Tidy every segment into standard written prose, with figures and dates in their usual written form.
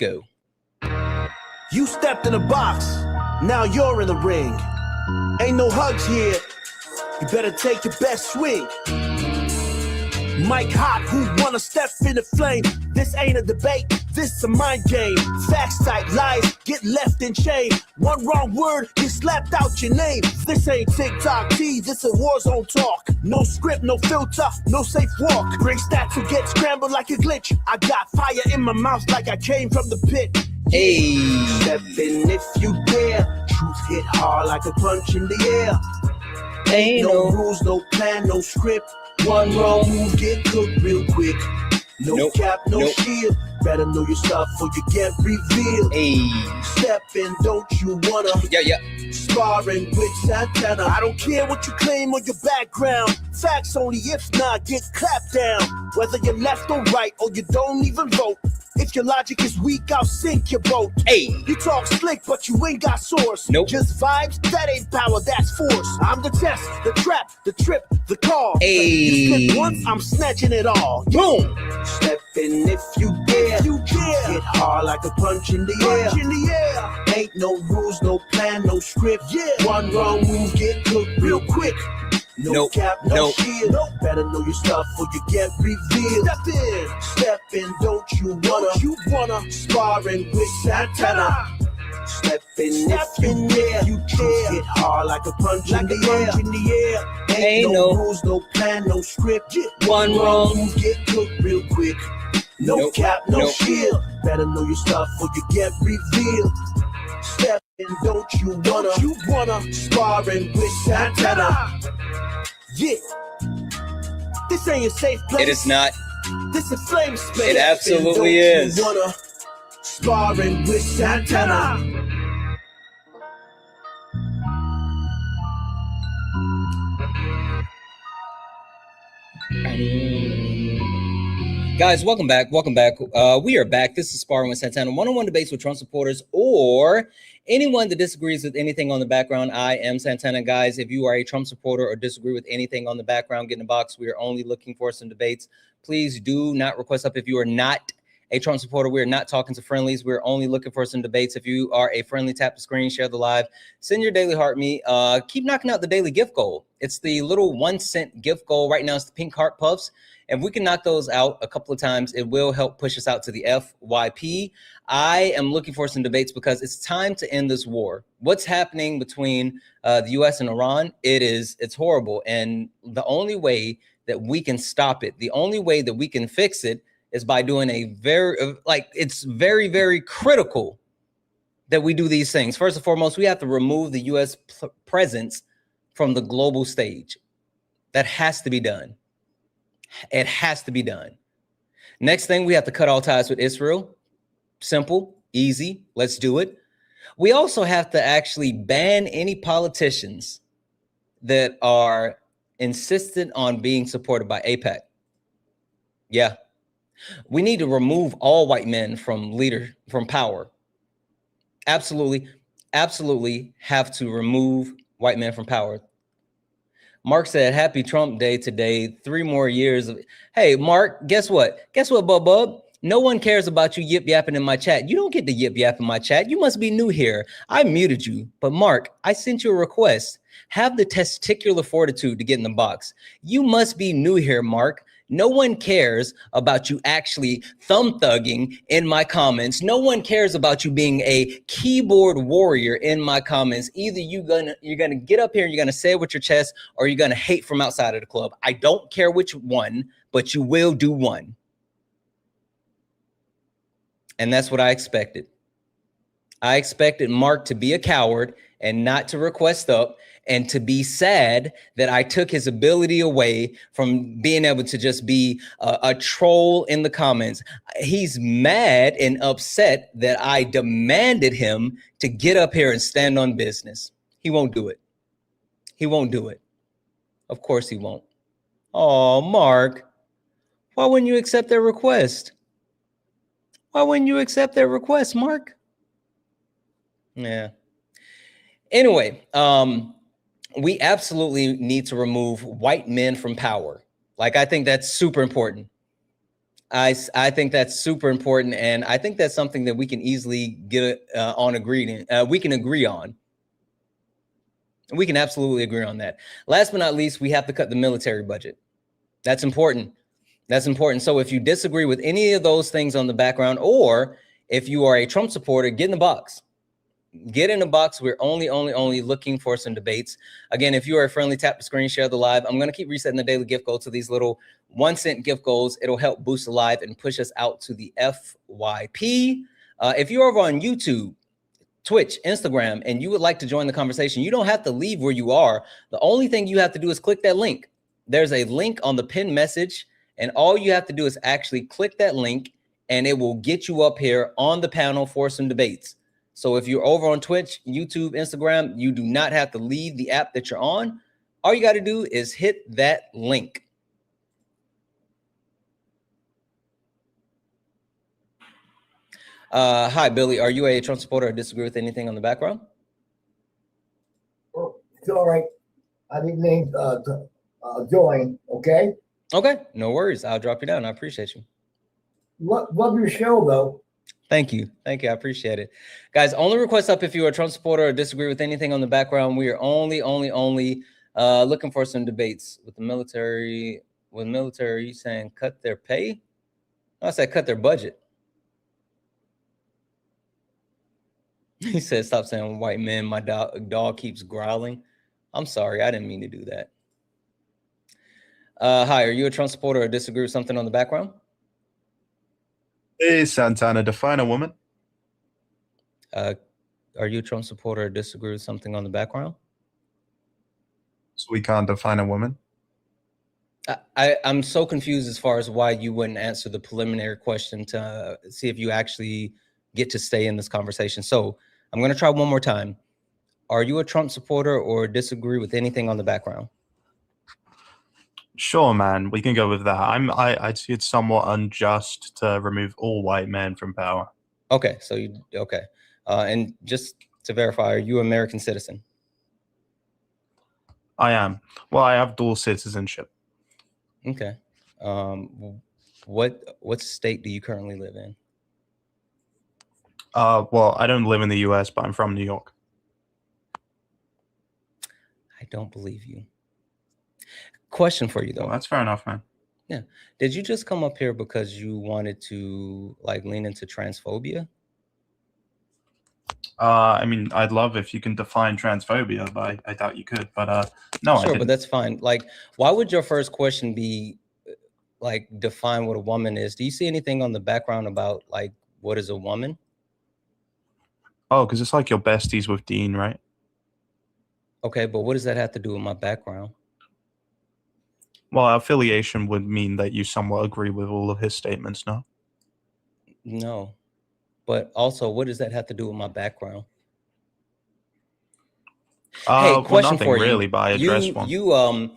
go. You stepped in the box, now you're in the ring. Ain't no hugs here, you better take your best swing. Mike Hot, who wanna step in the flame? This ain't a debate, this a mind game. Facts type lies, get left in chain. One wrong word, get slapped out your name. This ain't TikTok T, this a war zone talk. No script, no filter, no safe walk. Bring stats will get scrambled like a glitch. I got fire in my mouth like I came from the pit. Hey, Step in if you dare. Truth hit hard like a punch in the air. Ain't no rules, no plan, no script. One wrong move, get cooked real quick. No cap, no shield. Better know your stuff or you get revealed. Hey. Step in, don't you wanna? Yeah. Sparring with Santana. I don't care what you claim or your background. Facts only, if not, get clapped down. Whether you're left or right or you don't even vote. If your logic is weak, I'll sink your boat. Hey. You talk slick, but you ain't got source. Nope. Just vibes, that ain't power, that's force. I'm the test, the trap, the trip, the call. Hey. You slip once, I'm snatching it all. Boom. Step in if you dare. You dare. Hit hard like a punch in the air. Punch in the air. Ain't no rules, no plan, no script. Yeah. One wrong move, get cooked real quick. No cap, no shield. Better know your stuff or you get revealed. Step in, don't you wanna? Sparring with Santana. Step in if you dare. You dare. Hit hard like a punch in the air. Ain't no rules, no plan, no script. One wrong move, get cooked real quick. No cap, no shield. Better know your stuff or you get revealed. Step in, don't you wanna? Sparring with Santana. Yeah, this ain't a safe place. It is not. This is flame space. It absolutely is. You wanna sparring with Santana. Guys, welcome back. We are back. This is Sparring with Santana. One-on-one debates with Trump supporters or anyone that disagrees with anything on the background. I am Santana. Guys, if you are a Trump supporter or disagree with anything on the background, get in the box. We are only looking for some debates. Please do not request up if you are not a Trump supporter. We're not talking to friendlies. We're only looking for some debates. If you are a friendly, tap the screen, share the live, send your daily heart me. Keep knocking out the daily gift goal. It's the little 1 cent gift goal. Right now, it's the pink heart puffs. If we can knock those out a couple of times, it will help push us out to the FYP. I am looking for some debates because it's time to end this war. What's happening between the U.S. and Iran? It's horrible. And the only way that we can stop it, the only way that we can fix it is by doing it's very, very critical that we do these things. First and foremost, we have to remove the U.S. presence from the global stage. That has to be done. It has to be done. Next thing, we have to cut all ties with Israel. Simple, easy. Let's do it. We also have to actually ban any politicians that are insistent on being supported by AIPAC. Yeah. We need to remove all white men from power. Absolutely have to remove white men from power. Mark said, happy Trump Day today. 3 more years of. Hey, Mark, guess what? Bub? No one cares about you yip yapping in my chat. You don't get to yip yap in my chat. You must be new here. I muted you. But Mark, I sent you a request. Have the testicular fortitude to get in the box. You must be new here, Mark. No one cares about you actually thumb thugging in my comments. No one cares about you being a keyboard warrior in my comments. Either you're gonna get up here and you're gonna say it with your chest, or you're gonna hate from outside of the club. I don't care which one, but you will do one. And that's what I expected. I expected Mark to be a coward and not to request up, and to be sad that I took his ability away from being able to just be a troll in the comments. He's mad and upset that I demanded him to get up here and stand on business. He won't do it. He won't do it. Of course he won't. Oh, Mark, why wouldn't you accept their request? Why wouldn't you accept their request, Mark? Yeah. Anyway, we absolutely need to remove white men from power. Like, I think that's super important. I think that's super important, and I think that's something that we can easily get on agreed. We can agree on. We can absolutely agree on that. Last but not least, we have to cut the military budget. That's important. That's important. So if you disagree with any of those things on the background, or if you are a Trump supporter, get in the box. Get in the box. We're only looking for some debates. Again, if you are a friendly, tap the screen, share the live. I'm going to keep resetting the daily gift goal to these little 1-cent gift goals. It'll help boost the live and push us out to the FYP. If you're over on YouTube, Twitch, Instagram, and you would like to join the conversation, you don't have to leave where you are. The only thing you have to do is click that link. There's a link on the pinned message, and all you have to do is actually click that link, and it will get you up here on the panel for some debates. So if you're over on Twitch, YouTube, Instagram, you do not have to leave the app that you're on. All you got to do is hit that link. Hi, Billy. Are you a Trump supporter or disagree with anything on the background? Oh, it's all right. I didn't mean to join, okay? Okay, no worries. I'll drop you down. I appreciate you. Love your show, though. Thank you. Thank you. I appreciate it. Guys, only request up if you are a Trump supporter or disagree with anything on the background. We are only looking for some debates with the military. With military, you saying cut their pay? I said cut their budget. He said, stop saying white men. My dog keeps growling. I'm sorry. I didn't mean to do that. Hi, are you a Trump supporter or disagree with something on the background? Hey, Santana, define a woman. Are you a Trump supporter or disagree with something on the background? So we can't define a woman? I'm so confused as far as why you wouldn't answer the preliminary question to see if you actually get to stay in this conversation. So I'm going to try one more time. Are you a Trump supporter or disagree with anything on the background? Sure, man. We can go with that. I'd see it somewhat unjust to remove all white men from power. Okay, so okay. And just to verify, are you an American citizen? I am. Well, I have dual citizenship. Okay. What state do you currently live in? Well, I don't live in the US, but I'm from New York. I don't believe you. Question for you though. Well, that's fair enough, man. Yeah. Did you just come up here because you wanted to like lean into transphobia? I mean, I'd love if you can define transphobia, but I doubt you could. But no, sure, but that's fine. Like, why would your first question be like define what a woman is? Do you see anything on the background about like what is a woman? Oh, because it's like your besties with Dean, right? Okay, but what does that have to do with my background? Well, affiliation would mean that you somewhat agree with all of his statements, no? No. But also, what does that have to do with my background? Hey, question nothing for you. Really, but I address one.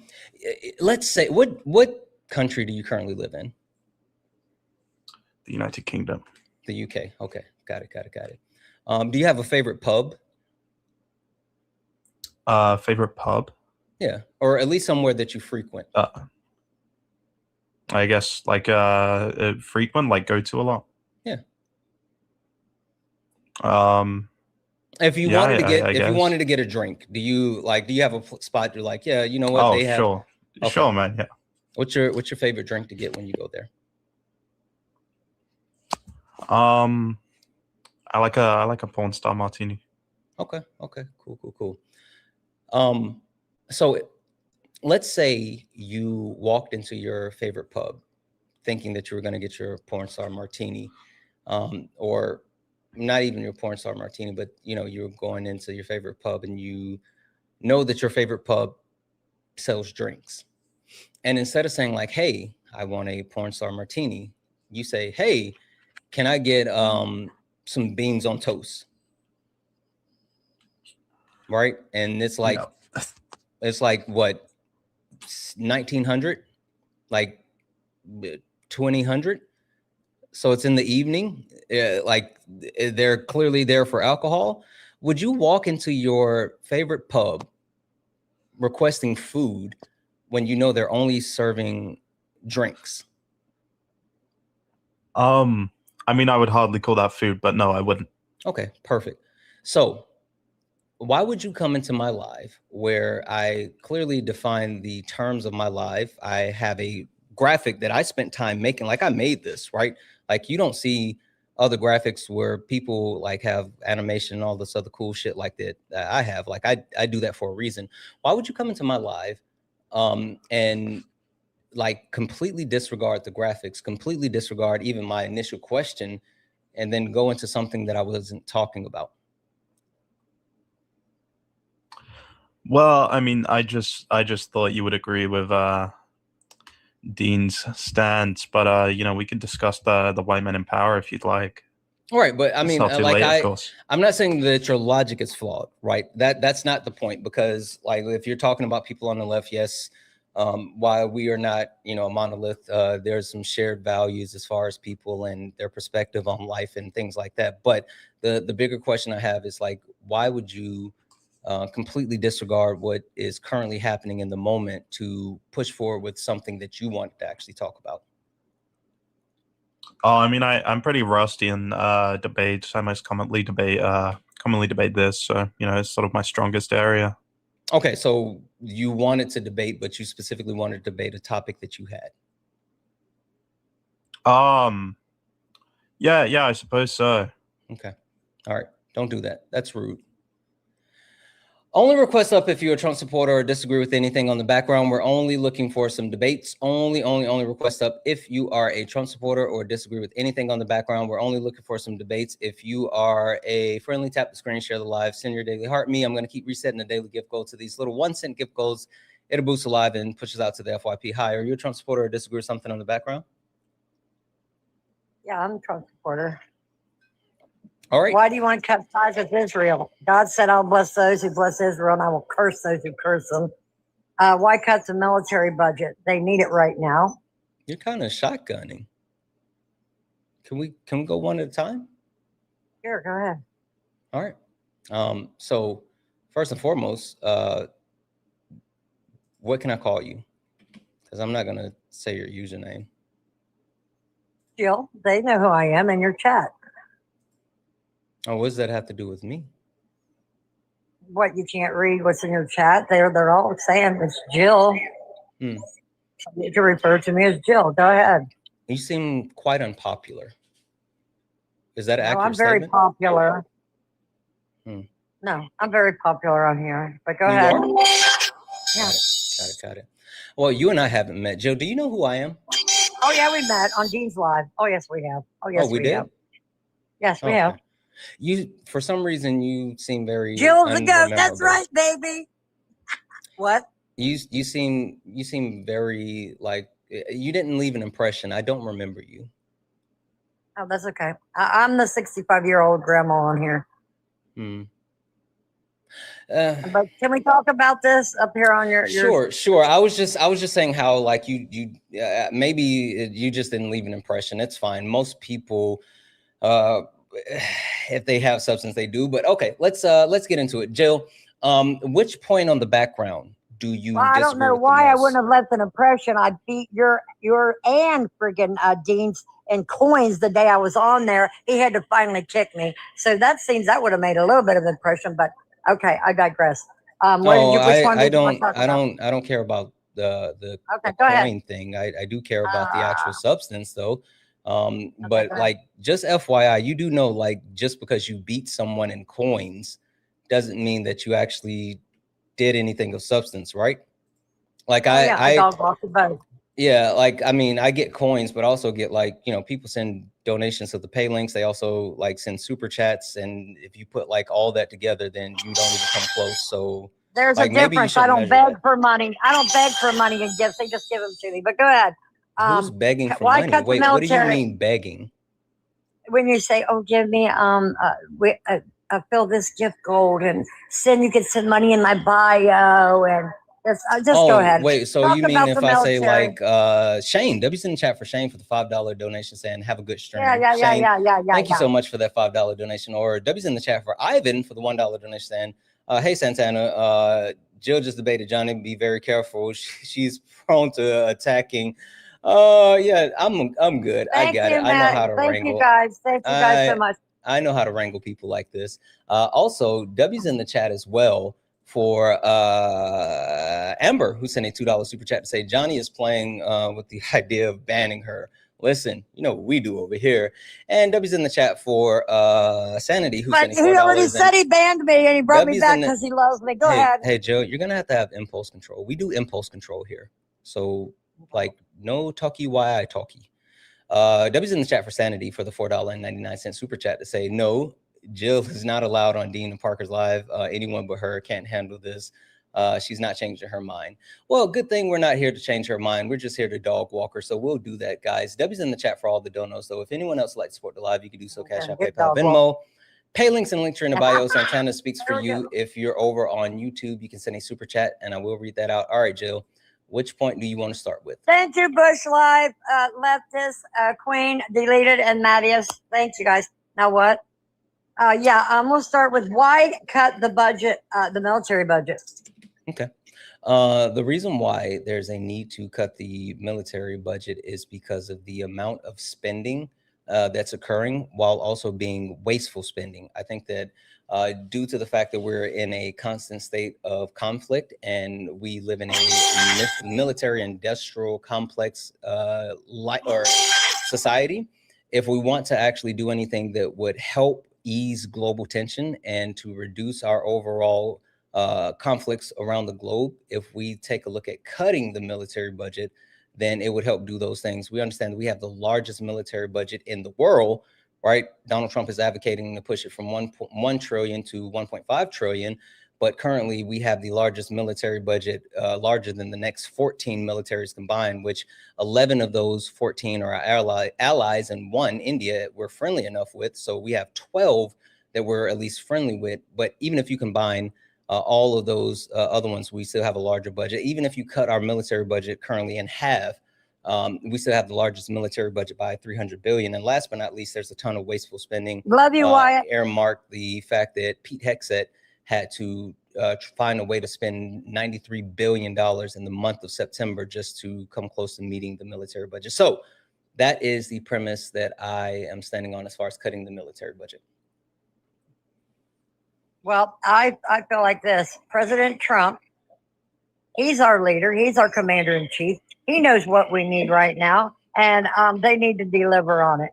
Let's say, what country do you currently live in? The United Kingdom. The UK. Okay, got it. Do you have a favorite pub? Favorite pub? Yeah, or at least somewhere that you frequent. I guess like frequent, like go to a lot. Yeah. If you wanted to get a drink, do you have a spot you're like, yeah, you know what, they have? Sure. Okay. Sure, man. Yeah. What's your favorite drink to get when you go there? I like a porn star martini. Okay. Cool. So let's say you walked into your favorite pub thinking that you were going to get your porn star martini, or not even your porn star martini, but you're going into your favorite pub and you know that your favorite pub sells drinks. And instead of saying like, hey, I want a porn star martini, you say, hey, can I get some beans on toast? Right? And it's like, it's like what, 1900, like 2000. So it's in the evening, like they're clearly there for alcohol. Would you walk into your favorite pub requesting food when you know they're only serving drinks? I mean, I would hardly call that food, but no, I wouldn't. Okay, perfect. So why would you come into my live where I clearly define the terms of my live? I have a graphic that I spent time making, like I made this, right? Like you don't see other graphics where people like have animation and all this other cool shit like that I have. Like I do that for a reason. Why would you come into my live and like completely disregard the graphics, completely disregard even my initial question, and then go into something that I wasn't talking about? Well, I mean, I just thought you would agree with Dean's stance, but you know, we can discuss the white men in power if you'd like. All right, but I It's mean, not too like late, of course. I'm not saying that your logic is flawed, right? That's not the point, because like if you're talking about people on the left, yes, while we are not, you know, a monolith, there's some shared values as far as people and their perspective on life and things like that. But the bigger question I have is like, why would you completely disregard what is currently happening in the moment to push forward with something that you want to actually talk about? Oh, I mean, I'm pretty rusty in debates. I most commonly debate this, so you know, it's sort of my strongest area. Okay, so you wanted to debate, but you specifically wanted to debate a topic that you had. Yeah, I suppose so. Okay, all right, don't do that. That's rude. Only request up if you're a Trump supporter or disagree with anything on the background. We're only looking for some debates. Only request up if you are a Trump supporter or disagree with anything on the background. We're only looking for some debates. If you are a friendly, tap the screen, share the live, send your daily heart. Me, I'm going to keep resetting the daily gift goal to these little 1-cent gift goals. It'll boost the live and pushes out to the FYP high. Are you a Trump supporter or disagree with something on the background? Yeah, I'm a Trump supporter. All right. Why do you want to cut ties with Israel? God said, I'll bless those who bless Israel, and I will curse those who curse them. Why cut the military budget? They need it right now. You're kind of shotgunning. Can we go one at a time? Sure, go ahead. All right. So first and foremost, what can I call you? Because I'm not going to say your username. Jill, they know who I am in your chat. Oh, what does that have to do with me? What, you can't read what's in your chat? They're all saying it's Jill. You can refer to me as Jill. Go ahead. You seem quite unpopular. Is that accurate? I'm very statement? popular. No, I'm very popular on here. But go ahead. Yeah. Got it. Well, you and I haven't met. Jill, do you know who I am? Oh, yeah, we met on Dean's Live. Oh, yes, we have. Oh, yes, we did? have. Yes, we have. You, for some reason, you seem very Jill's the goat. That's right, baby. What? You seem very like you didn't leave an impression. I don't remember you. Oh, that's okay. I'm the 65-year-old grandma on here. But can we talk about this up here on your? Sure. I was just saying how like you maybe you just didn't leave an impression. It's fine. Most people, if they have substance, they do. But okay, let's get into it. Jill, which point on the background do you? Well, I don't know why I wouldn't have left an impression. I beat your and friggin' Dean's and coins the day I was on there. He had to finally kick me. So that seems that would have made a little bit of impression. But okay, I digress. I don't care about the coin thing. I do care about the actual substance though. But like, just FYI, you do know, like, just because you beat someone in coins doesn't mean that you actually did anything of substance, right? Like yeah, like, I mean, I get coins, but also get, like, you know, people send donations to the pay links. They also like send super chats, and if you put like all that together, then you don't even come close. So there's a difference. I don't beg for money. I don't beg for money and gifts. They just give them to me. But go ahead. Who's begging for money? Wait, what do you mean begging? When you say, "Oh, give me fill this gift gold and you can send money in my bio," and just go ahead. Wait, so you mean if I say like Shane, W's in the chat for Shane for the $5 donation saying have a good stream. Yeah. Thank you so much for that $5 donation. Or W's in the chat for Ivan for the $1 donation saying, hey Santana, Jill just debated Johnny. Be very careful. She's prone to attacking Yeah, I'm good. I Thank got you, it. I know Matt. how to Thank wrangle. you guys. Thank you guys so much. I know how to wrangle people like this. Also, W's in the chat as well for Amber, who sent a $2 super chat to say Johnny is playing with the idea of banning her. Listen, you know what we do over here. And W's in the chat for Sanity, who But sent a $4. he already said he banned me and he brought me W's back in the- because he loves me. Go hey, ahead. Hey, Joe, you're going to have impulse control. We do impulse control here. So, like, no talkie why I talkie. W's in the chat for Sanity for the $4.99 super chat to say, no, Jill is not allowed on Dean and Parker's Live. Anyone but her can't handle this. She's not changing her mind. Well, good thing we're not here to change her mind. We're just here to dog walk her. So we'll do that, guys. W's in the chat for all the donos, though. If anyone else would like to support the live, you can do so. Cash App, PayPal, Venmo. Pay links and links are in the bio. Santana speaks for you. If you're over on YouTube, you can send a super chat and I will read that out. All right, Jill. Which point do you want to start with? Thank you, Bush Live, Leftist, Queen, Deleted, and Mattias. Thanks, you guys. Now what? Yeah, I'm going to start with why cut the budget, the military budget. Okay. The reason why there's a need to cut the military budget is because of the amount of spending that's occurring while also being wasteful spending. I think that due to the fact that we're in a constant state of conflict and we live in a military industrial complex or society, if we want to actually do anything that would help ease global tension and to reduce our overall conflicts around the globe, if we take a look at cutting the military budget, then it would help do those things. We understand that we have the largest military budget in the world, right? Donald Trump is advocating to push it from 1 trillion to 1.5 trillion. But currently we have the largest military budget, larger than the next 14 militaries combined, which 11 of those 14 are our allies and 1, India, we're friendly enough with. So we have 12 that we're at least friendly with. But even if you combine all of those other ones, we still have a larger budget. Even if you cut our military budget currently in half, we still have the largest military budget by 300 billion. And last but not least, there's a ton of wasteful spending. Love you, Wyatt. Earmarked the fact that Pete Hegseth had to find a way to spend $93 billion in the month of September just to come close to meeting the military budget. So that is the premise that I am standing on as far as cutting the military budget. Well, I feel like this. President Trump, he's our leader. He's our commander in chief. He knows what we need right now, and they need to deliver on it.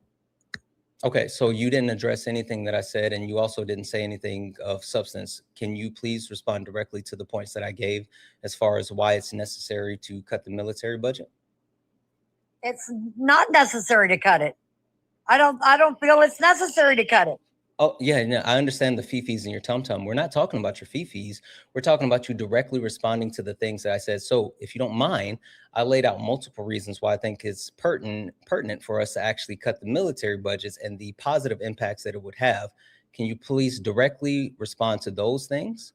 Okay, so you didn't address anything that I said, and you also didn't say anything of substance. Can you please respond directly to the points that I gave as far as why it's necessary to cut the military budget? It's not necessary to cut it. I don't feel it's necessary to cut it. Oh, yeah, no, I understand the fifis in your tum-tum. We're not talking about your fifis. We're talking about you directly responding to the things that I said. So if you don't mind, I laid out multiple reasons why I think it's pertinent for us to actually cut the military budgets and the positive impacts that it would have. Can you please directly respond to those things?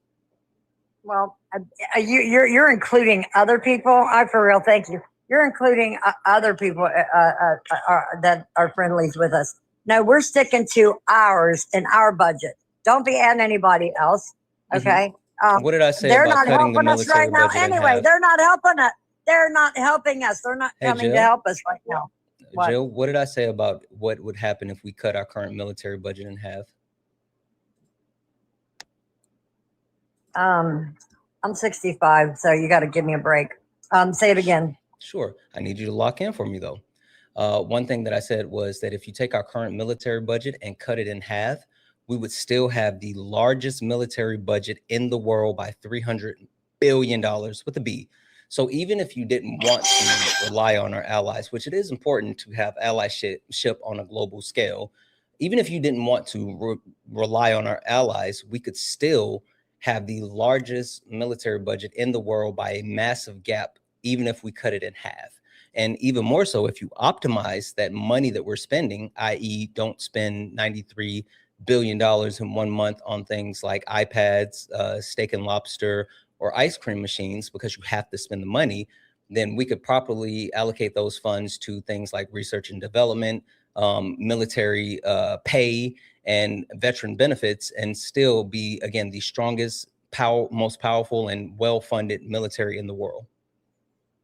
Well, you're including other people. I for real, thank you. You're including other people that are friendlies with us. No, we're sticking to ours and our budget. Don't be adding anybody else. Okay. What did I say they're about not cutting the helping us military right now. budget in Anyway, half? they're not helping us. They're not helping us. They're not Hey, coming Jill? to help us right now. What? Jill, what did I say about what would happen if we cut our current military budget in half? I'm 65, so you got to give me a break. Say it again. Sure. I need you to lock in for me, though. One thing that I said was that if you take our current military budget and cut it in half, we would still have the largest military budget in the world by $300 billion with a B. So even if you didn't want to rely on our allies, which it is important to have allyship on a global scale, even if you didn't want to rely on our allies, we could still have the largest military budget in the world by a massive gap, even if we cut it in half. And even more so, if you optimize that money that we're spending, i.e. don't spend $93 billion in 1 month on things like iPads, steak and lobster, or ice cream machines, because you have to spend the money, then we could properly allocate those funds to things like research and development, military pay, and veteran benefits, and still be, again, the strongest, most powerful, and well-funded military in the world.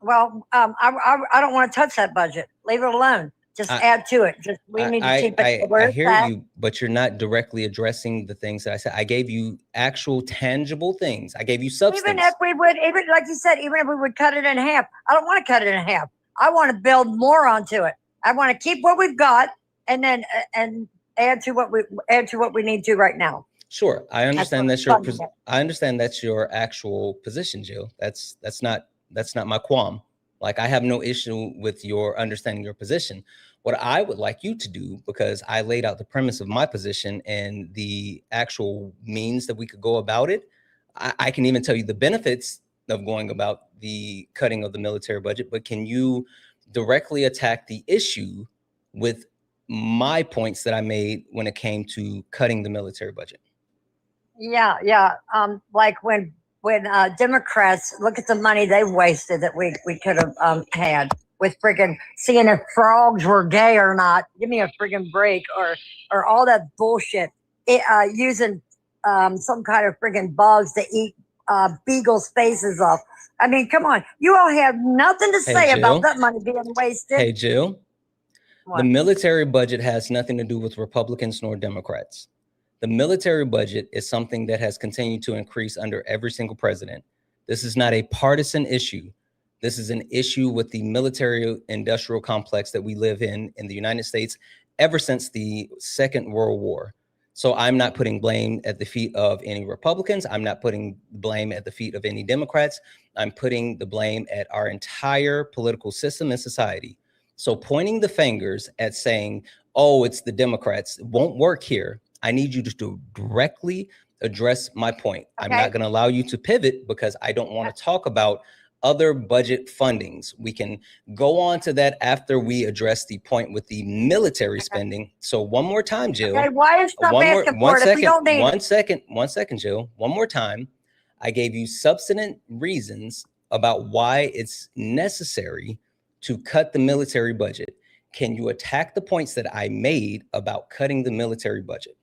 I don't want to touch that budget. Leave it alone. Just add to it. Just we need to keep it where it's hear at. you, but you're not directly addressing the things that I said. I gave you actual tangible things. I gave you substance. Even if we would, even like you said, even if we would cut it in half, I don't want to cut it in half. I want to build more onto it. I want to keep what we've got and then and add to what we need to right now. Sure, I understand I understand that's your actual position, Jill. That's not my qualm. Like, I have no issue with your understanding your position. What I would like you to do, because I laid out the premise of my position and the actual means that we could go about it, I can even tell you the benefits of going about the cutting of the military budget, but can you directly attack the issue with my points that I made when it came to cutting the military budget? Yeah. Like when Democrats look at the money they wasted that we could have had with friggin' seeing if frogs were gay or not. Give me a friggin' break, or all that bullshit. Using some kind of friggin' bugs to eat beagles' faces off. I mean, come on. You all have nothing to say about that money being wasted. Hey, Jill. What? The military budget has nothing to do with Republicans nor Democrats. The military budget is something that has continued to increase under every single president. This is not a partisan issue. This is an issue with the military industrial complex that we live in the United States ever since the Second World War. So I'm not putting blame at the feet of any Republicans. I'm not putting blame at the feet of any Democrats. I'm putting the blame at our entire political system and society. So pointing the fingers at saying, oh, it's the Democrats, it won't work here. I need you to directly address my point. Okay. I'm not going to allow you to pivot because I don't want to talk about other budget fundings. We can go on to that after we address the point with the military spending. So one more time, Jill. Okay, why is stop asking for it if we don't need it? One second, Jill. One more time. I gave you substantive reasons about why it's necessary to cut the military budget. Can you attack the points that I made about cutting the military budget?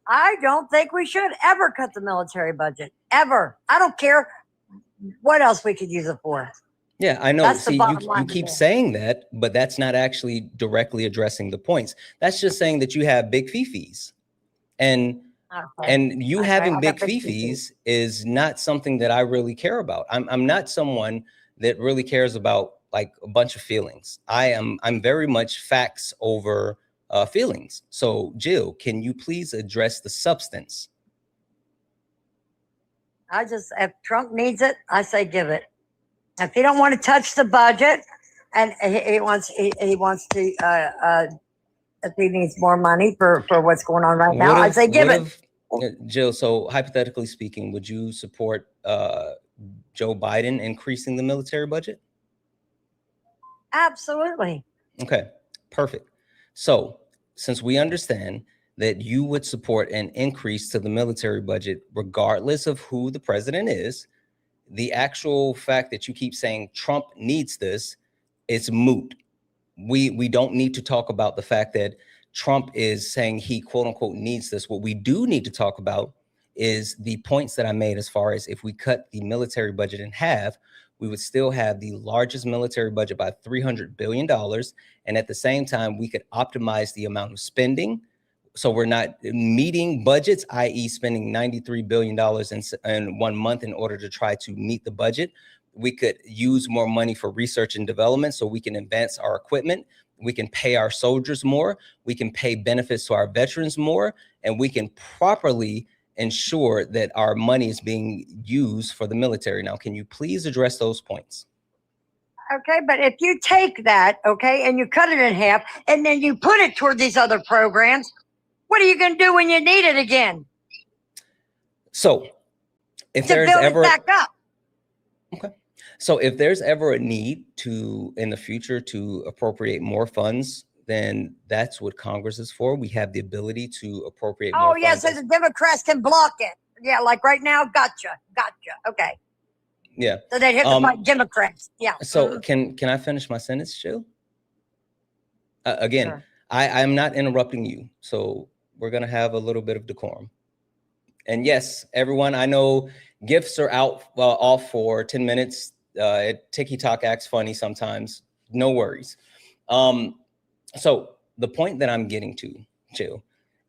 I don't think we should ever cut the military budget, ever. I don't care what else we could use it for. Yeah, I know. See, you keep saying that, but that's not actually directly addressing the points. That's just saying that you have big fifis. And you having big fifis is not something that I really care about. I'm not someone that really cares about like a bunch of feelings. I'm very much facts over feelings. So Jill, can you please address the substance? If Trump needs it, I say give it. If he don't want to touch the budget and he wants to, if he needs more money for what's going on right now, I say give it. Jill, so hypothetically speaking, would you support Joe Biden increasing the military budget? Absolutely. Okay, perfect. So since we understand that you would support an increase to the military budget, regardless of who the president is, the actual fact that you keep saying Trump needs this, it's moot. We don't need to talk about the fact that Trump is saying he quote unquote needs this. What we do need to talk about is the points that I made as far as if we cut the military budget in half, we would still have the largest military budget by $300 billion. And at the same time, we could optimize the amount of spending. So we're not meeting budgets, i.e. spending $93 billion in 1 month in order to try to meet the budget. We could use more money for research and development so we can advance our equipment. We can pay our soldiers more. We can pay benefits to our veterans more. And we can properly ensure that our money is being used for the military. Now, can you please address those points? Okay, but if you take that, okay, and you cut it in half, and then you put it toward these other programs, what are you going to do when you need it again? So, if there's ever back up. Okay. So if there's ever a need to in the future to appropriate more funds, then that's what Congress is for. We have the ability to appropriate more funds. Oh, yeah, so the Democrats can block it. Yeah, like right now, gotcha. Okay. Yeah. So they'd have to fight Democrats. Yeah. So can I finish my sentence, Jill? Again, sure. I'm not interrupting you. So we're going to have a little bit of decorum. And yes, everyone, I know gifts are out off for 10 minutes. TikTok acts funny sometimes. No worries. So the point that I'm getting to, Jill,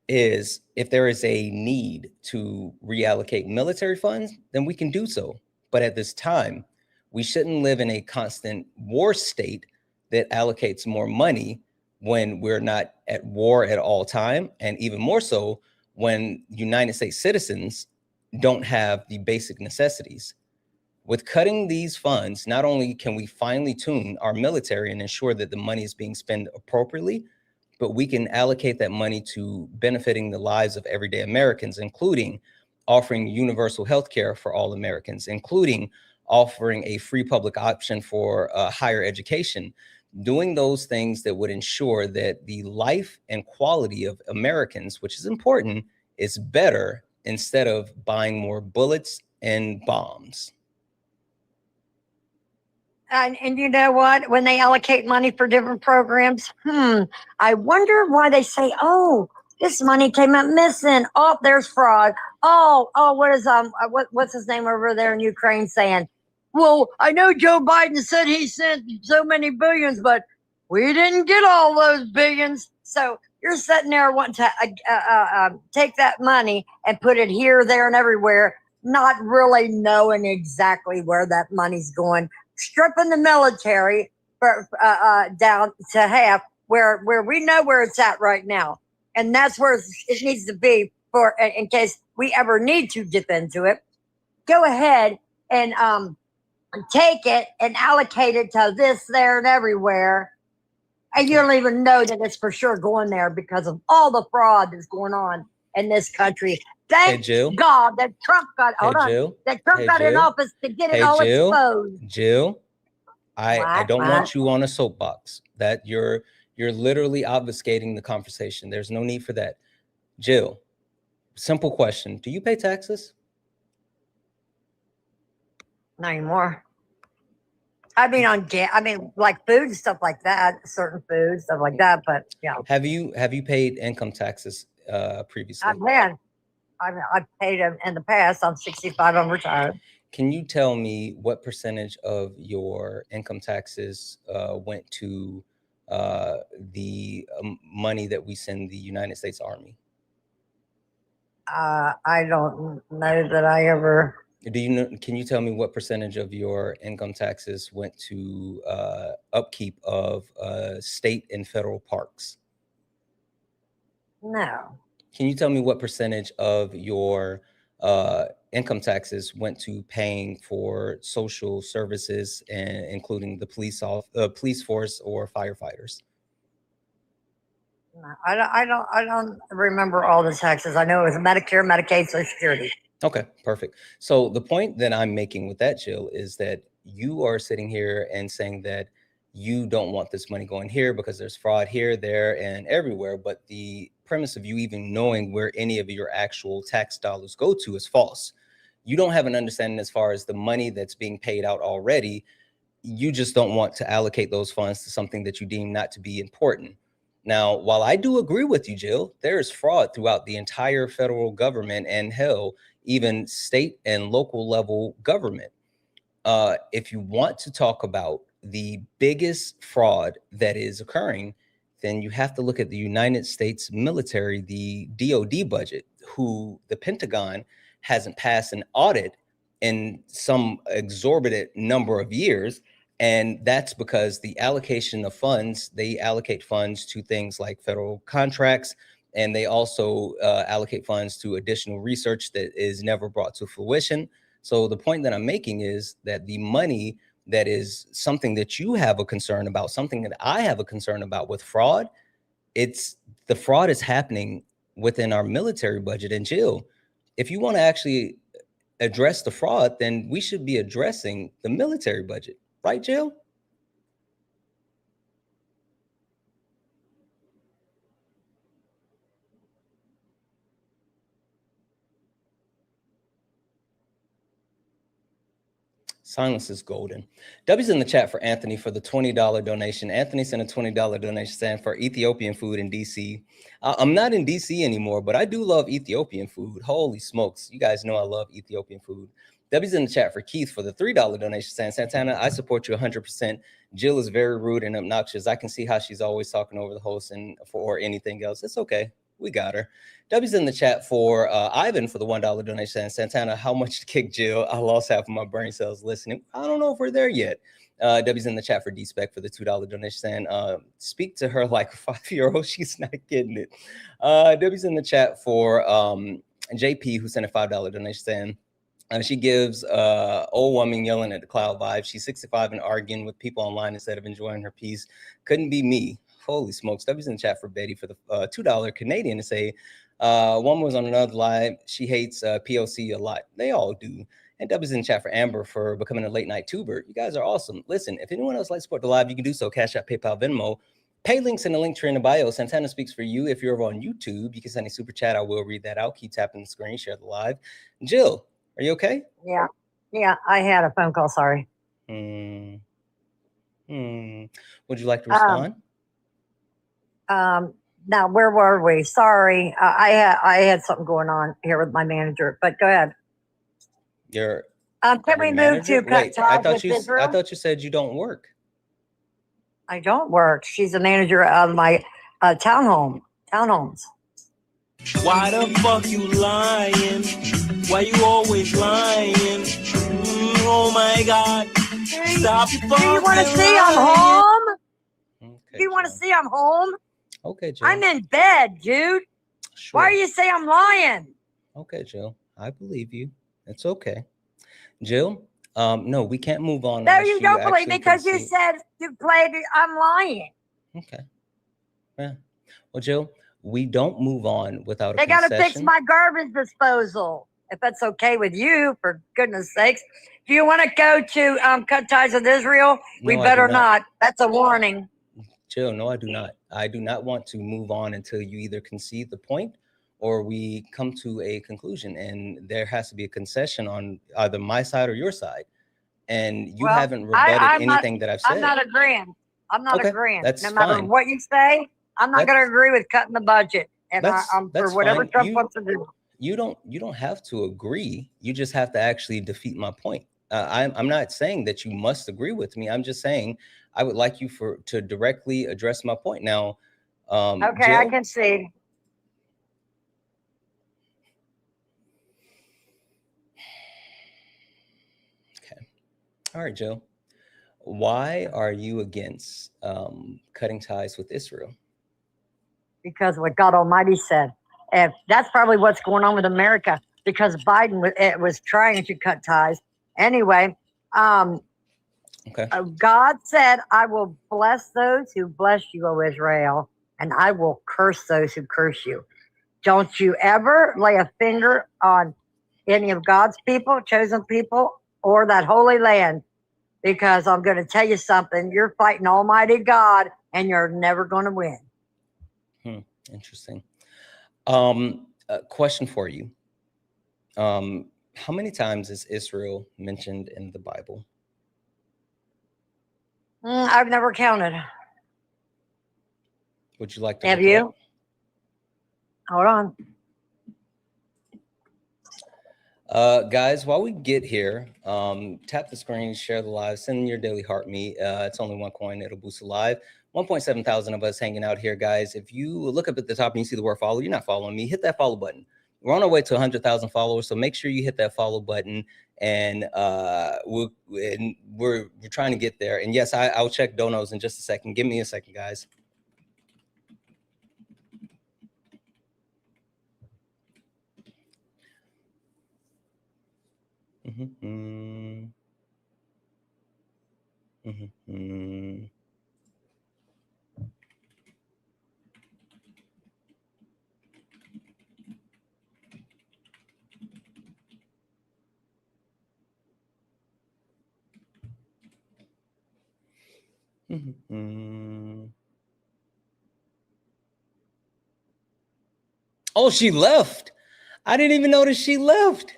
is if there is a need to reallocate military funds, then we can do so. But at this time, we shouldn't live in a constant war state that allocates more money when we're not at war at all time, and even more so when United States citizens don't have the basic necessities. With cutting these funds, not only can we finely tune our military and ensure that the money is being spent appropriately, but we can allocate that money to benefiting the lives of everyday Americans, including offering universal health care for all Americans, including offering a free public option for higher education, doing those things that would ensure that the life and quality of Americans, which is important, is better instead of buying more bullets and bombs. And you know what? When they allocate money for different programs, I wonder why they say, "Oh, this money came up missing. Oh, there's fraud. Oh, what is what's his name over there in Ukraine saying? Well, I know Joe Biden said he sent so many billions, but we didn't get all those billions. So you're sitting there wanting to take that money and put it here, there, and everywhere, not really knowing exactly where that money's going." Stripping the military down to half, where we know where it's at right now, and that's where it needs to be for in case we ever need to dip into it. Go ahead and take it and allocate it to this, there, and everywhere, and you don't even know that it's for sure going there because of all the fraud that's going on in this country. Thank God that Trump got in office to get it all exposed. Jill, I don't want you on a soapbox. That you're literally obfuscating the conversation. There's no need for that. Jill, simple question: do you pay taxes? Not anymore. I mean, like food and stuff like that, certain foods, stuff like that. But yeah. Have you paid income taxes previously? I've paid them in the past. I'm 65. I'm retired. Can you tell me what percentage of your income taxes went to the money that we send the United States Army? I don't know that I ever. Do you know? Can you tell me what percentage of your income taxes went to upkeep of state and federal parks? No. Can you tell me what percentage of your income taxes went to paying for social services, and including the police force or firefighters? No, I don't remember all the taxes. I know it was Medicare, Medicaid, Social Security. Okay, perfect. So the point that I'm making with that, Jill, is that you are sitting here and saying that you don't want this money going here because there's fraud here, there, and everywhere. But the premise of you even knowing where any of your actual tax dollars go to is false. You don't have an understanding as far as the money that's being paid out already. You just don't want to allocate those funds to something that you deem not to be important. Now, while I do agree with you, Jill, there is fraud throughout the entire federal government and hell, even state and local level government. If you want to talk about the biggest fraud that is occurring, then you have to look at the United States military, the DoD budget, who the Pentagon hasn't passed an audit in some exorbitant number of years. And that's because the allocation of funds, they allocate funds to things like federal contracts, and they also allocate funds to additional research that is never brought to fruition. So the point that I'm making is that the money that is something that you have a concern about, something that I have a concern about with fraud, the fraud is happening within our military budget. And Jill, if you want to actually address the fraud, then we should be addressing the military budget. Right, Jill? Silence is golden. W's in the chat for Anthony for the $20 donation. Anthony sent a $20 donation saying for Ethiopian food in DC. I'm not in DC anymore, but I do love Ethiopian food. Holy smokes. You guys know I love Ethiopian food. W's in the chat for Keith for the $3 donation saying, Santana, I support you 100%. Jill is very rude and obnoxious. I can see how she's always talking over the host and for anything else. It's okay. We got her. W's in the chat for Ivan for the $1 donation saying, Santana, how much to kick Jill? I lost half of my brain cells listening. I don't know if we're there yet. W's in the chat for D-Spec for the $2 donation saying, speak to her like a 5-year-old. She's not getting it. W's in the chat for JP who sent a $5 donation saying, she gives old woman yelling at the cloud vibe. She's 65 and arguing with people online instead of enjoying her peace. Couldn't be me. Holy smokes. W's in the chat for Betty for the $2 Canadian to say, one was on another live. She hates POC a lot. They all do. And W's in the chat for Amber for becoming a late night tuber. You guys are awesome. Listen, if anyone else likes to support the live, you can do so. Cash App, PayPal, Venmo. Pay links in the link tree in the bio. Santana speaks for you. If you're over on YouTube, you can send a super chat. I will read that out. Keep tapping the screen. Share the live. Jill, are you okay? Yeah. Yeah, I had a phone call. Sorry. Would you like to respond? Now, where were we? Sorry. I had something going on here with my manager, but go ahead. Can we move to cut ties I thought you said you don't work. I don't work. She's a manager of my townhomes. Why the fuck you lying? Why you always lying? Oh my God. Stop Do you want to see I'm home? Okay, Do you want to see I'm home? Okay, Jill. I'm in bed, dude. Sure. Why do you say I'm lying? Okay, Jill. I believe you. It's okay. Jill, no, we can't move on. No, you don't believe me because you said you played I'm lying. Okay. Yeah. Well, Jill, we don't move on without a They got to concession. fix my garbage disposal. If that's okay with you, for goodness sakes. Do you want to go to Cut Ties with Israel? No, We I better do not. That's a warning. Jill, no, I do not. I do not want to move on until you either concede the point or we come to a conclusion. And there has to be a concession on either my side or your side. And you haven't rebutted anything that I've said. I'm not agreeing. I'm not agreeing. That's no matter fine. what you say, I'm not going to agree with cutting the budget. And I'm for whatever fine. Trump wants to do. You don't have to agree. You just have to actually defeat my point. I'm not saying that you must agree with me. I'm just saying I would like you to directly address my point. Now, okay, Jill, I can see. Okay. All right, Jill. Why are you against cutting ties with Israel? Because what God Almighty said. And that's probably what's going on with America, because Biden was trying to cut ties. Anyway, okay. God said, I will bless those who bless you, O Israel, and I will curse those who curse you. Don't you ever lay a finger on any of God's people, chosen people, or that holy land, because I'm going to tell you something. You're fighting Almighty God, and you're never going to win. Interesting. A question for you. How many times is Israel mentioned in the Bible? I've never counted. Would you like to? Have you? Hold on. Guys, while we get here, tap the screen, share the live, send in your daily heart meet. It's only one coin. It'll boost the live. 1.7 thousand of us hanging out here, guys. If you look up at the top and you see the word follow, you're not following me. Hit that follow button. We're on our way to 100,000 followers, so make sure you hit that follow button. And we're trying to get there. And yes, I'll check donos in just a second. Give me a second, guys. Oh, she left. I didn't even notice she left.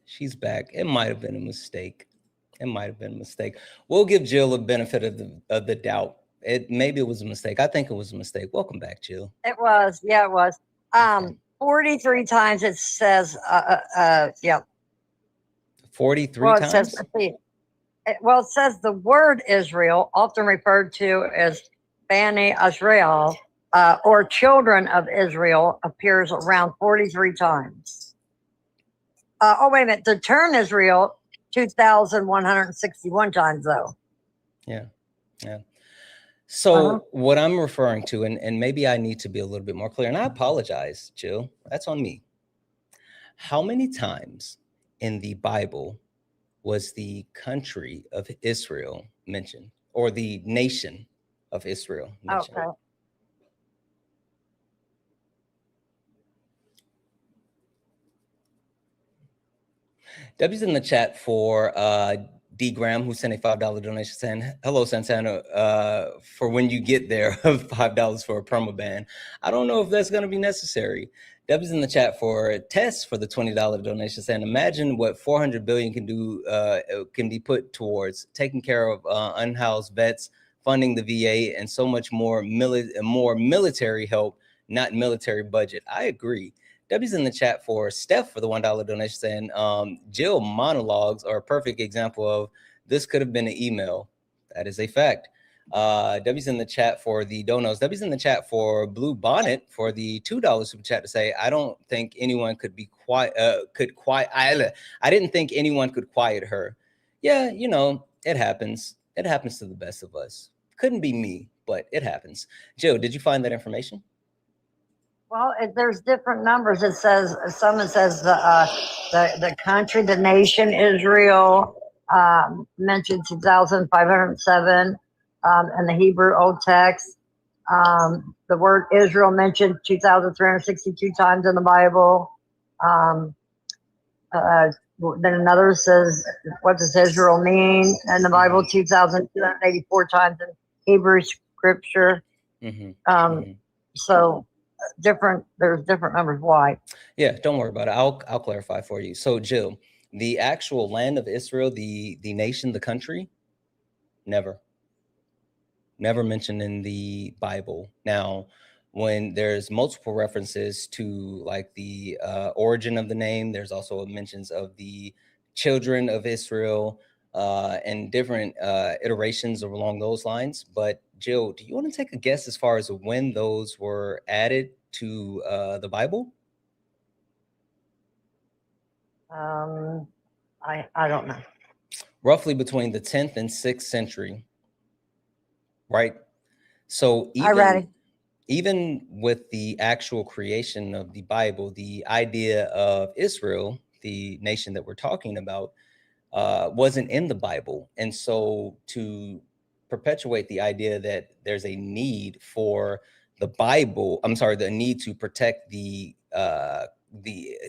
She's back. It might have been a mistake. It might have been a mistake. We'll give Jill a benefit of the doubt. Maybe it was a mistake. I think it was a mistake. Welcome back, Jill. It was. Yeah, it was. Okay. 43 times it says, yeah. 43 Well, it times? says, let's see. Well, it says the word Israel, often referred to as Bani Israel, or children of Israel, appears around 43 times. Oh, wait a minute. The term Israel, 2,161 times, though. Yeah. So what I'm referring to, and maybe I need to be a little bit more clear, and I apologize, Jill, that's on me. How many times in the Bible was the country of Israel mentioned, or the nation of Israel mentioned? Okay. Debbie's in the chat for D. Graham, who sent a $5 donation saying, hello, Santana, for when you get there, $5 for a permaban. I don't know if that's going to be necessary. Debbie's in the chat for Tess for the $20 donation saying, imagine what 400 billion can do, can be put towards taking care of unhoused vets, funding the VA, and so much more military help, not military budget. I agree. Debbie's in the chat for Steph for the $1 donation saying, Jill monologues are a perfect example of this could have been an email. That is a fact. Debbie's in the chat for the donos. Debbie's in the chat for Blue Bonnet for the $2 super chat to say, I don't think anyone could be quiet, I didn't think anyone could quiet her. Yeah, you know, it happens. It happens to the best of us. Couldn't be me, but it happens. Jill, did you find that information? Well, there's different numbers. It says the country, the nation, Israel, mentioned 2,507 in the Hebrew Old Text. The word Israel mentioned 2,362 times in the Bible. Then another says, what does Israel mean in the Bible? 2,284 times in Hebrew scripture. So there's different numbers. Why? Yeah, don't worry about it. I'll clarify for you. So Jill, the actual land of Israel, the nation, the country, never mentioned in the Bible. Now, when there's multiple references to like the origin of the name, there's also mentions of the children of Israel and different iterations along those lines. But Jill, do you want to take a guess as far as when those were added to the Bible? I don't know. Roughly between the 10th and 6th century, right? So even with the actual creation of the Bible, the idea of Israel, the nation that we're talking about, wasn't in the Bible. And so to perpetuate the idea that there's a need for the Bible, the need to protect the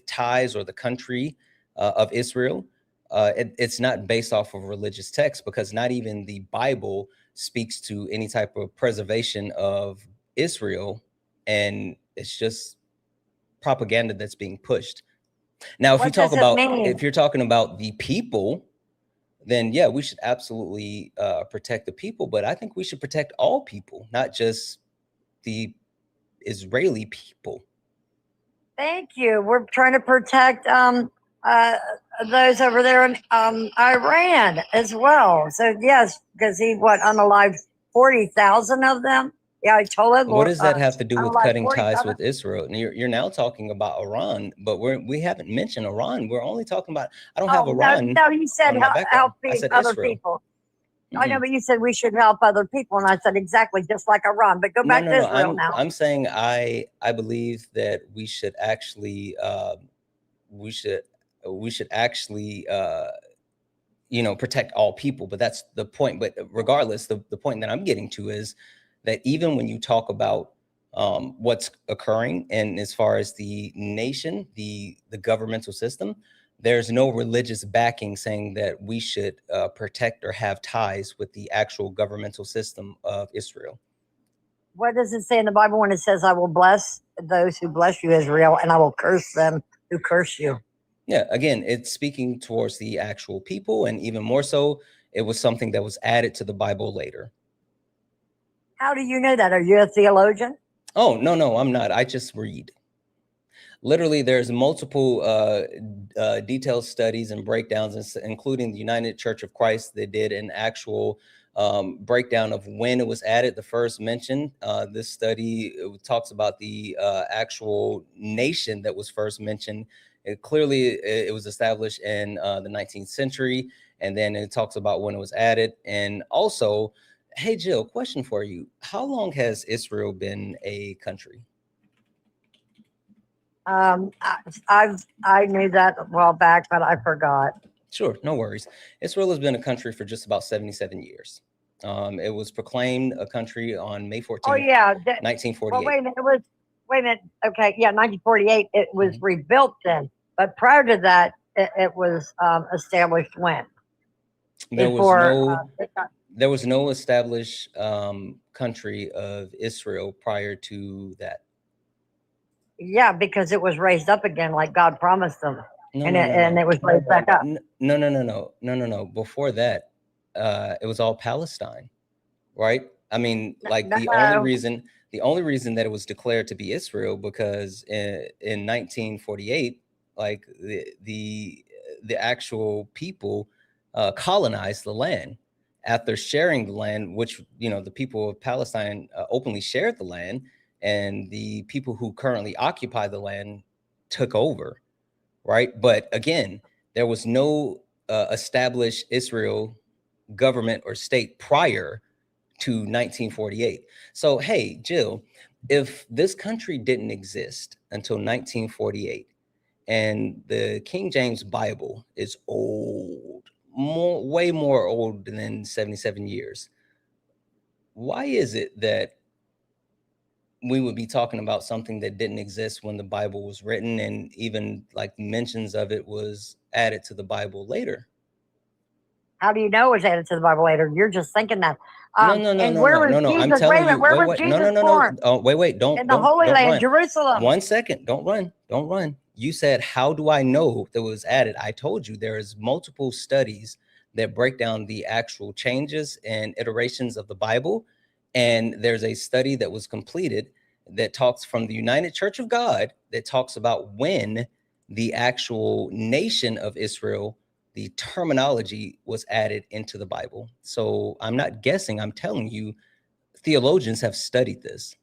ties or the country of Israel, it's not based off of religious text, because not even the Bible speaks to any type of preservation of Israel, and it's just propaganda that's being pushed. Now, if you're talking about the people, then yeah, we should absolutely protect the people, but I think we should protect all people, not just the Israeli people. Thank you. We're trying to protect those over there in Iran as well. So yes, because he unalived 40,000 of them. Yeah, I told him. What does that have to do with cutting ties with Israel? And you're now talking about Iran, but we haven't mentioned Iran. We're only talking about, I don't have Iran. No, you said help other people. I know, but you said we should help other people, and I said exactly, just like Iran. But go back to Israel now. I'm saying I believe that we should actually protect all people. But that's the point. But regardless, the point that I'm getting to is that even when you talk about what's occurring, and as far as the nation, the governmental system, there's no religious backing saying that we should protect or have ties with the actual governmental system of Israel. What does it say in the Bible when it says, I will bless those who bless you, Israel, and I will curse them who curse you? Yeah, again, it's speaking towards the actual people, and even more so, it was something that was added to the Bible later. How do you know that? Are you a theologian? Oh, no, I'm not. I just read. Literally, there's multiple detailed studies and breakdowns, including the United Church of Christ. They did an actual breakdown of when it was added. The first mention, this study talks about the actual nation that was first mentioned. It was established in the 19th century, and then it talks about when it was added. And also, hey, Jill, question for you. How long has Israel been a country? I knew that a while back, but I forgot. Sure, no worries. Israel has been a country for just about 77 years. It was proclaimed a country on May 14th, Oh yeah, 1948. well, wait a minute. Okay, yeah, 1948. It was rebuilt then, but prior to that, it was established when. There was no established country of Israel prior to that. Yeah, because it was raised up again, like God promised them, and it was raised back up. No. Before that, it was all Palestine, right? I mean, like the only reason that it was declared to be Israel because in 1948, like the actual people colonized the land after sharing the land, which the people of Palestine openly shared the land. And the people who currently occupy the land took over, right? But again, there was no established Israel government or state prior to 1948. So, hey, Jill, if this country didn't exist until 1948, and the King James Bible is old, way more old than 77 years, why is it that we would be talking about something that didn't exist when the Bible was written, and even like mentions of it was added to the Bible later? How do you know it was added to the Bible later? You're just thinking that. No. I'm telling you. Where was Jesus born? Oh, wait. Don't. In the Holy Land, run. Jerusalem. 1 second. Don't run. You said, how do I know that it was added? I told you there is multiple studies that break down the actual changes and iterations of the Bible. And there's a study that was completed that talks from the United Church of God that talks about when the actual nation of Israel, the terminology was added into the Bible. So I'm not guessing, I'm telling you, theologians have studied this.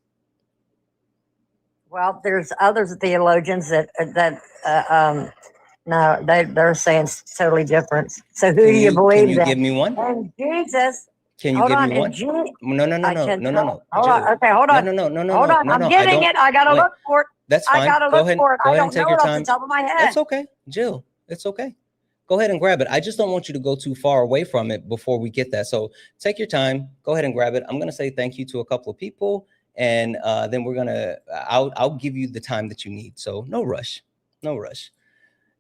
Well, there's other theologians that no, they're saying it's totally different. So who do you believe? Can you give me one? And Jesus. Can you give me one? No. Hold on. Okay, hold on. No. Hold on. I'm getting it. I gotta look for it. That's fine. I gotta look for it. Go I ahead don't and take know your it time. off the top of my head. It's okay, Jill. It's okay. Go ahead and grab it. I just don't want you to go too far away from it before we get that. So take your time. Go ahead and grab it. I'm gonna say thank you to a couple of people, and then I'll give you the time that you need. So no rush.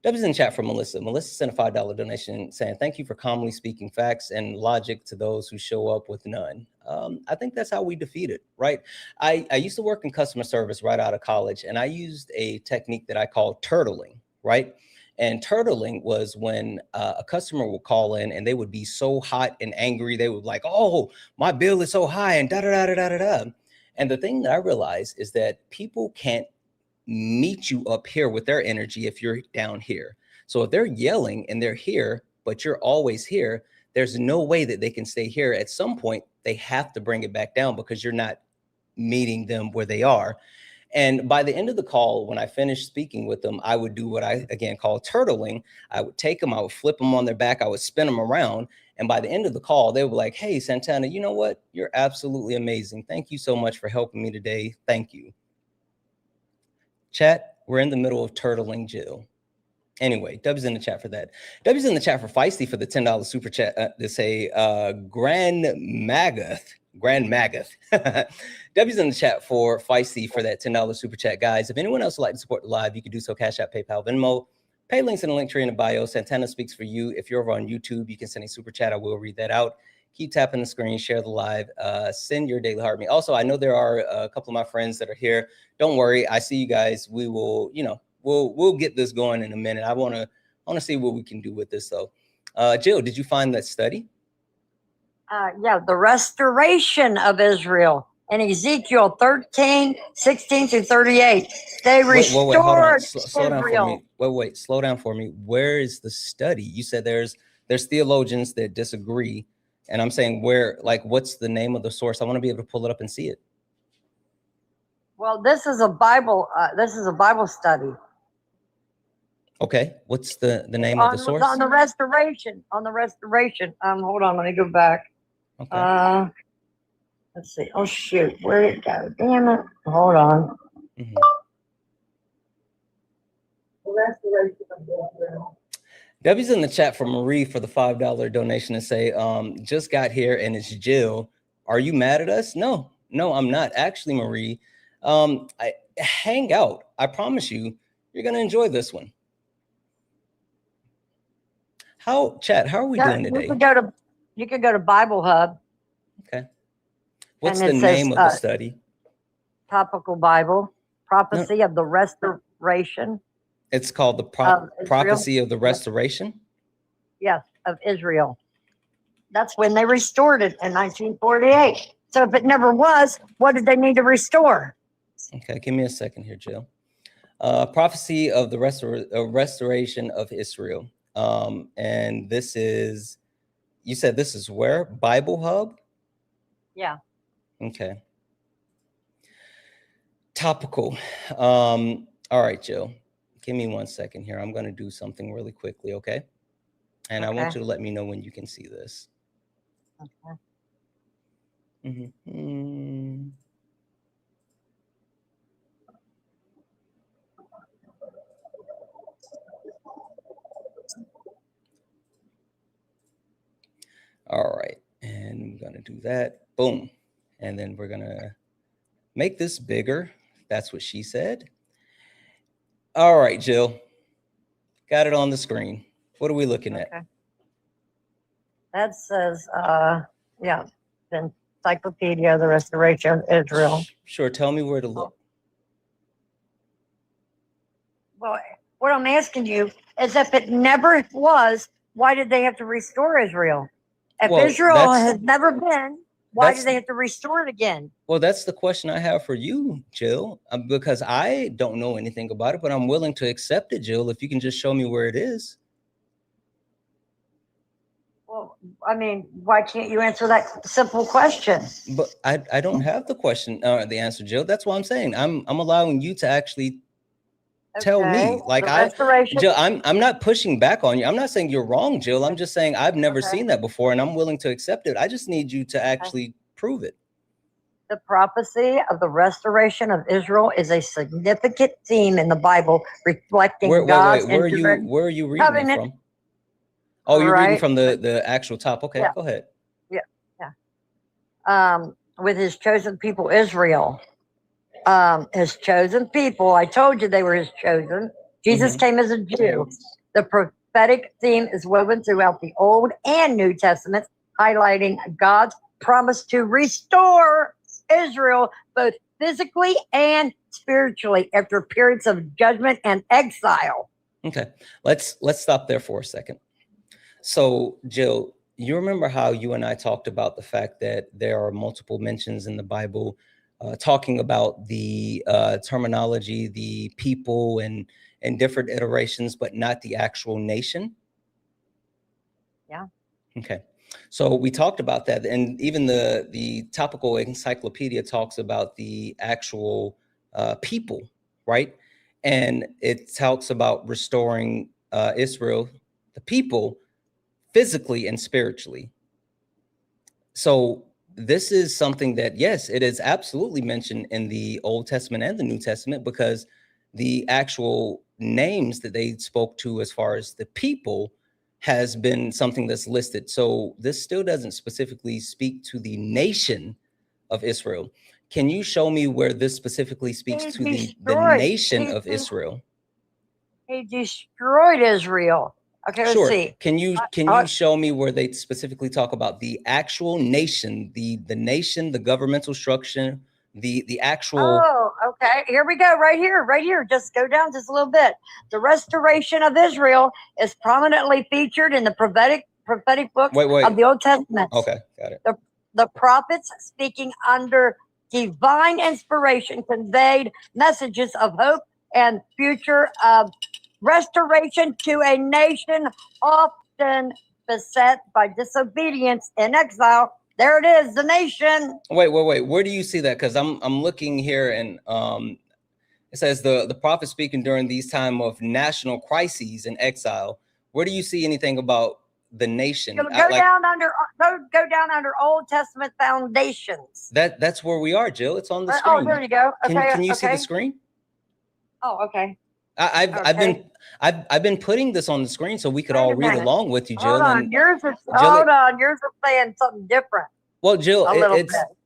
W's in chat for Melissa. Melissa sent a $5 donation saying, thank you for calmly speaking facts and logic to those who show up with none. I think that's how we defeat it, right? I used to work in customer service right out of college, and I used a technique that I call turtling, right? And turtling was when a customer would call in and they would be so hot and angry. They would like, oh, my bill is so high and da-da-da-da-da-da. And the thing that I realized is that people can't meet you up here with their energy if you're down here. So if they're yelling and they're here, but you're always here, there's no way that they can stay here. At some point, they have to bring it back down because you're not meeting them where they are. And by the end of the call, when I finished speaking with them, I would do what I, again, call turtling. I would take them, I would flip them on their back, I would spin them around. And by the end of the call, they were like, hey, Santana, you know what? You're absolutely amazing. Thank you so much for helping me today. Thank you. Chat, we're in the middle of turtling Jill. Anyway, W's in the chat for that. W's in the chat for Feisty for the $10 super chat to say Grand Magath. W's in the chat for Feisty for that $10 super chat. Guys, if anyone else would like to support the live, you can do so. Cash App, PayPal, Venmo. Pay links in the link tree in the bio. Santana speaks for you. If you're over on YouTube, you can send a super chat. I will read that out. Keep tapping the screen, share the live, send your daily heart me. Also, I know there are a couple of my friends that are here. Don't worry, I see you guys. We will, we'll get this going in a minute. I want to I want to see what we can do with this though. Jill, did you find that study? Yeah, the restoration of Israel in Ezekiel 13, 16 through 38. They restored wait, hold on. Slow down for Israel. me. Wait, slow down for me. Where is the study? You said there's theologians that disagree, and I'm saying where, like, what's the name of the source? I want to be able to pull it up and see it. Well, this is a Bible study. Okay, what's the name of the source? On the restoration. Hold on, let me go back. Okay. Let's see. Oh shoot, where'd it go? Damn it. Hold on. Mhm. The restoration of Israel. Debbie's in the chat for Marie for the $5 donation and say, just got here and it's Jill. Are you mad at us? No, I'm not. Actually, Marie, I hang out. I promise you, you're gonna enjoy this one. How are we doing today? You could go to Bible Hub. Okay. What's the name of the study? Topical Bible, Prophecy of the Restoration. It's called the Prophecy of the Restoration? Yes, of Israel. That's when they restored it in 1948. So if it never was, what did they need to restore? Okay, give me a second here, Jill. Prophecy of the Restoration of Israel. And this is, you said this is where? Bible Hub? Yeah. Okay. Topical. All right, Jill. Give me 1 second here. I'm going to do something really quickly, okay? And I want you to let me know when you can see this. Okay. Mm-hmm. All right, and I'm gonna do that. Boom. And then we're gonna make this bigger. That's what she said. All right, Jill. Got it on the screen. What are we looking at? That says, yeah, the Encyclopedia of the Restoration of Israel. Sure, tell me where to look. Well, what I'm asking you is if it never was, why did they have to restore Israel? If Israel has never been, why do they have to restore it again? Well, that's the question I have for you, Jill, because I don't know anything about it, but I'm willing to accept it, Jill, if you can just show me where it is. Well, I mean, why can't you answer that simple question? But I don't have the question, the answer, Jill. That's what I'm saying. I'm allowing you to actually tell me, like, Jill, I'm not pushing back on you. I'm not saying you're wrong, Jill. I'm just saying I've never seen that before and I'm willing to accept it. I just need you to actually prove it. The prophecy of the restoration of Israel is a significant theme in the Bible, reflecting God's where are you reading it from? Oh, you're reading from the actual top. Okay, go ahead. With his chosen people, Israel. His chosen people. I told you they were his chosen. Jesus came as a Jew. The prophetic theme is woven throughout the Old and New Testaments, highlighting God's promise to restore Israel both physically and spiritually after periods of judgment and exile. Okay, let's stop there for a second. So, Jill, you remember how you and I talked about the fact that there are multiple mentions in the Bible talking about the terminology, the people, and different iterations, but not the actual nation? Yeah. Okay. So we talked about that, and even the topical encyclopedia talks about the actual people, right? And it talks about restoring Israel, the people, physically and spiritually. So this is something that, yes, it is absolutely mentioned in the Old Testament and the New Testament, because the actual names that they spoke to as far as the people has been something that's listed. So this still doesn't specifically speak to the nation of Israel. Can you show me where this specifically speaks to the nation of Israel? He destroyed Israel. Okay, let's see. Can you show me where they specifically talk about the actual nation, the nation, the governmental structure, The actual. Oh, okay. Here we go. Right here. Just go down just a little bit. The restoration of Israel is prominently featured in the prophetic books of the Old Testament. Okay, got it. The prophets, speaking under divine inspiration, conveyed messages of hope and future restoration to a nation often beset by disobedience and exile. There it is, the nation. Wait. Where do you see that? Because I'm looking here, and it says the prophet speaking during these time of national crises and exile. Where do you see anything about the nation? Go down under Old Testament foundations. That's where we are, Jill. It's on the Oh, screen. there you go. Okay, Can you see the screen? Oh, okay. I've been putting this on the screen so we could all read along with you, Jill. Hold on, yours is saying something different. Well, Jill,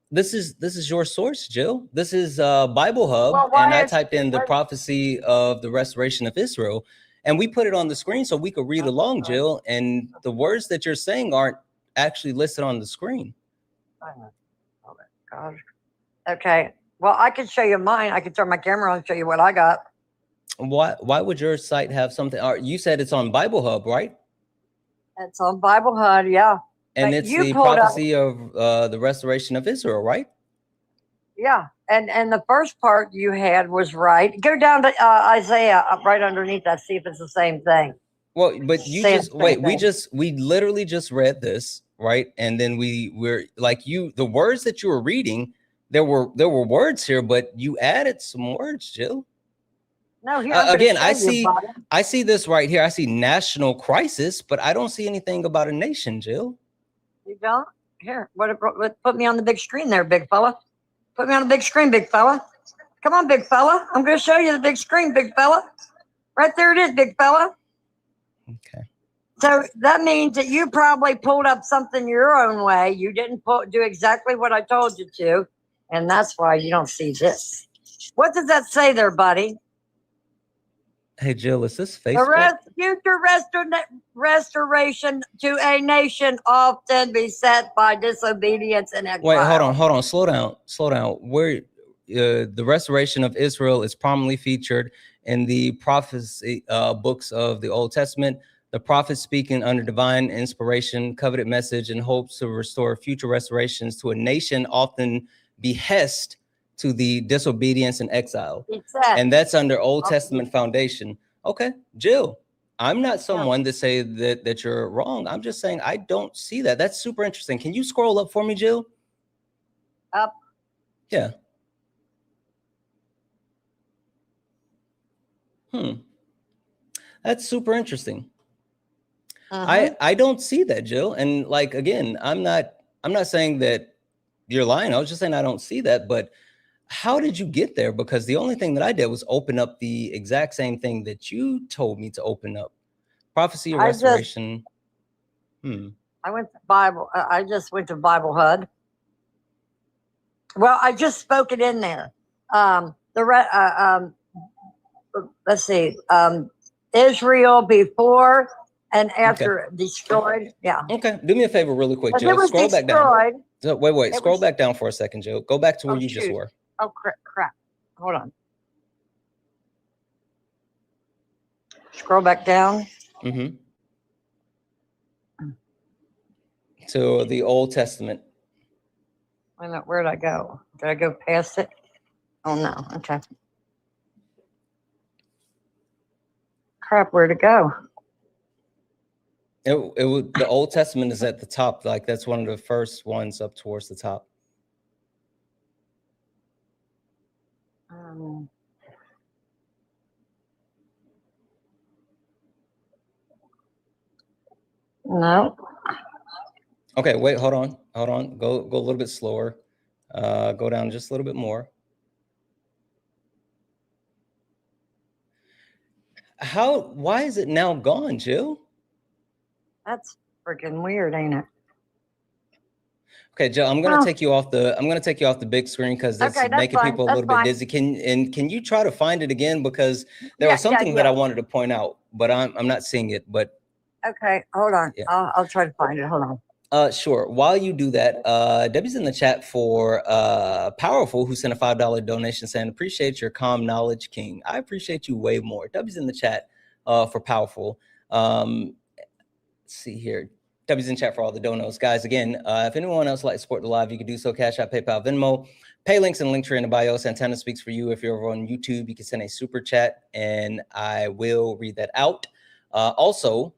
this is your source, Jill. This is Bible Hub, and I typed in the prophecy of the restoration of Israel, and we put it on the screen so we could read along, Jill. And the words that you're saying aren't actually listed on the screen. Oh God. Okay. Well, I can show you mine. I can turn my camera on and show you what I got. Why would your site have something? You said it's on Bible Hub, right? It's on Bible Hub, yeah. And it's the prophecy of the restoration of Israel, right? Yeah. And the first part you had was right. Go down to Isaiah right underneath that. See if it's the same thing. Well, but you just wait. We literally just read this, right? And then we're like the words that you were reading. There were words here, but you added some words, Jill. No, here again, I see this right here. I see national crisis, but I don't see anything about a nation, Jill. You don't? Here, put me on the big screen there, big fella. Put me on the big screen, big fella. Come on, big fella. I'm going to show you the big screen, big fella. Right there it is, big fella. Okay. So that means that you probably pulled up something your own way. You didn't do exactly what I told you to, and that's why you don't see this. What does that say there, buddy? Hey, Jill, is this Facebook? Future restoration to a nation often beset by disobedience and exile. Wait, hold on. Slow down. Where the restoration of Israel is prominently featured in the prophecy books of the Old Testament. The prophets speaking under divine inspiration, coveted message, and hopes to restore future restorations to a nation often behest to the disobedience and exile. And that's under Old Testament foundation. Okay, Jill, I'm not someone to say that you're wrong. I'm just saying I don't see that. That's super interesting. Can you scroll up for me, Jill? Up. Yeah. That's super interesting. I don't see that, Jill. And like, again, I'm not saying that you're lying. I was just saying I don't see that, but how did you get there? Because the only thing that I did was open up the exact same thing that you told me to open up. Prophecy of restoration. I went to Bible. I just went to Bible Hub. Well, I just spoke it in there. Let's see. Israel before and after destroyed. Yeah. Okay. Do me a favor really quick, Jill. Scroll back down. Wait. Scroll back down for a second, Jill. Go back to where you just were. Oh, crap. Hold on. Scroll back down. To the Old Testament. Wait a minute. Where did I go? Did I go past it? Oh, no. Okay. Crap. Where'd it go? The Old Testament is at the top. Like that's one of the first ones up towards the top. No. Okay, wait, hold on. Go a little bit slower. Go down just a little bit more. Why is it now gone, Jill? That's freaking weird, ain't it? Okay, Jill, I'm gonna take you off the big screen because that's making people a little bit dizzy. Can you try to find it again? Because there was something that I wanted to point out, but I'm not seeing it. But okay, hold on. Yeah. I'll try to find it. Hold on. Sure. While you do that, Debbie's in the chat for Powerful, who sent a $5 donation saying, appreciate your calm knowledge, King. I appreciate you way more. Debbie's in the chat for Powerful. Let's see here. Debbie's in chat for all the donos. Guys, again, if anyone else would like to support the live, you can do so. Cash App, PayPal, Venmo. Pay links and link tree in the bio. Santana speaks for you. If you're over on YouTube, you can send a super chat and I will read that out. Also,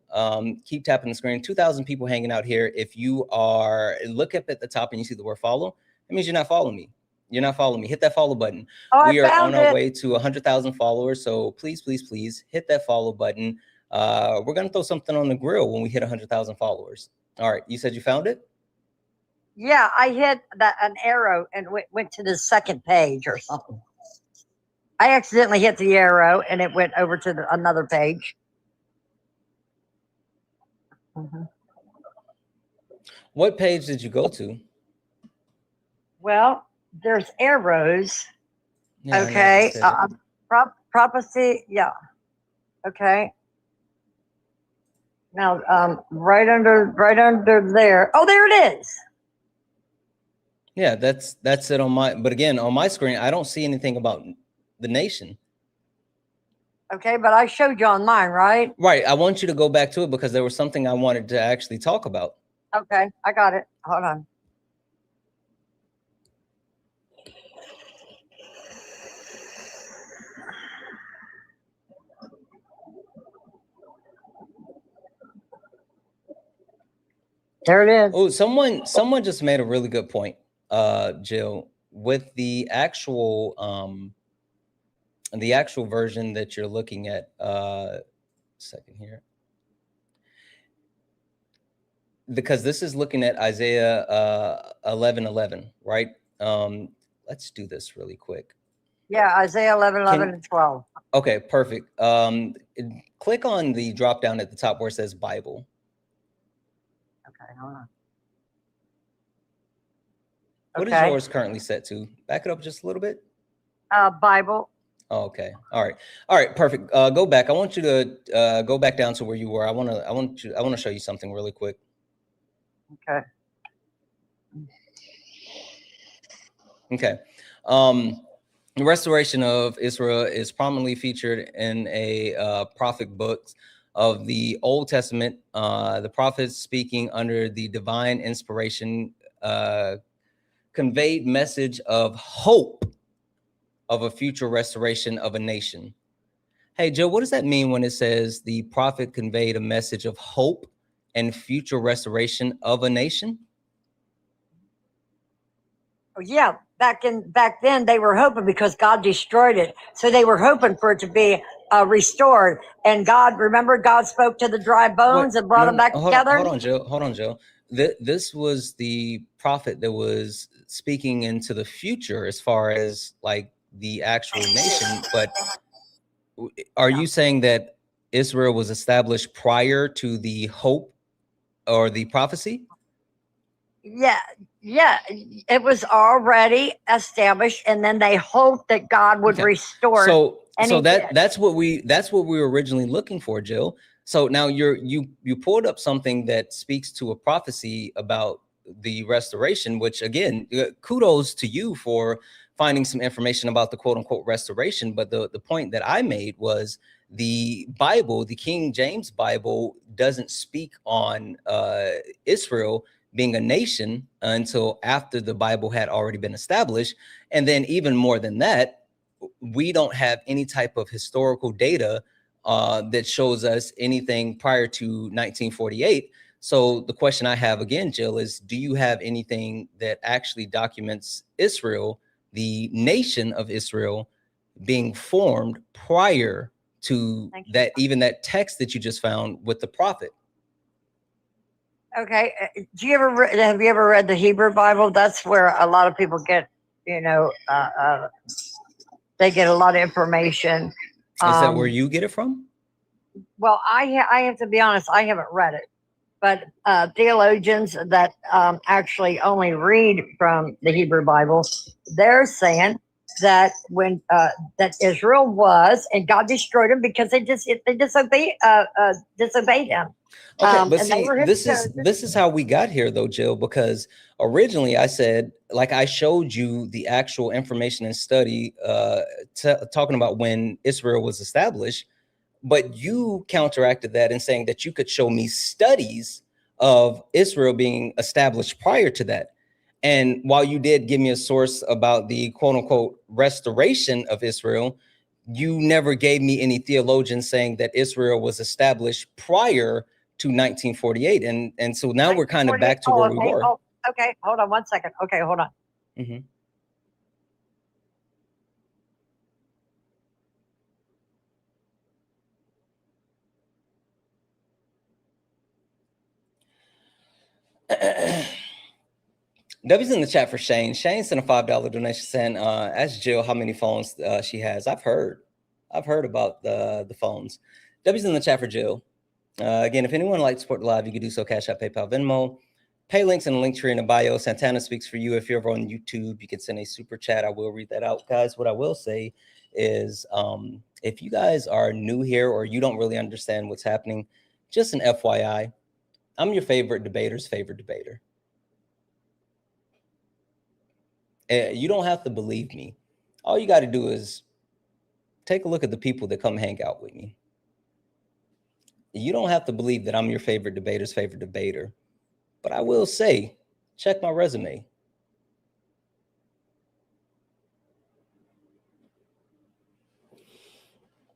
keep tapping the screen. 2,000 people hanging out here. If you are, look up at the top and you see the word follow, that means you're not following me. You're not following me. Hit that follow button. We are on our way to 100,000 followers. So please, please, please hit that follow button. We're going to throw something on the grill when we hit 100,000 followers. All right. You said you found it? Yeah, I hit an arrow and went to the second page or something. I accidentally hit the arrow and it went over to another page. Mm-hmm. What page did you go to? Well, there's arrows. Yeah, okay. Prophecy. Yeah. Okay. Now, right under there. Oh, there it is. Yeah, that's it on my, but again, on my screen, I don't see anything about the nation. Okay, but I showed you on mine, right? Right. I want you to go back to it because there was something I wanted to actually talk about. Okay, I got it. Hold on. There it is. Oh, someone just made a really good point, Jill, with the actual version that you're looking at. Second here. Because this is looking at Isaiah 11:11, right? Let's do this really quick. Yeah, Isaiah 11:11 and 12. Okay, perfect. Click on the drop down at the top where it says Bible. Okay, hold on. What is yours currently set to? Back it up just a little bit. Bible. Oh, okay. All right. Perfect. Go back. I want you to go back down to where you were. I want to show you something really quick. Okay. Okay. The restoration of Israel is prominently featured in a prophet books of the Old Testament. The prophets speaking under the divine inspiration conveyed message of hope of a future restoration of a nation. Hey, Joe, what does that mean when it says the prophet conveyed a message of hope and future restoration of a nation? Oh, yeah, back then they were hoping because God destroyed it. So they were hoping for it to be restored. And God, remember, God spoke to the dry bones and brought them back together? Hold on, Joe. This was the prophet that was speaking into the future as far as like the actual nation. But are you saying that Israel was established prior to the hope or the prophecy? Yeah, it was already established, and then they hoped that God would restore. So that's what we were originally looking for, Jill. So now you pulled up something that speaks to a prophecy about the restoration, which again, kudos to you for finding some information about the quote unquote restoration. But the point that I made was the Bible, the King James Bible, doesn't speak on Israel being a nation until after the Bible had already been established. And then even more than that, we don't have any type of historical data that shows us anything prior to 1948. So the question I have again, Jill, is do you have anything that actually documents Israel, the nation of Israel, being formed prior to that, even that text that you just found with the prophet? Okay. Have you ever read the Hebrew Bible? That's where a lot of people get, they get a lot of information. Is that where you get it from? Well, I have to be honest, I haven't read it, but theologians that actually only read from the Hebrew Bible, they're saying that when that Israel was, and God destroyed them because they disobeyed him. Okay, but and they see, were his this is how we got here, though, Jill. Because originally I said, like, I showed you the actual information and study talking about when Israel was established, but you counteracted that in saying that you could show me studies of Israel being established prior to that. And while you did give me a source about the quote unquote restoration of Israel, you never gave me any theologians saying that Israel was established prior to 1948. And so now we're kind of back to where we were. Oh, okay, hold on 1 second. Okay, hold on. Mm-hmm. W's in the chat for Shane. Shane sent a $5 donation saying, ask Jill how many phones she has. I've heard about the phones. W's in the chat for Jill. Again, if anyone would like to support the live, you can do so. Cash App, PayPal, Venmo. Pay links in the link tree in the bio. Santana speaks for you. If you're over on YouTube, you can send a super chat. I will read that out, guys. What I will say is, if you guys are new here or you don't really understand what's happening, just an FYI, I'm your favorite debater's favorite debater. You don't have to believe me. All you got to do is take a look at the people that come hang out with me. You don't have to believe that I'm your favorite debater's favorite debater. But I will say, check my resume.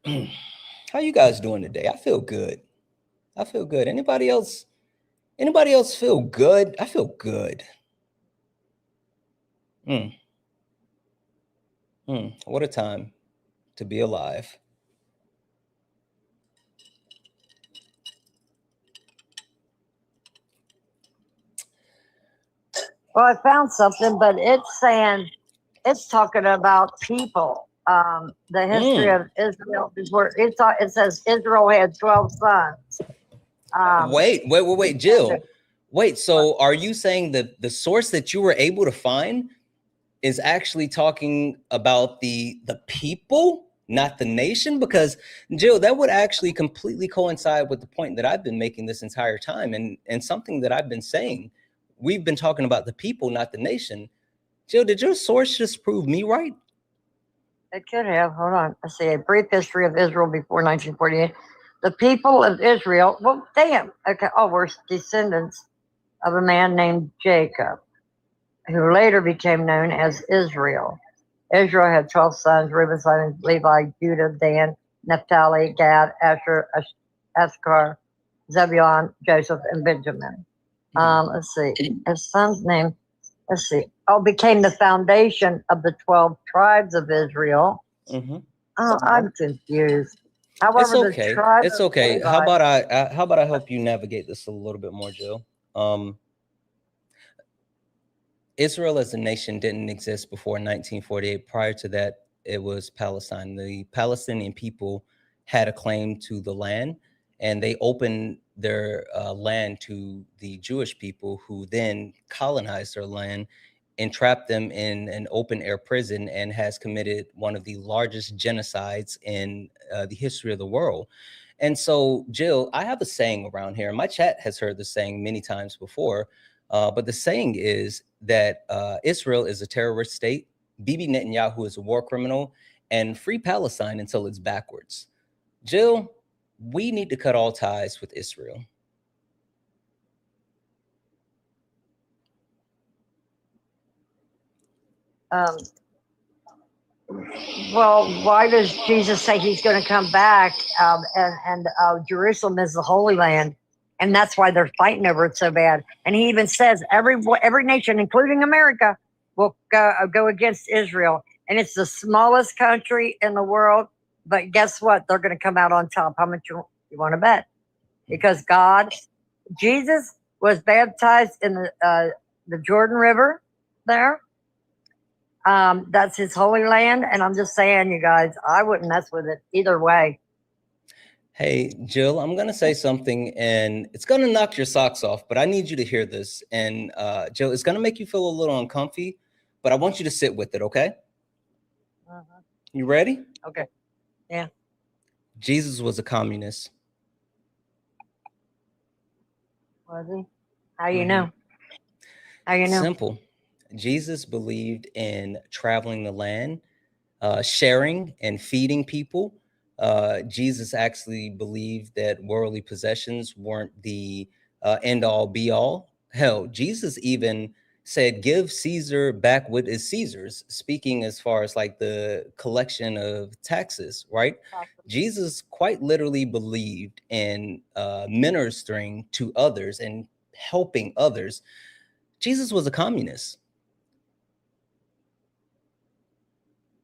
How you guys doing today? I feel good. I feel good. Anybody else feel good? I feel good. What a time to be alive. Well, I found something, but it's talking about people. The history of Israel is where it says Israel had 12 sons. Wait, Jill. Wait, so are you saying that the source that you were able to find is actually talking about the people, not the nation? Because, Jill, that would actually completely coincide with the point that I've been making this entire time, and something that I've been saying. We've been talking about the people, not the nation. Jill, did your source just prove me right? It could have. Hold on. Let's see. A brief history of Israel before 1948. The people of Israel, well, damn. Okay. Oh, we're descendants of a man named Jacob, who later became known as Israel. Israel had 12 sons: Reuben, Simon, Levi, Judah, Dan, Naphtali, Gad, Asher, Issachar, Zebulun, Joseph, and Benjamin. Let's see. His son's name, became the foundation of the 12 tribes of Israel. Oh, I'm confused. However, it's okay. It's okay. Levi, How about I help you navigate this a little bit more, Jill? Israel as a nation didn't exist before 1948. Prior to that, it was Palestine. The Palestinian people had a claim to the land, and they opened their land to the Jewish people, who then colonized their land, entrapped them in an open air prison, and has committed one of the largest genocides in the history of the world. And so, Jill, I have a saying around here. My chat has heard the saying many times before, but the saying is that Israel is a terrorist state, Bibi Netanyahu is a war criminal, and free Palestine until it's backwards. Jill, we need to cut all ties with Israel. Well, why does Jesus say he's going to come back and Jerusalem is the Holy Land? And that's why they're fighting over it so bad. And he even says every nation, including America, will go against Israel. And it's the smallest country in the world. But guess what? They're going to come out on top. How much you want to bet? Because Jesus was baptized in the Jordan River there. That's his holy land. And I'm just saying, you guys, I wouldn't mess with it either way. Hey, Jill, I'm going to say something, and it's going to knock your socks off, but I need you to hear this. And Jill, it's going to make you feel a little uncomfy, but I want you to sit with it, okay? You ready? Okay. Yeah. Jesus was a communist. Was he? How you know? How you know? Simple. Jesus believed in traveling the land, sharing and feeding people. Jesus actually believed that worldly possessions weren't the end all be all. Hell, Jesus even said, give Caesar back what is Caesar's, speaking as far as like the collection of taxes, right? Jesus quite literally believed in ministering to others and helping others. Jesus was a communist.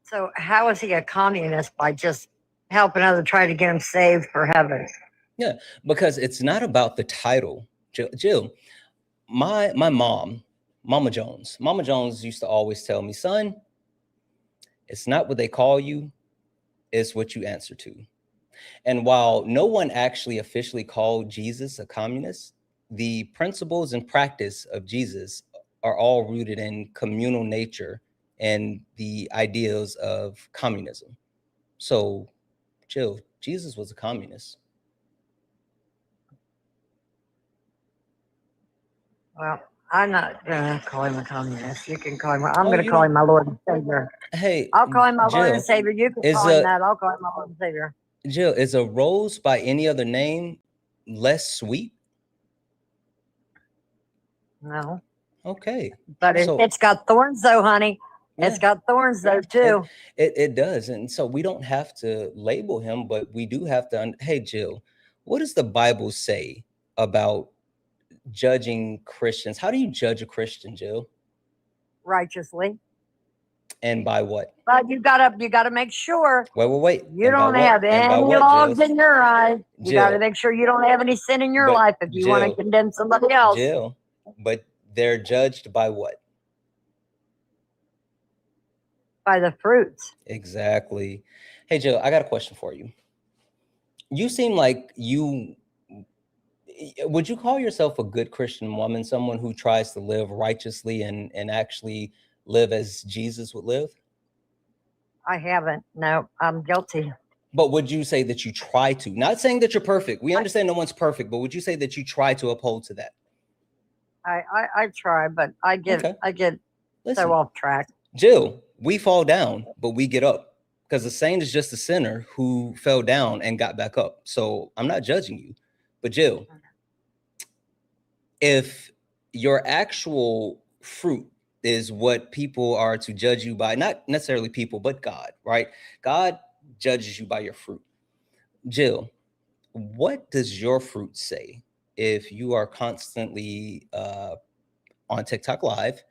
So how is he a communist? By just helping others, try to get him saved for heaven? Yeah, because it's not about the title. Jill, my mom, Mama Jones used to always tell me, son, it's not what they call you, it's what you answer to. And while no one actually officially called Jesus a communist, the principles and practice of Jesus are all rooted in communal nature and the ideals of communism. So, Jill, Jesus was a communist. Well, I'm not gonna call him a communist. You can call him. I'm Oh, gonna you call don't- him my Lord and Savior. Hey, I'll call him my Lord Jill, and Savior. You can is call him a- that. I'll call him my Lord and Savior. Jill, is a rose by any other name less sweet? No, Okay. but So- it's got thorns, though, honey. It's Yeah. got thorns, though, too. It does. And so we don't have to label him, but we do have to. Hey, Jill, what does the Bible say about judging Christians? How do you judge a Christian, Jill? Righteously, And by what? but you gotta make sure Wait. you And by don't what? have And by any what, logs Jill? in your eyes. You gotta Jill. make sure you don't have any sin in your But life if you want to Jill- condemn somebody else. Jill, but they're judged by what? By the fruits. Exactly. Hey, Jill, I got a question for you. You seem like would you call yourself a good Christian woman, someone who tries to live righteously and actually live as Jesus would live? I haven't. No, I'm guilty. But would you say that you try to? Not saying that you're perfect. We understand no one's perfect, but would you say that you try to uphold to that? I try, but I get Okay. Listen, so off track. Jill, we fall down, but we get up. Because the saint is just a sinner who fell down and got back up. So I'm not judging you. But Jill, if your actual fruit is what people are to judge you by, not necessarily people, but God, right? God judges you by your fruit. Jill, what does your fruit say if you are constantly on TikTok Live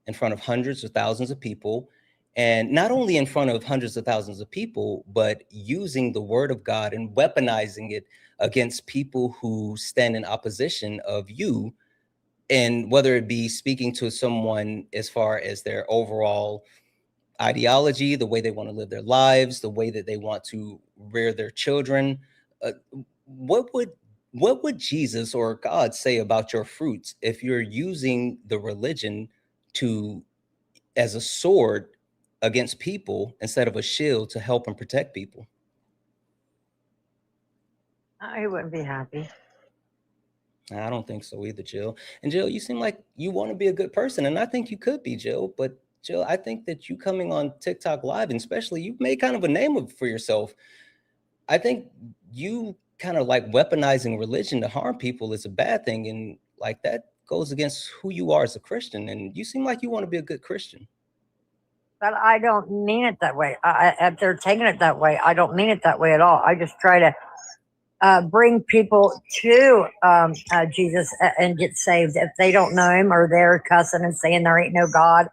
in front of hundreds of thousands of people, and not only in front of hundreds of thousands of people, but using the word of God and weaponizing it against people who stand in opposition of you, and whether it be speaking to someone as far as their overall ideology, the way they want to live their lives, the way that they want to rear their children, what would Jesus or God say about your fruits if you're using the religion as a sword against people instead of a shield to help and protect people? I wouldn't be happy. I don't think so either, Jill. And Jill, you seem like you want to be a good person, and I think you could be, Jill. But Jill, I think that you coming on TikTok Live, and especially you've made kind of a name for yourself. I think you kind of like weaponizing religion to harm people is a bad thing, and like that goes against who you are as a Christian. And you seem like you want to be a good Christian. But I don't mean it that way. If they're taking it that way, I don't mean it that way at all. I just try to bring people to Jesus and get saved if they don't know him or they're cussing and saying there ain't no God.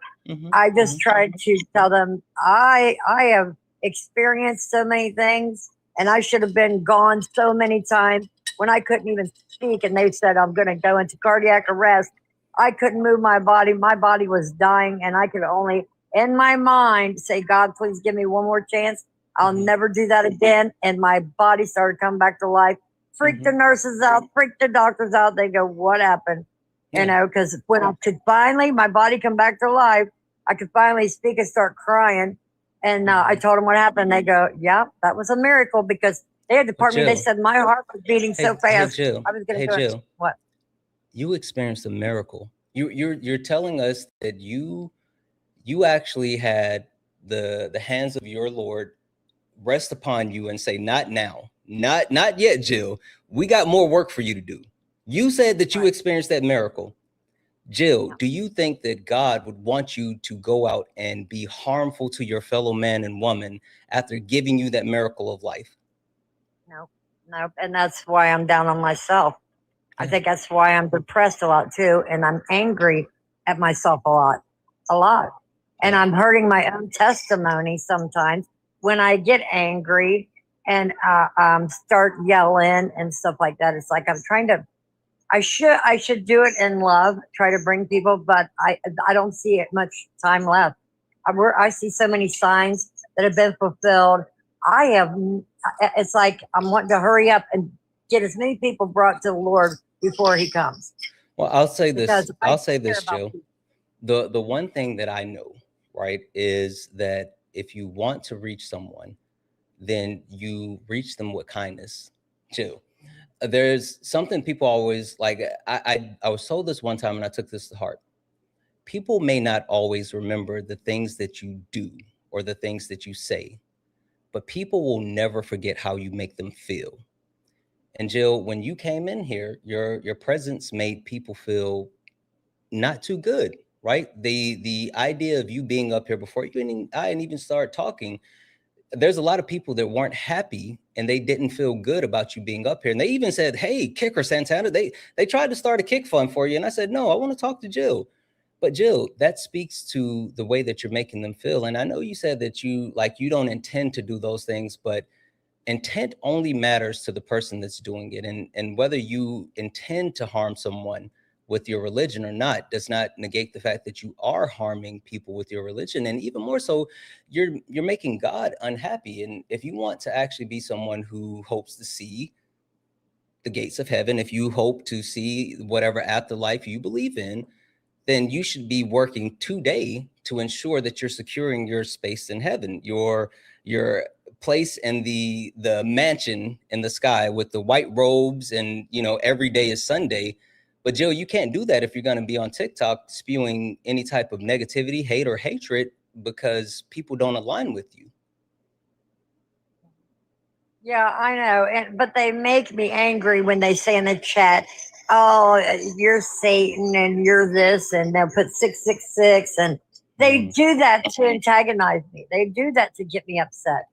I just try to tell them I have experienced so many things and I should have been gone so many times when I couldn't even speak and they said I'm going to go into cardiac arrest. I couldn't move my body. My body was dying and I could only in my mind say, God, please give me one more chance. I'll never do that again. And my body started coming back to life. Freak the nurses out, freak the doctors out. They go, what happened? You know, because when I could finally, my body come back to life, I could finally speak and start crying. And I told them what happened. They go, yeah, that was a miracle, because they had to part me. They Jill, said my heart was beating so fast. Jill, I was going hey to do it. Jill, What? you experienced a miracle. You're telling us that you actually had the hands of your Lord rest upon you and say, not now, not yet, Jill. We got more work for you to do. You said that you experienced that miracle. Jill, do you think that God would want you to go out and be harmful to your fellow man and woman after giving you that miracle of life? No. And that's why I'm down on myself. I think that's why I'm depressed a lot too. And I'm angry at myself a lot. And I'm hurting my own testimony sometimes when I get angry and start yelling and stuff like that. It's like I'm trying to, I should do it in love, try to bring people, but I don't see it much time left. I see so many signs that have been fulfilled. It's like I'm wanting to hurry up and get as many people brought to the Lord before he comes. Well, I'll say this, Jill. The one thing that I know, right, is that if you want to reach someone, then you reach them with kindness, Jill. There's something people always like. I was told this one time and I took this to heart. People may not always remember the things that you do or the things that you say, but people will never forget how you make them feel. And Jill, when you came in here, your presence made people feel not too good, right? The idea of you being up here before I didn't even start talking, there's a lot of people that weren't happy and they didn't feel good about you being up here. And they even said, hey, Kicker Santana, they tried to start a kick fund for you. And I said, no, I want to talk to Jill. But Jill, that speaks to the way that you're making them feel. And I know you said that you don't intend to do those things, but intent only matters to the person that's doing it. And whether you intend to harm someone with your religion or not does not negate the fact that you are harming people with your religion. And even more so, you're making God unhappy. And if you want to actually be someone who hopes to see the gates of heaven, if you hope to see whatever afterlife you believe in, then you should be working today to ensure that you're securing your space in heaven, your place in the mansion in the sky with the white robes, and every day is Sunday. But Jill, you can't do that if you're going to be on TikTok spewing any type of negativity, hate, or hatred because people don't align with you. Yeah, I know. But they make me angry when they say in the chat, oh, you're Satan and you're this, and they'll put 666, and they do that to antagonize me. They do that to get me upset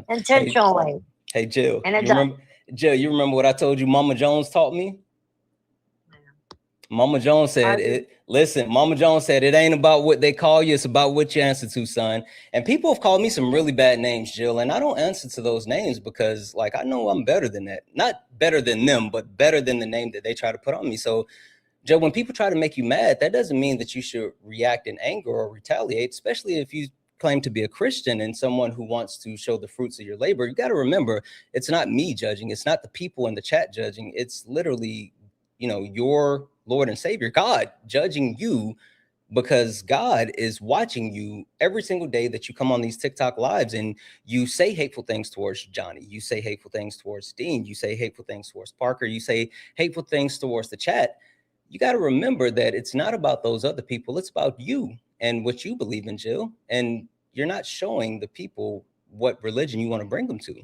intentionally. Hey Jill, you remember what I told you Mama Jones taught me? Mama Jones said, Mama Jones said, it ain't about what they call you, it's about what you answer to, son. And people have called me some really bad names, Jill, and I don't answer to those names because, I know I'm better than that. Not better than them, but better than the name that they try to put on me. So, Jill, when people try to make you mad, that doesn't mean that you should react in anger or retaliate, especially if you claim to be a Christian and someone who wants to show the fruits of your labor. You got to remember, it's not me judging. It's not the people in the chat judging. It's literally, your Lord and Savior, God, judging you, because God is watching you every single day that you come on these TikTok lives and you say hateful things towards Johnny. You say hateful things towards Dean. You say hateful things towards Parker. You say hateful things towards the chat. You got to remember that it's not about those other people. It's about you and what you believe in, Jill. And you're not showing the people what religion you want to bring them to.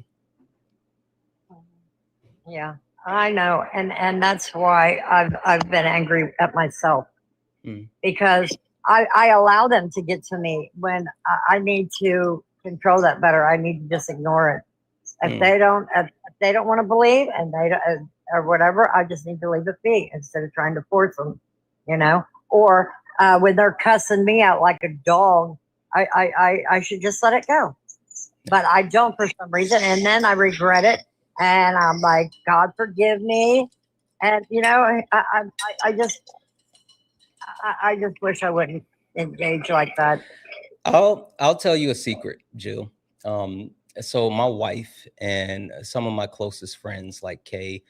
Yeah. I know, and that's why I've been angry at myself because I allow them to get to me when I need to control that better. I need to just ignore it. If they don't want to believe and they don't, or whatever, I just need to leave it be instead of trying to force them, Or when they're cussing me out like a dog, I should just let it go, but I don't for some reason, and then I regret it. And I'm like, God, forgive me. And, I just wish I wouldn't engage like that. I'll tell you a secret, Jill. So my wife and some of my closest friends like Kay,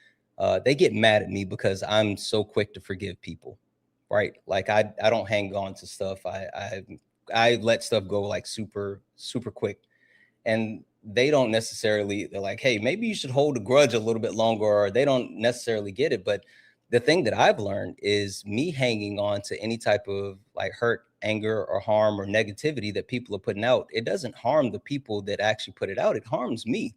they get mad at me because I'm so quick to forgive people, right? Like I don't hang on to stuff. I let stuff go like super quick, and they don't necessarily, they're like, hey, maybe you should hold a grudge a little bit longer, or they don't necessarily get it. But the thing that I've learned is me hanging on to any type of like hurt, anger, or harm or negativity that people are putting out. It doesn't harm the people that actually put it out. It harms me.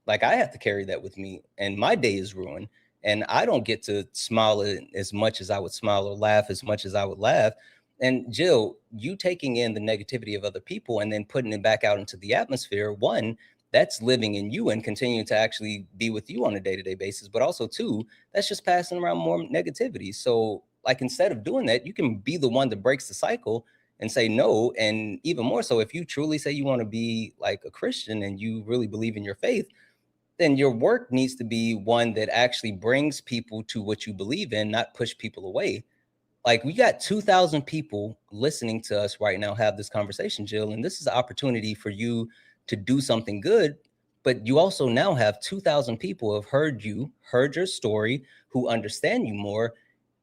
Like I have to carry that with me, and my day is ruined, and I don't get to smile as much as I would smile or laugh as much as I would laugh. And Jill, you taking in the negativity of other people and then putting it back out into the atmosphere, one, that's living in you and continuing to actually be with you on a day-to-day basis. But also two, that's just passing around more negativity. So like, instead of doing that, you can be the one that breaks the cycle and say no. And even more so, if you truly say you want to be like a Christian and you really believe in your faith, then your work needs to be one that actually brings people to what you believe in, not push people away. Like, we got 2,000 people listening to us right now have this conversation, Jill, and this is an opportunity for you to do something good. But you also now have 2,000 people who have heard your story, who understand you more.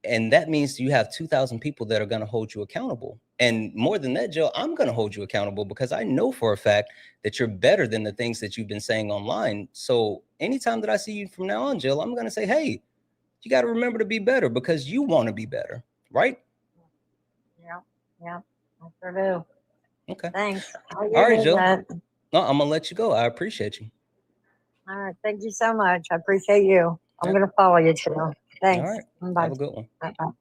And that means you have 2,000 people that are going to hold you accountable. And more than that, Jill, I'm going to hold you accountable because I know for a fact that you're better than the things that you've been saying online. So anytime that I see you from now on, Jill, I'm going to say, hey, you got to remember to be better because you want to be better, right? Yeah, I sure do. Okay. Thanks. All right, Jill. No, I'm going to let you go. I appreciate you. All right. Thank you so much. I appreciate you. I'm going to follow you, Jill. Thanks. All right. Bye. Have a good one. Bye-bye.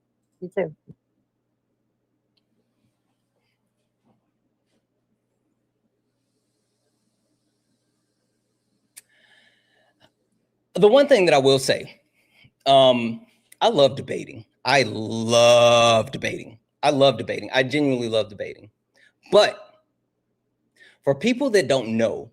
You too. The one thing that I will say, I love debating. I love debating. I genuinely love debating. But for people that don't know,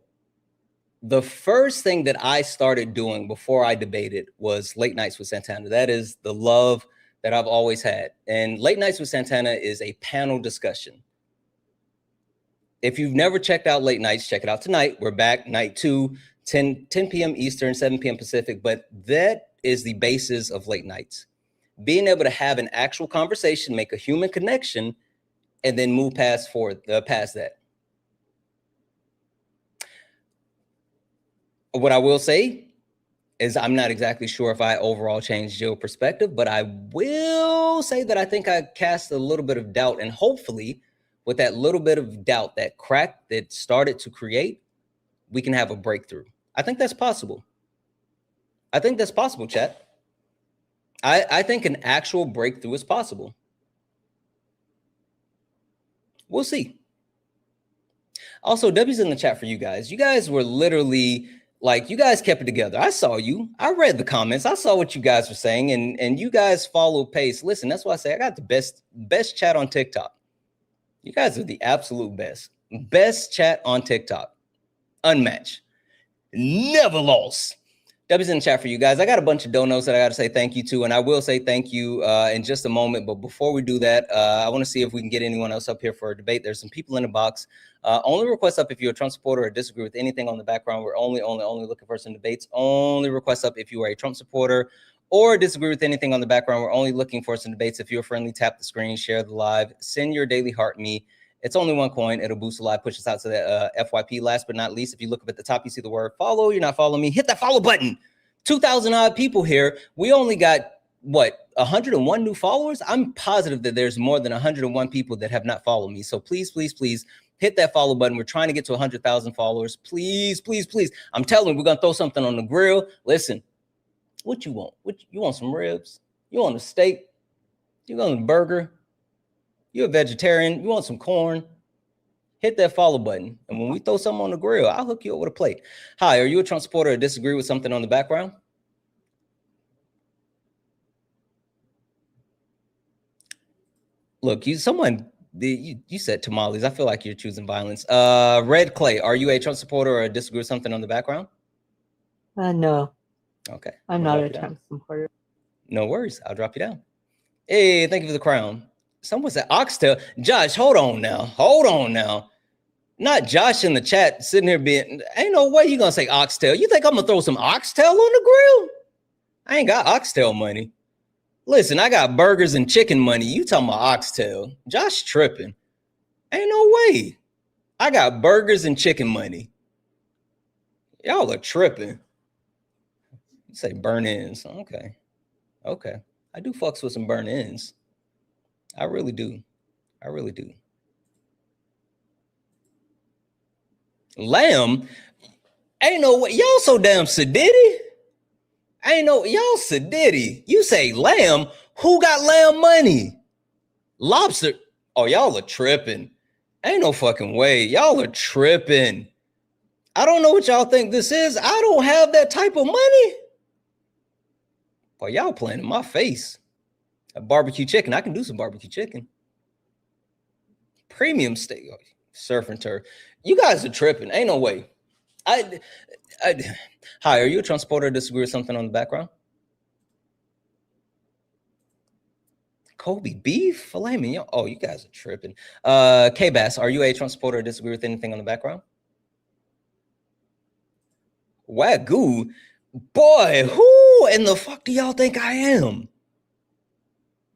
the first thing that I started doing before I debated was Late Nights with Santana. That is the love that I've always had. And Late Nights with Santana is a panel discussion. If you've never checked out Late Nights, check it out tonight. We're back, night 2, 10 p.m. Eastern, 7 p.m. Pacific. But that is the basis of Late Nights. Being able to have an actual conversation, make a human connection, and then move past that. What I will say is I'm not exactly sure if I overall changed Jill's perspective, but I will say that I think I cast a little bit of doubt, and hopefully with that little bit of doubt, that crack that started to create, we can have a breakthrough. I think that's possible. I think that's possible, chat. I think an actual breakthrough is possible. We'll see. Also, W's in the chat for you guys. You guys were literally like, you guys kept it together. I saw you. I read the comments. I saw what you guys were saying, and you guys followed pace. Listen, that's why I say I got the best chat on TikTok. You guys are the absolute best. Best chat on TikTok. Unmatched. Never lost. W's in the chat for you guys. I got a bunch of donos that I got to say thank you to, and I will say thank you in just a moment. But before we do that, I want to see if we can get anyone else up here for a debate. There's some people in the box. Only request up if you're a Trump supporter or disagree with anything on the background. We're only looking for some debates. Only request up if you are a Trump supporter or disagree with anything on the background. We're only looking for some debates. If you're friendly, tap the screen, share the live, send your daily heart me. It's only one coin. It'll boost the live, push us out to the FYP. Last but not least, if you look up at the top, you see the word follow. You're not following me. Hit that follow button. 2,000 odd people here. We only got, what, 101 new followers? I'm positive that there's more than 101 people that have not followed me. So please, please, please hit that follow button. We're trying to get to 100,000 followers. Please, please, please. I'm telling you, we're going to throw something on the grill. Listen, what you want? You want some ribs? You want a steak? You want a burger? You're a vegetarian. You want some corn? Hit that follow button. And when we throw something on the grill, I'll hook you up with a plate. Hi, are you a Trump supporter or disagree with something on the background? Look, you said tamales. I feel like you're choosing violence. Red Clay, are you a Trump supporter or disagree with something on the background? No. Okay. I'm not a Trump supporter. No worries. I'll drop you down. Hey, thank you for the crown. Someone said oxtail. Josh, hold on now. Not Josh in the chat sitting here being, ain't no way you gonna say oxtail. You think I'm gonna throw some oxtail on the grill? I ain't got oxtail money. Listen, I got burgers and chicken money. You talking about oxtail. Josh tripping. Ain't no way. I got burgers and chicken money. Y'all are tripping. You say burn ends. Okay. Okay. I do fucks with some burn ends. I really do. I really do. Lamb? Ain't no way. Y'all so damn sedity. Ain't no, y'all sedity. You say lamb. Who got lamb money? Lobster. Oh, y'all are tripping. Ain't no fucking way. Y'all are tripping. I don't know what y'all think this is. I don't have that type of money. Boy, y'all playing in my face. A barbecue chicken. I can do some barbecue chicken. Premium steak. Oh, surf and turf. You guys are tripping. Ain't no way. Hi, are you a Trump supporter or disagree with something on the background? Kobe beef? Filet mignon? Oh, you guys are tripping. K-Bass, are you a Trump supporter or disagree with anything on the background? Wagyu? Boy, who in the fuck do y'all think I am?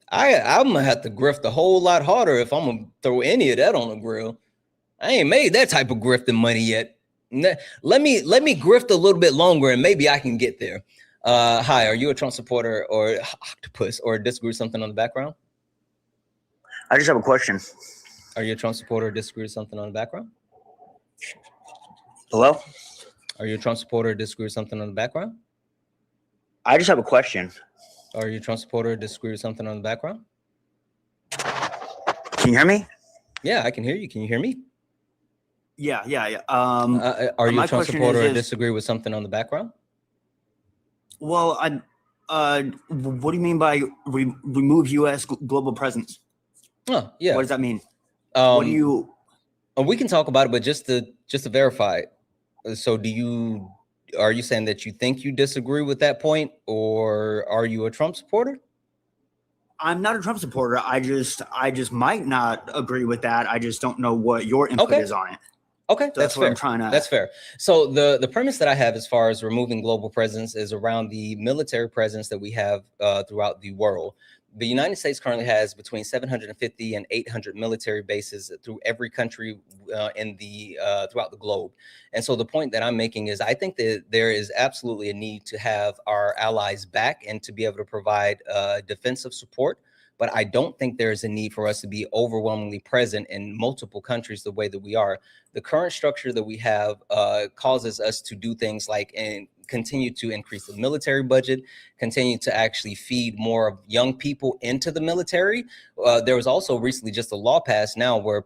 I'm gonna have to grift a whole lot harder if I'm gonna throw any of that on the grill. I ain't made that type of grifting money yet. Let me grift a little bit longer and maybe I can get there. Hi, are you a Trump supporter or octopus or disagree with something on the background? I just have a question. Are you a Trump supporter or disagree with something on the background? Hello? Are you a Trump supporter or disagree with something on the background? I just have a question. Are you a Trump supporter or disagree with something on the background? Can you hear me? Yeah, I can hear you. Can you hear me? Yeah. Are you a Trump supporter or disagree with something on the background? Well, what do you mean by remove U.S. global presence? Oh, yeah. What does that mean? What do you? We can talk about it, but just to verify. So, are you saying that you think you disagree with that point, or are you a Trump supporter? I'm not a Trump supporter. I just might not agree with that. I just don't know what your input is on it. Okay, so that's what I'm trying to. That's fair. So the premise that I have as far as removing global presence is around the military presence that we have throughout the world. The United States currently has between 750 and 800 military bases through every country throughout the globe. And so the point that I'm making is I think that there is absolutely a need to have our allies back and to be able to provide defensive support. But I don't think there is a need for us to be overwhelmingly present in multiple countries the way that we are. The current structure that we have causes us to do things like and continue to increase the military budget, continue to actually feed more of young people into the military. There was also recently just a law passed now where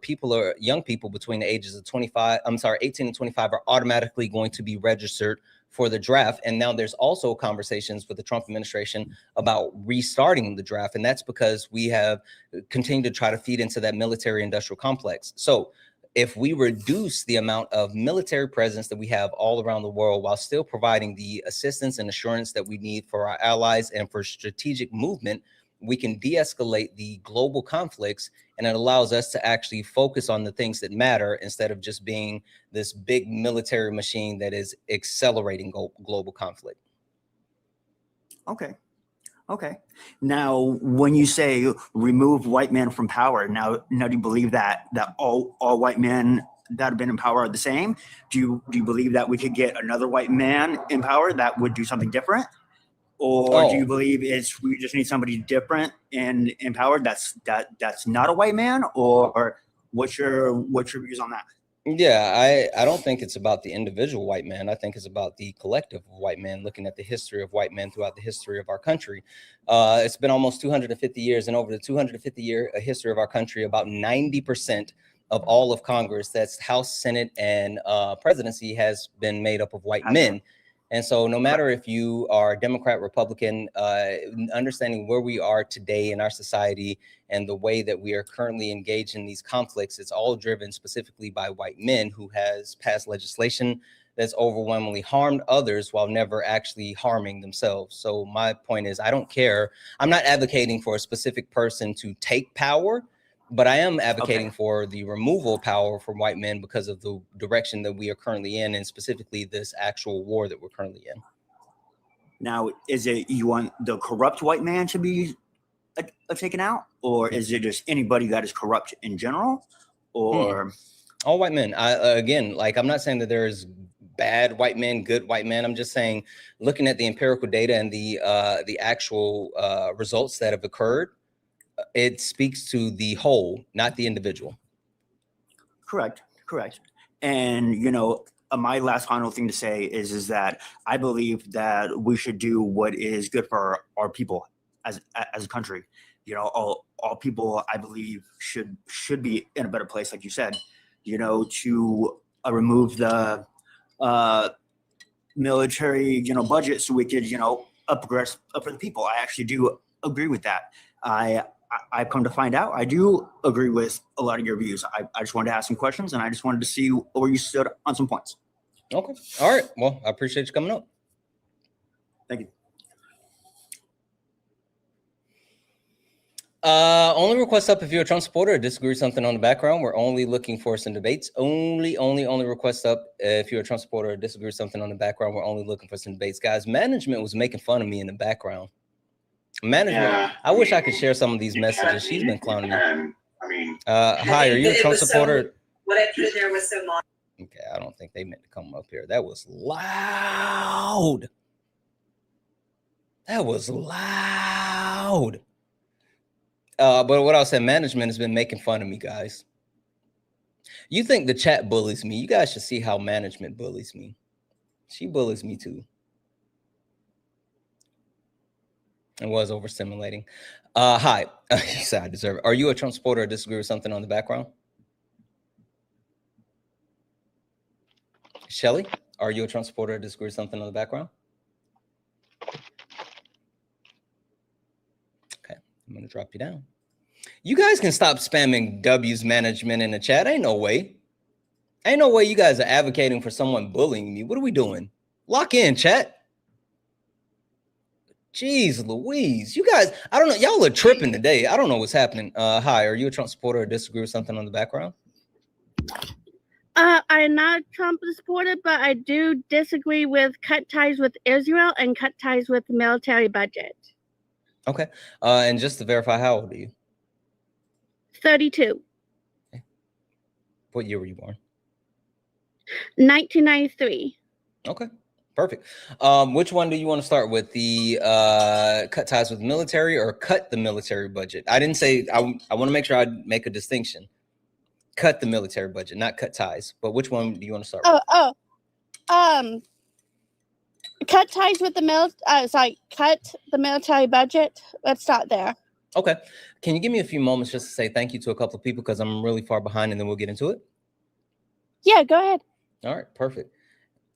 young people between the ages of 18 and 25 are automatically going to be registered for the draft. And now there's also conversations with the Trump administration about restarting the draft. And that's because we have continued to try to feed into that military industrial complex. So if we reduce the amount of military presence that we have all around the world while still providing the assistance and assurance that we need for our allies and for strategic movement, we can de-escalate the global conflicts, and it allows us to actually focus on the things that matter instead of just being this big military machine that is accelerating global conflict. Okay. Now, when you say remove white men from power, now do you believe that all white men that have been in power are the same? Do you believe that we could get another white man in power that would do something different? Or do you believe we just need somebody different in power that's not a white man? Or what's your views on that? Yeah, I don't think it's about the individual white man. I think it's about the collective of white men, looking at the history of white men throughout the history of our country. It's been almost 250 years, and over the 250-year history of our country, about 90% of all of Congress, that's House, Senate, and presidency, has been made up of white men. And so no matter if you are Democrat, Republican, understanding where we are today in our society and the way that we are currently engaged in these conflicts, it's all driven specifically by white men who has passed legislation that's overwhelmingly harmed others while never actually harming themselves. So my point is, I don't care. I'm not advocating for a specific person to take power, but I am advocating for the removal of power from white men because of the direction that we are currently in, and specifically this actual war that we're currently in. Now, is it you want the corrupt white man to be taken out, or is it just anybody that is corrupt in general? or all white men. Again, like, I'm not saying that there's bad white men, good white men. I'm just saying, looking at the empirical data and the actual results that have occurred, it speaks to the whole, not the individual. Correct. And, my last final thing to say is that I believe that we should do what is good for our people as a country. All people, I believe, should be in a better place, like you said, to remove the military, budget, so we could, upgrade for the people. I actually do agree with that. I've come to find out I do agree with a lot of your views. I just wanted to ask some questions, and I just wanted to see where you stood on some points. Okay. All right. Well, I appreciate you coming up. Thank you. Only request up if you're a Trump supporter or disagree with something on the background. We're only looking for some debates. Only request up if you're a Trump supporter or disagree with something on the background. We're only looking for some debates. Guys, management was making fun of me in the background. Management, I wish I could share some of these messages. She's been clowning me. Hi, are you a Trump supporter? What I put there was so long. Okay, I don't think they meant to come up here. That was loud. But what I said, management has been making fun of me, guys. You think the chat bullies me? You guys should see how management bullies me. She bullies me too. It was overstimulating. Hi. You said I deserve it. Are you a Trump supporter or disagree with something on the background? Shelly, are you a Trump supporter or disagree with something on the background? Okay, I'm going to drop you down. You guys can stop spamming W's management in the chat. Ain't no way. Ain't no way you guys are advocating for someone bullying me. What are we doing? Lock in, chat. Jeez Louise. You guys, I don't know. Y'all are tripping today. I don't know what's happening. Hi, are you a Trump supporter or disagree with something on the background? I'm not a Trump supporter, but I do disagree with cut ties with Israel and cut ties with the military budget. Okay. And just to verify, how old are you? 32. Okay. What year were you born? 1993. Okay. Perfect. Which one do you want to start with? The cut ties with military or cut the military budget? I didn't say, I want to make sure I make a distinction. Cut the military budget, not cut ties. But which one do you want to start with? Cut ties with the cut the military budget. Let's start there. Okay. Can you give me a few moments just to say thank you to a couple of people because I'm really far behind and then we'll get into it? Yeah, go ahead. All right, perfect.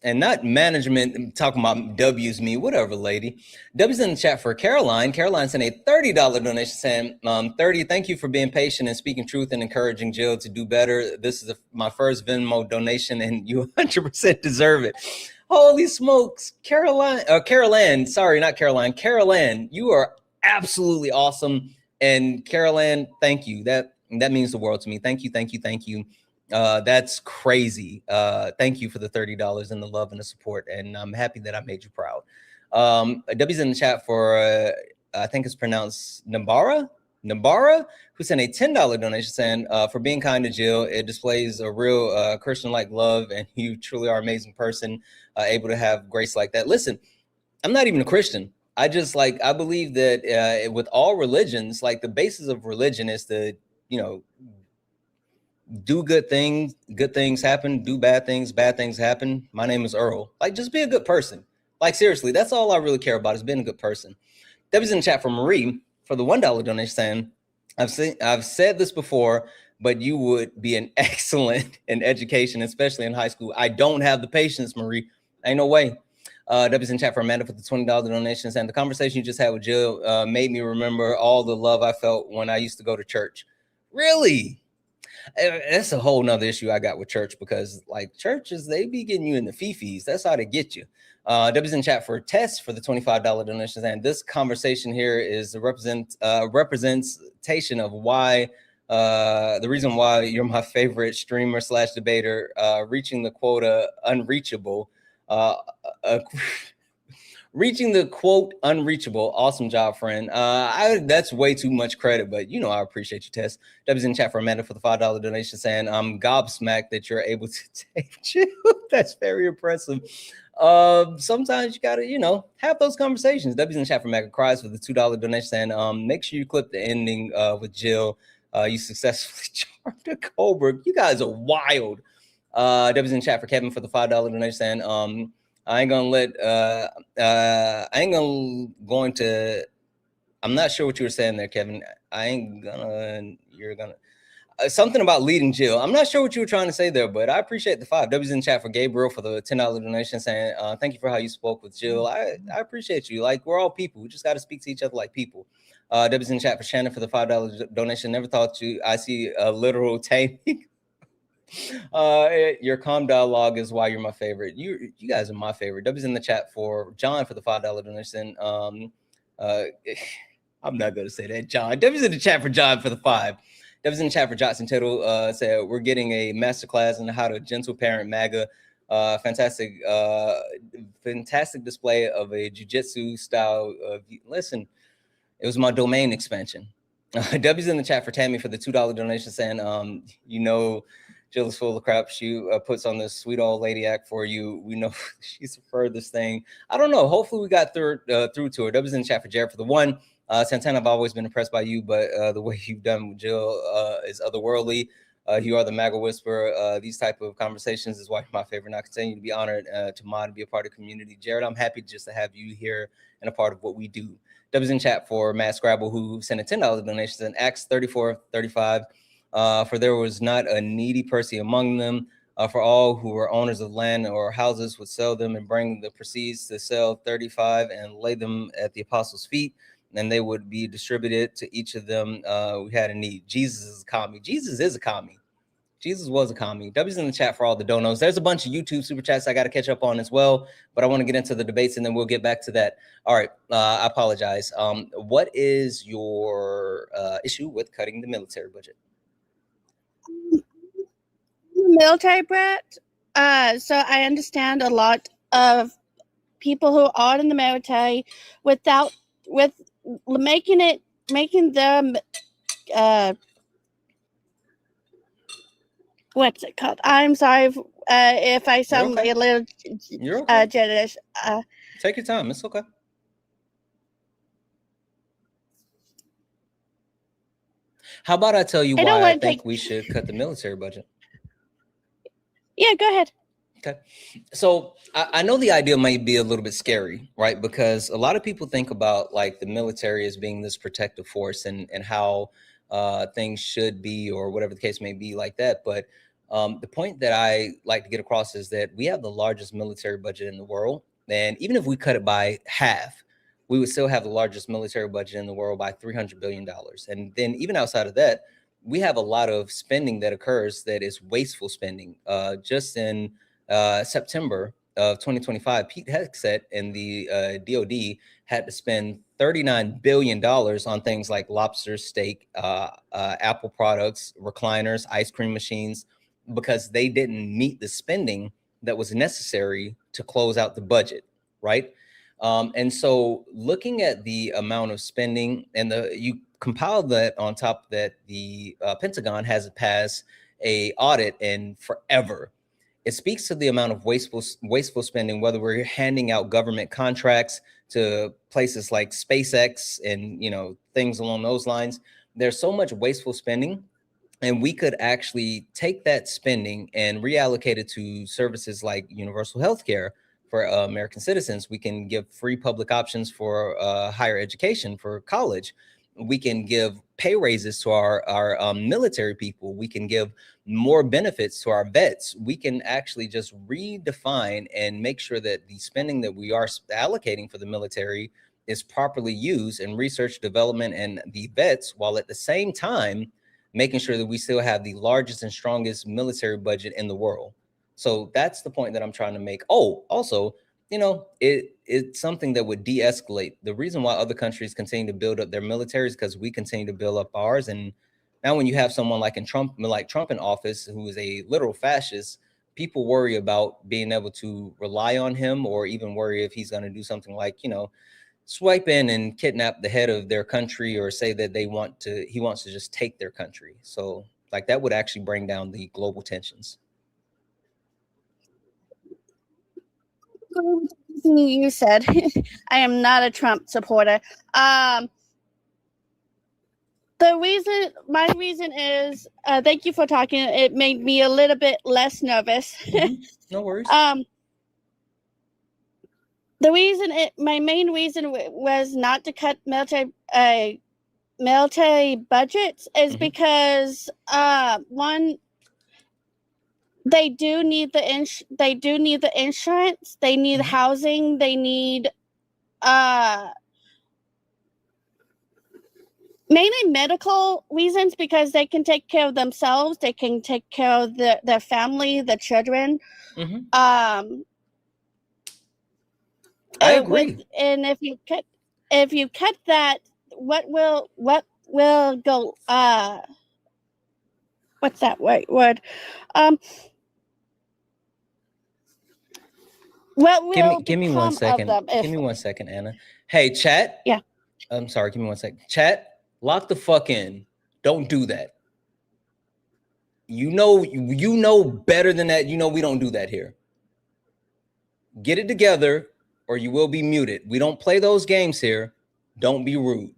And not management talking about W's me, whatever, lady. W's in the chat for Caroline. Caroline sent a $30 donation saying, 30, thank you for being patient and speaking truth and encouraging Jill to do better. This is my first Venmo donation and you 100% deserve it. Holy smokes. Caroline, sorry, not Caroline. Caroline, you are absolutely awesome. And Caroline, thank you. That means the world to me. Thank you, thank you, thank you. That's crazy. Thank you for the $30 and the love and the support. And I'm happy that I made you proud. W's in the chat for, I think it's pronounced Nabara, who sent a $10 donation saying, for being kind to Jill, it displays a real Christian-like love. And you truly are an amazing person, able to have grace like that. Listen, I'm not even a Christian. I believe that with all religions, like the basis of religion is to, do good things happen, do bad things happen. My name is Earl. Like, just be a good person. Like, seriously, that's all I really care about is being a good person. Debbie's in the chat for Marie for the $1 donation saying, I've said this before, but you would be an excellent in education, especially in high school. I don't have the patience, Marie. Ain't no way. Debbie's in chat for Amanda for the $20 donation saying the conversation you just had with Jill made me remember all the love I felt when I used to go to church. Really? That's a whole nother issue I got with church because like churches, they be getting you in the fifis. That's how they get you. W's in chat for Tess for the $25 donations. And this conversation here is a representation of why the reason why you're my favorite streamer / debater, reaching the quota unreachable. Reaching the quote unreachable. Awesome job, friend. That's way too much credit, but you know I appreciate your test. W's in the chat for Amanda for the $5 donation, saying I'm gobsmacked that you're able to take chill. That's very impressive. Sometimes you gotta, you know, have those conversations. W's in the chat for MAGA cries for the $2 donation, saying make sure you clip the ending with Jill. You successfully charmed a Cobra. You guys are wild. W's in the chat for Kevin for the $5 donation, saying I ain't gonna let I'm not sure what you were saying there, Kevin. You're gonna something about leading Jill. I'm not sure what you were trying to say there, but I appreciate the 5. W's in the chat for Gabriel for the $10 donation, saying thank you for how you spoke with Jill. I appreciate you. Like, we're all people. We just got to speak to each other like people. W's in the chat for Shannon for the $5 donation. Never thought I see a literal taming. Your calm dialogue is why you're my favorite. You guys are my favorite. W's in the chat for John for the $5 donation. I'm not gonna say that, John. W's in the chat for John for the 5. W's in the chat for Johnson Tittle. Said we're getting a masterclass on how to gentle parent MAGA. Fantastic display of a jiu-jitsu style. Listen, it was my domain expansion. W's in the chat for Tammy for the $2 donation, saying you know, Jill is full of crap. She puts on this sweet old lady act for you. We know she's the furthest thing. I don't know. Hopefully we got through to her. W's in the chat for Jared for the 1. Santana, I've always been impressed by you, but the way you've done with Jill is otherworldly. You are the MAGA whisperer. These type of conversations is why you're my favorite. And I continue to be honored to mod and be a part of the community. Jared, I'm happy just to have you here and a part of what we do. W's in chat for Matt Scrabble, who sent a $10 donation in Acts 34:35. For there was not a needy person among them. For all who were owners of land or houses would sell them and bring the proceeds to sell 35 and lay them at the apostles' feet, and they would be distributed to each of them who had a need. Jesus is a commie. Jesus is a commie. Jesus was a commie. W's in the chat for all the donos. There's a bunch of YouTube super chats I got to catch up on as well, but I want to get into the debates and then we'll get back to that. All right, I apologize. What is your issue with cutting the military budget? Military brat. So I understand a lot of people who are in the military with making them what's it called? I'm sorry if I sound okay. a little okay. jealous. Take your time. It's okay. How about I tell you why I think we should cut the military budget? Yeah, go ahead. Okay. So I know the idea might be a little bit scary, right? Because a lot of people think about like the military as being this protective force and how things should be or whatever the case may be like that. But the point that I like to get across is that we have the largest military budget in the world. And even if we cut it by half, we would still have the largest military budget in the world by $300 billion. And then even outside of that, we have a lot of spending that occurs that is wasteful spending. Just in September of 2025, Pete Hegseth and the DOD had to spend $39 billion on things like lobster, steak, Apple products, recliners, ice cream machines, because they didn't meet the spending that was necessary to close out the budget, right? And so looking at the amount of spending and you compile that on top of that, the Pentagon hasn't passed a audit in forever. It speaks to the amount of wasteful spending, whether we're handing out government contracts to places like SpaceX and, you know, things along those lines. There's so much wasteful spending, and we could actually take that spending and reallocate it to services like universal health care for American citizens. We can give free public options for higher education, for college. We can give pay raises to our military people. We can give more benefits to our vets. We can actually just redefine and make sure that the spending that we are allocating for the military is properly used in research, development, and the vets, while at the same time making sure that we still have the largest and strongest military budget in the world. So that's the point that I'm trying to make. Oh, also, you know, it's something that would de-escalate. The reason why other countries continue to build up their military is because we continue to build up ours. And now when you have someone like Trump in office, who is a literal fascist, people worry about being able to rely on him, or even worry if he's going to do something like, you know, swipe in and kidnap the head of their country, or say that he wants to just take their country. So like that would actually bring down the global tensions. You said I am not a Trump supporter. My reason is, thank you for talking. It made me a little bit less nervous. No worries. My main reason was not to cut military budgets is because one, they do need the insurance, they need housing, they need mainly medical reasons, because they can take care of themselves, they can take care of their family, the children. I agree. And if you cut that, what will go what's that word? What will give me 1 second. Give me 1 second, Anna. Hey, chat. Yeah. I'm sorry. Give me 1 second. Chat, lock the fuck in. Don't do that. You know better than that. You know we don't do that here. Get it together, or you will be muted. We don't play those games here. Don't be rude.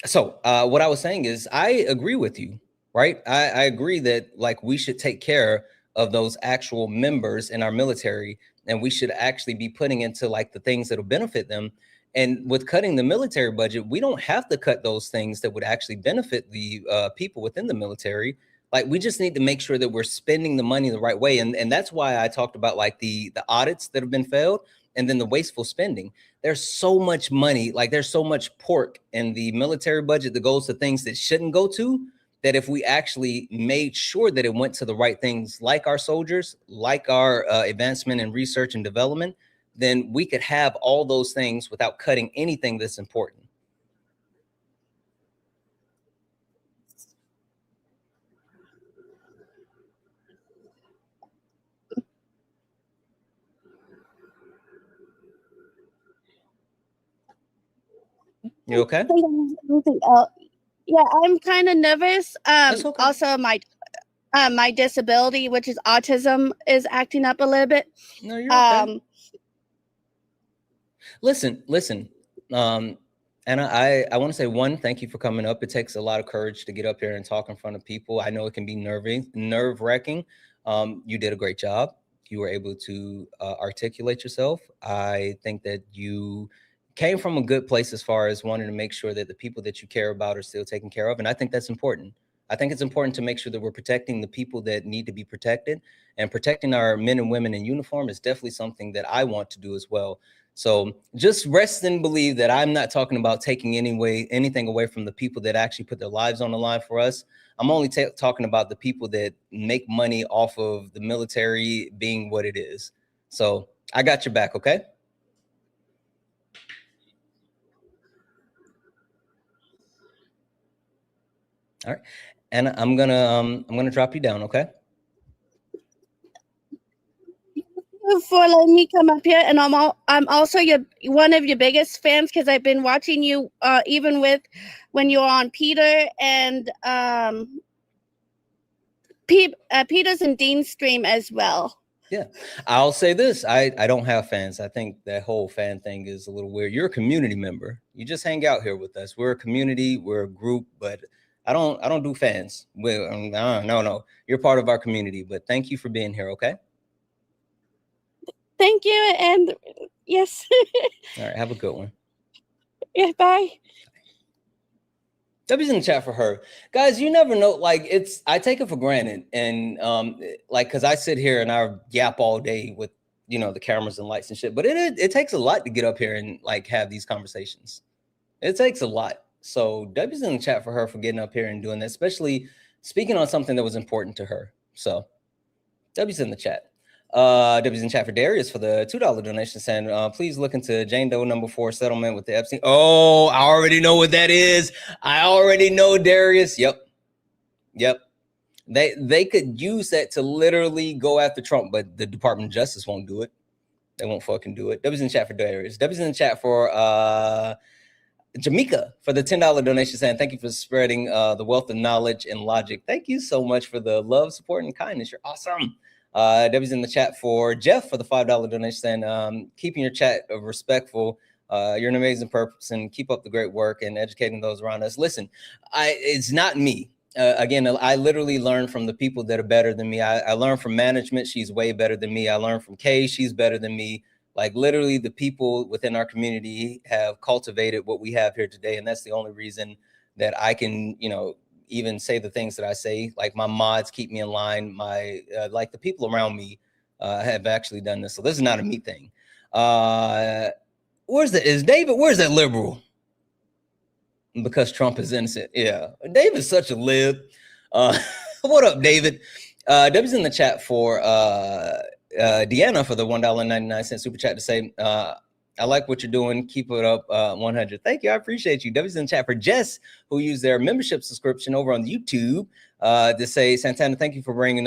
So what I was saying is, I agree with you, right? I agree that like we should take care of those actual members in our military, and we should actually be putting into like the things that will benefit them. And with cutting the military budget, we don't have to cut those things that would actually benefit the people within the military. Like we just need to make sure that we're spending the money the right way. And that's why I talked about like the audits that have been failed, and then the wasteful spending. There's so much money, like there's so much pork in the military budget that goes to things that shouldn't go to, that if we actually made sure that it went to the right things, like our soldiers, like our advancement in research and development, then we could have all those things without cutting anything that's important. You okay? Yeah, I'm kind of nervous. That's okay. Also, my disability, which is autism, is acting up a little bit. No, you're okay. Listen. And I want to say, one, thank you for coming up. It takes a lot of courage to get up here and talk in front of people. I know it can be nerve-wracking. You did a great job. You were able to articulate yourself. I think that you came from a good place as far as wanting to make sure that the people that you care about are still taken care of. And I think that's important. I think it's important to make sure that we're protecting the people that need to be protected, and protecting our men and women in uniform is definitely something that I want to do as well. So just rest and believe that I'm not talking about taking anything away from the people that actually put their lives on the line for us. I'm only talking about the people that make money off of the military being what it is. So I got your back, okay? All right. And I'm gonna drop you down, okay? For letting me come up here, and I'm also one of your biggest fans, because I've been watching you even with when you were on Peter and Peter's and Dean's stream as well. Yeah, I'll say this: I don't have fans. I think that whole fan thing is a little weird. You're a community member. You just hang out here with us. We're a community. We're a group, but I don't do fans. No. You're part of our community. But thank you for being here. Okay. Thank you, and yes. All right, have a good one. Yeah, bye. W's in the chat for her. Guys, you never know, like I take it for granted. And like, because I sit here and I yap all day with, the cameras and lights and shit, but it takes a lot to get up here and like have these conversations. It takes a lot. So W's in the chat for her for getting up here and doing that, especially speaking on something that was important to her. So W's in the chat. W's in chat for Darius for the $2 donation, saying please look into Jane Doe #4 settlement with the Epstein. Oh, I already know what that is. I already know, Darius. Yep. They could use that to literally go after Trump, but the Department of Justice won't do it. They won't fucking do it. W's in the chat for Darius. W's in the chat for Jamaica for the $10 donation, saying thank you for spreading the wealth of knowledge and logic. Thank you so much for the love, support, and kindness. You're awesome. W's in the chat for Jeff for the $5 donation, saying keeping your chat respectful. You're an amazing person. Keep up the great work and educating those around us. Listen, it's not me. Again, I literally learn from the people that are better than me. I learn from management. She's way better than me. I learn from Kay. She's better than me. Like literally the people within our community have cultivated what we have here today. And that's the only reason that I can, even say the things that I say. Like my mods keep me in line. My like the people around me have actually done this. So this is not a me thing. Where's that liberal? Because Trump is innocent. Yeah, David's such a lib. What up, David? W's in the chat for Deanna for the $1.99 super chat to say, I like what you're doing. Keep it up 100. Thank you. I appreciate you. W's in the chat for Jess, who used their membership subscription over on YouTube to say, Santana, thank you for bringing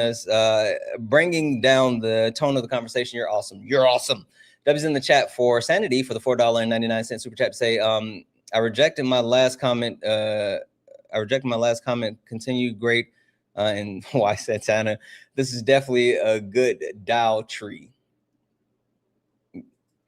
down the tone of the conversation. You're awesome. You're awesome. W's in the chat for Sanity for the $4.99 super chat to say, I rejected my last comment. Continue great. And why Santana? This is definitely a good Dow tree.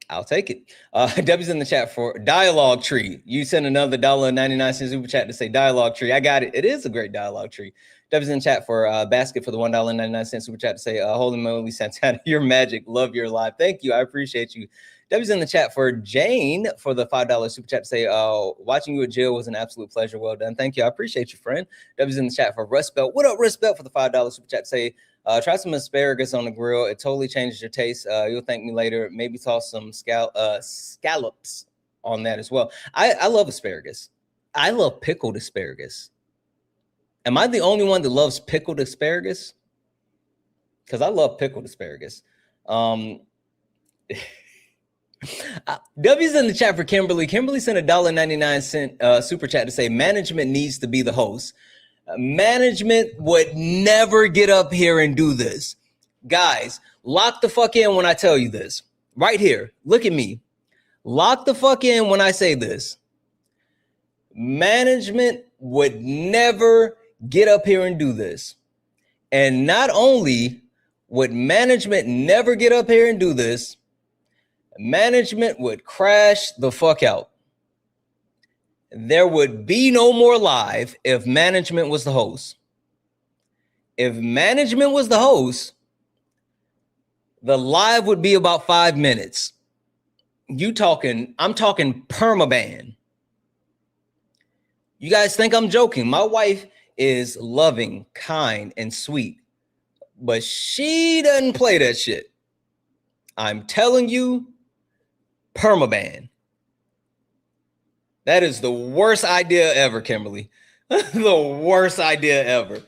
I'll take it. W's in the chat for dialogue tree. You sent another $1.99 super chat to say dialogue tree. I got it. It is a great dialogue tree. W's in the chat for basket for the $1.99 super chat to say holy moly Santana, you're magic. Love your live. Thank you. I appreciate you. W's in the chat for Jane for the $5 super chat to say, watching you at jail was an absolute pleasure. Well done. Thank you. I appreciate you, friend. W's in the chat for Rust Belt. What up, Rust Belt for the $5 super chat to say, try some asparagus on the grill. It totally changes your taste. You'll thank me later. Maybe toss some scallops on that as well. I love asparagus. I love pickled asparagus. Am I the only one that loves pickled asparagus? Because I love pickled asparagus. W's in the chat for Kimberly. Kimberly sent a $1.99 super chat to say management needs to be the host. Management would never get up here and do this. Guys, lock the fuck in when I tell you this. Right here. Look at me. Lock the fuck in when I say this. Management would never get up here and do this. And not only would management never get up here and do this, management would crash the fuck out. There would be no more live if management was the host. If management was the host, the live would be about 5 minutes. I'm talking permaban. You guys think I'm joking. My wife is loving, kind, and sweet, but she doesn't play that shit. I'm telling you, permaban. That is the worst idea ever, Kimberly. The worst idea ever.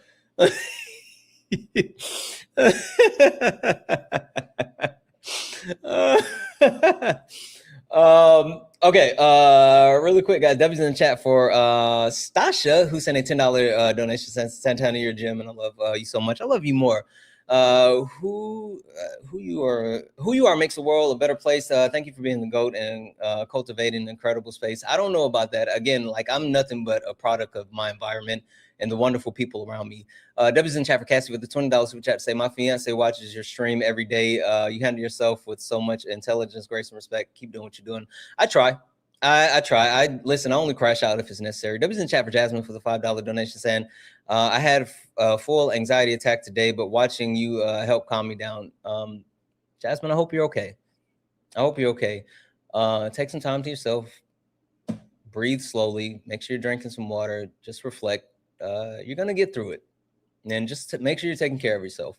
Okay, really quick, guys. W's in the chat for Stasha, who sent a $10 donation. Santana, your gym, and I love you so much. I love you more. Who you are makes the world a better place. Thank you for being the GOAT and cultivating an incredible space. I don't know about that. Again, like I'm nothing but a product of my environment and the wonderful people around me. W's in chat for Cassie with the $20 super chat to say, my fiance watches your stream every day. You handle yourself with so much intelligence, grace, and respect. Keep doing what you're doing. I try. I try. I listen. I only crash out if it's necessary. W's in chat for Jasmine for the $5 donation saying, I had a full anxiety attack today, but watching you help calm me down. Jasmine, I hope you're okay. I hope you're okay. Take some time to yourself. Breathe slowly. Make sure you're drinking some water. Just reflect. You're going to get through it. And just make sure you're taking care of yourself.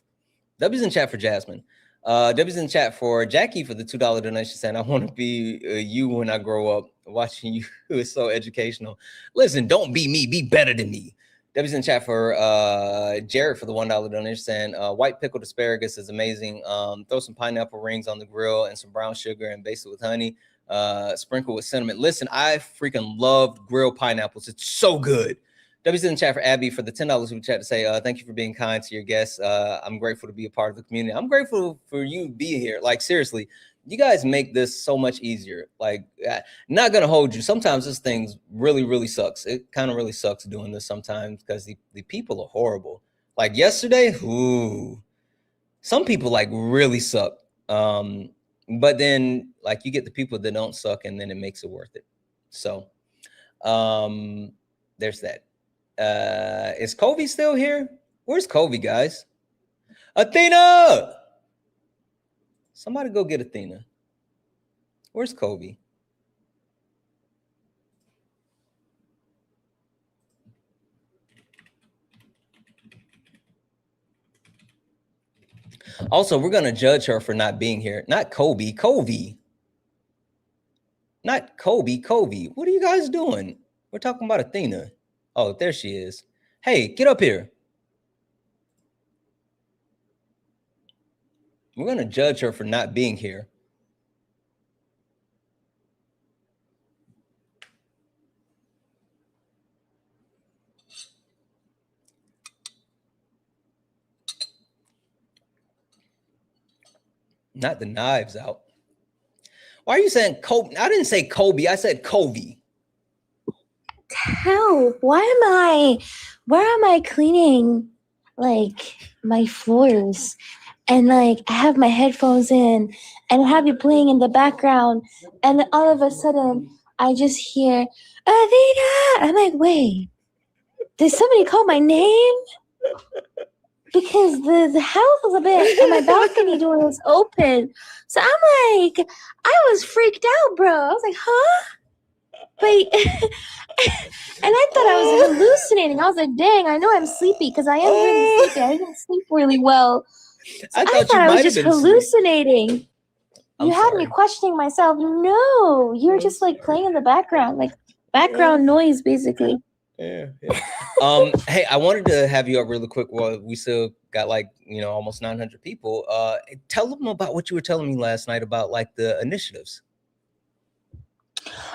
W's in chat for Jasmine. W's in chat for Jackie for the $2 donation saying, I want to be you when I grow up. Watching you is so educational. Listen, don't be me. Be better than me. W's in chat for Jared for the $1 donation saying, white pickled asparagus is amazing. Throw some pineapple rings on the grill and some brown sugar and baste it with honey. Sprinkle with cinnamon. Listen, I freaking love grilled pineapples. It's so good. W's in the chat for Abby for the $10 super chat to say, thank you for being kind to your guests. I'm grateful to be a part of the community. I'm grateful for you being here. Like, seriously, you guys make this so much easier. Like, not going to hold you. Sometimes this thing really, really sucks. It kind of really sucks doing this sometimes because the people are horrible. Like yesterday, ooh, some people like really suck. But then like you get the people that don't suck and then it makes it worth it. So there's that. Is Kobe still here? Where's Kobe, guys? Athena! Somebody go get Athena. Where's Kobe? Also, we're going to judge her for not being here. Not Kobe. Not Kobe. What are you guys doing? We're talking about Athena. Oh, there she is. Hey, get up here. We're going to judge her for not being here. Not the knives out. Why are you saying Kobe? I didn't say Kobe. I said Kobe. Help. Where am I cleaning like my floors? And like I have my headphones in and I have you playing in the background. And then all of a sudden I just hear, Avita. I'm like, wait, did somebody call my name? Because the house was a bit and my balcony door was open. So I'm like, I was freaked out, bro. I was like, huh? Wait. And I thought I was hallucinating. I was like, dang, I know I'm sleepy because I am really sleepy. I didn't sleep really well. So I thought I was just hallucinating. You had me questioning myself. No, you were just like playing in the background, like background noise, basically. Yeah. Hey, I wanted to have you up really quick. Well, we still got like, almost 900 people. Tell them about what you were telling me last night about like the initiatives.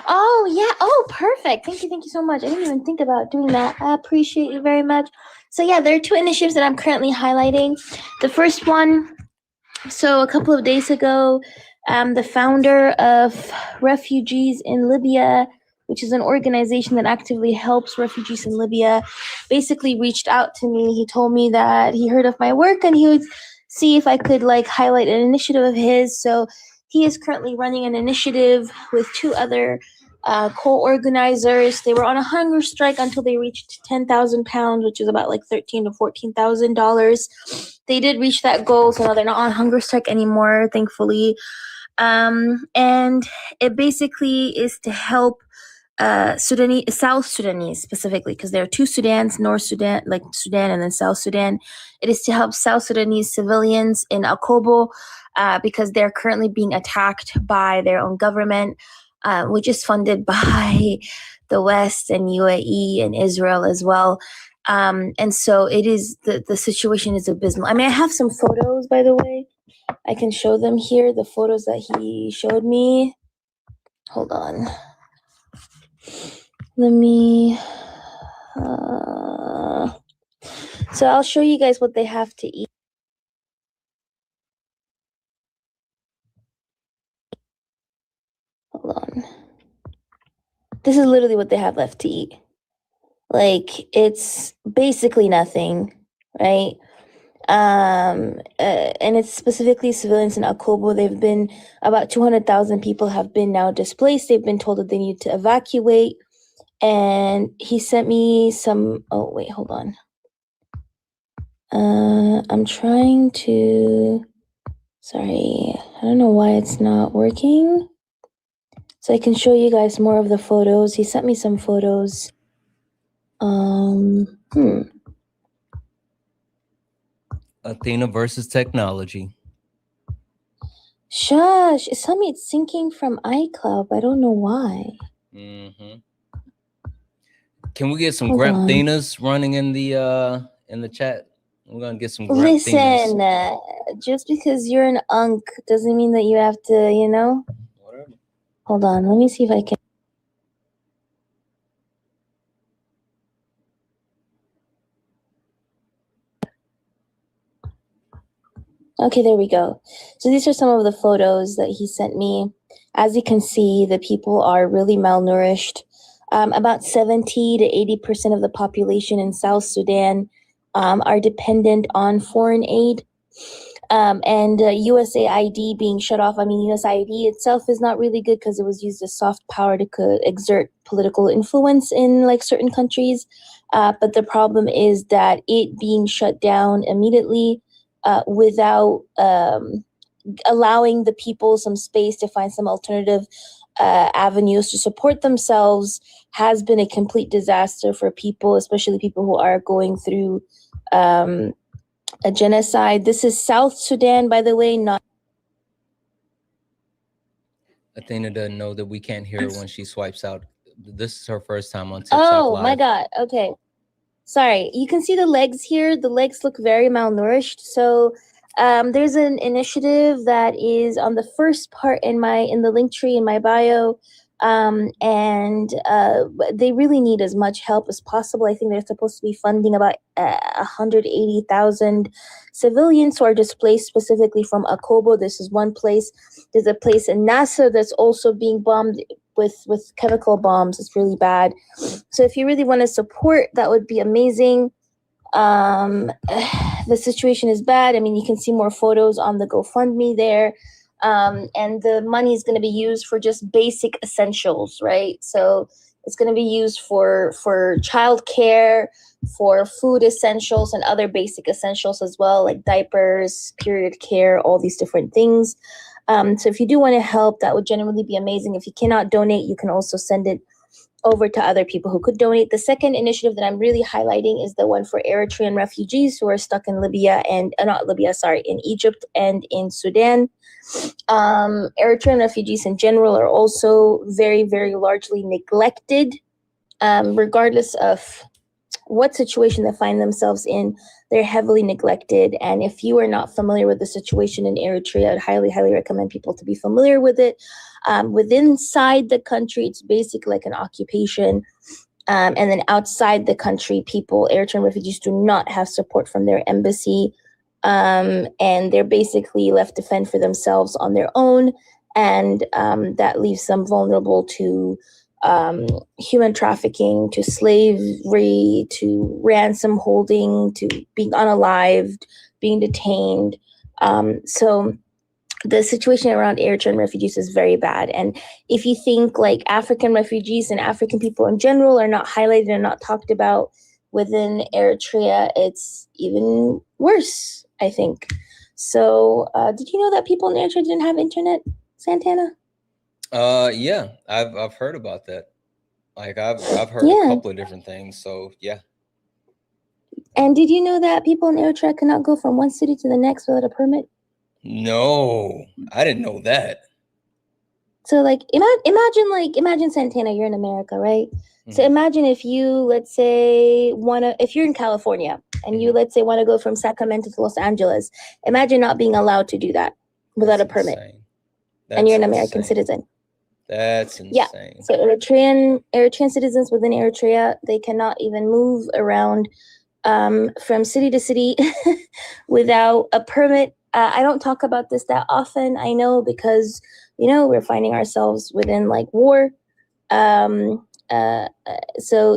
Oh, yeah. Oh, perfect. Thank you so much. I didn't even think about doing that. I appreciate you very much. So yeah, there are two initiatives that I'm currently highlighting. The first one, so a couple of days ago, the founder of Refugees in Libya, which is an organization that actively helps refugees in Libya, basically reached out to me. He told me that he heard of my work and he would see if I could like highlight an initiative of his. So he is currently running an initiative with two other co-organizers. They were on a hunger strike until they reached 10,000 pounds, which is about like $13,000 to $14,000. They did reach that goal, so now they're not on hunger strike anymore, thankfully. And it basically is to help South Sudanese specifically, because there are two Sudans, North Sudan, like Sudan, and then South Sudan. It is to help South Sudanese civilians in Akobo because they're currently being attacked by their own government, which is funded by the West and UAE and Israel as well. And so it is, the situation is abysmal. I mean, I have some photos, by the way. I can show them here, the photos that he showed me. Hold on. Let me, so I'll show you guys what they have to eat. Hold on. This is literally what they have left to eat. Like, it's basically nothing, right? And it's specifically civilians in Akobo. They've been, about 200,000 people have been now displaced. They've been told that they need to evacuate. And he sent me some, oh, wait, hold on. I'm trying to, sorry, I don't know why it's not working. So I can show you guys more of the photos. He sent me some photos. Athena versus technology. Shush, it's telling me it's syncing from iCloud, but I don't know why. Can we get some Grapthenas running in the chat? We're gonna get some Listen, just because you're an unk doesn't mean that you have to, Whatever. Hold on, let me see if I can. Okay, there we go. So these are some of the photos that he sent me. As you can see, the people are really malnourished. About 70 to 80% of the population in South Sudan are dependent on foreign aid. And USAID being shut off. I mean, USAID itself is not really good because it was used as soft power to exert political influence in like certain countries. But the problem is that it being shut down immediately without allowing the people some space to find some alternative avenues to support themselves has been a complete disaster for people, especially people who are going through a genocide. This is South Sudan, by the way, not. Athena doesn't know that we can't hear her when she swipes out. This is her first time on TikTok Oh Live. my God. Okay. Sorry. You can see the legs here. The legs look very malnourished. So there's an initiative that is on the first part in the link tree in my bio. And they really need as much help as possible. I think they're supposed to be funding about 180,000 civilians who are displaced specifically from Akobo. This is one place. There's a place in Nasser that's also being bombed with chemical bombs. It's really bad. So if you really want to support, that would be amazing. The situation is bad. I mean, you can see more photos on the GoFundMe there. And the money is going to be used for just basic essentials, right? So it's going to be used for childcare, for food essentials and other basic essentials as well, like diapers, period care, all these different things. So if you do want to help, that would genuinely be amazing. If you cannot donate, you can also send it over to other people who could donate. The second initiative that I'm really highlighting is the one for Eritrean refugees who are stuck in in Egypt and in Sudan. Eritrean refugees in general are also very, very largely neglected, regardless of what situation they find themselves in. They're heavily neglected. And if you are not familiar with the situation in Eritrea, I'd highly, highly recommend people to be familiar with it. Inside the country, it's basically like an occupation. And then outside the country, Eritrean refugees do not have support from their embassy. And they're basically left to fend for themselves on their own. And that leaves them vulnerable to human trafficking, to slavery, to ransom holding, to being unalived, being detained. So the situation around Eritrean refugees is very bad. And if you think like African refugees and African people in general are not highlighted and not talked about within Eritrea, it's even worse, I think. So did you know that people in Eritrea didn't have internet, Santana? Yeah, I've heard about that. Like I've heard a couple of different things. So yeah. And did you know that people in Eritrea cannot go from one city to the next without a permit? No, I didn't know that. So like imagine Santana, you're in America, right? Mm-hmm. So imagine if you, let's say, if you're in California and you, let's say, want to go from Sacramento to Los Angeles, imagine not being allowed to do that without a permit. And you're an American citizen. That's insane. Yeah. So Eritrean citizens within Eritrea, they cannot even move around from city to city without a permit. I don't talk about this that often, I know, because, we're finding ourselves within like war. So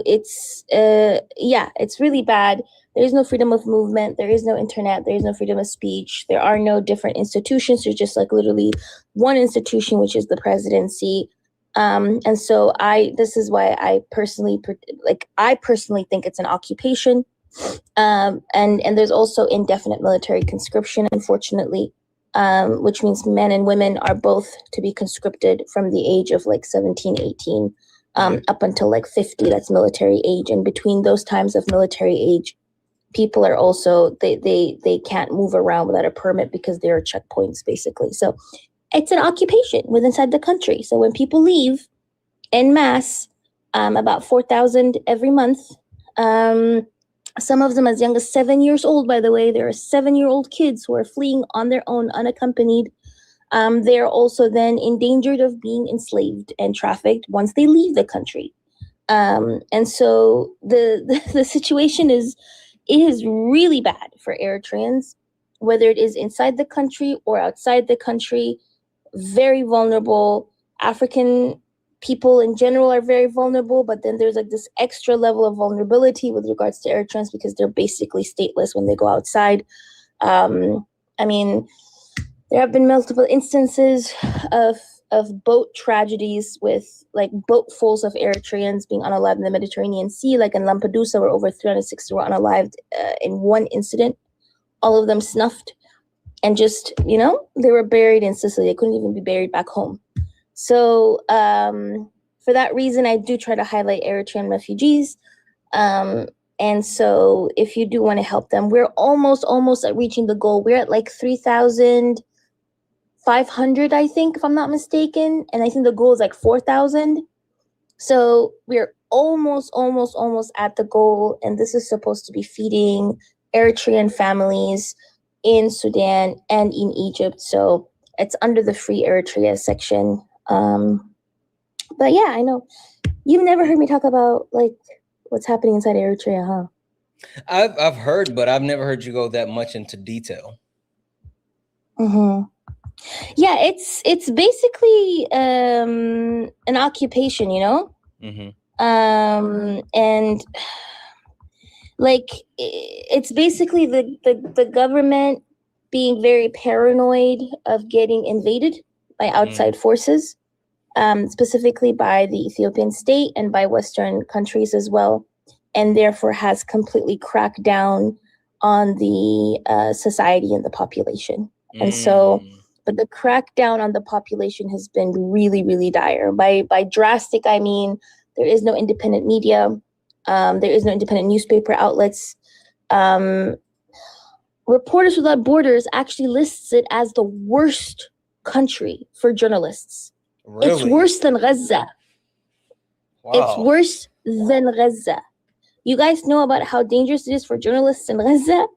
it's, it's really bad. There is no freedom of movement. There is no internet. There is no freedom of speech. There are no different institutions. There's just like literally one institution, which is the presidency. And so this is why I personally think it's an occupation. And there's also indefinite military conscription, unfortunately, which means men and women are both to be conscripted from the age of like 17, 18, up until like 50. That's military age. And between those times of military age, people are also, they can't move around without a permit because there are checkpoints, basically. So it's an occupation inside the country. So when people leave en masse, about 4,000 every month, some of them as young as 7 years old, by the way. There are 7-year-old kids who are fleeing on their own, unaccompanied. They are also then endangered of being enslaved and trafficked once they leave the country. And so the situation is really bad for Eritreans. whether it is inside the country or outside the country, very vulnerable. African people in general are very vulnerable, but then there's like this extra level of vulnerability with regards to Eritreans because they're basically stateless when they go outside. I mean, there have been multiple instances of boat tragedies with like boatfuls of Eritreans being unalived in the Mediterranean Sea, like in Lampedusa, where over 360 were unalived in one incident. All of them snuffed, and just, you know, they were buried in Sicily. They couldn't even be buried back home. So for that reason, I do try to highlight Eritrean refugees. And so if you do want to help them, we're almost at reaching the goal. We're at like 3,500, I think, if I'm not mistaken. And I think the goal is like 4,000. So we're almost at the goal. And this is supposed to be feeding Eritrean families in Sudan and in Egypt. So it's under the Free Eritrea section. But yeah, I know you've never heard me talk about like what's happening inside Eritrea, huh? I've heard, but I've never heard you go that much into detail. Mm-hmm. Yeah, it's basically an occupation, you know? Mm-hmm. And like it's basically the government being very paranoid of getting invaded by outside forces, specifically by the Ethiopian state and by Western countries as well, and therefore has completely cracked down on the society and the population. And so, but the crackdown on the population has been really, really dire. By drastic, I mean there is no independent media, there is no independent newspaper outlets. Reporters Without Borders actually lists it as the worst country for journalists. Really? It's worse than Gaza. Wow. It's worse than Gaza. You guys know about how dangerous it is for journalists in Gaza?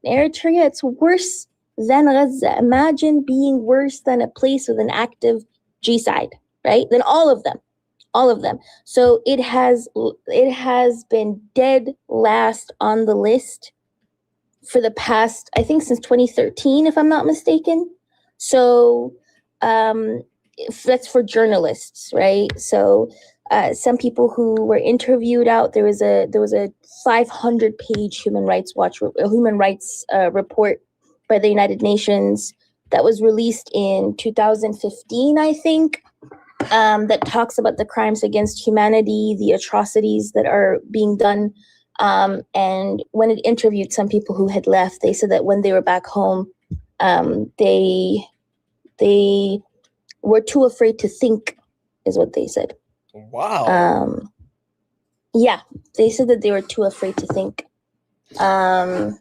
In Eritrea, it's worse than Gaza. Imagine being worse than a place with an active G-side, right? Then all of them. So it has been dead last on the list for the past, I think, since 2013, if I'm not mistaken. So that's for journalists, right? So some people who were interviewed out, there was a 500-page human rights report by the United Nations that was released in 2015, I think, that talks about the crimes against humanity, the atrocities that are being done. And when it interviewed some people who had left, they said that when they were back home, they were too afraid to think, is what they said. Wow. Yeah, they said that they were too afraid to think. And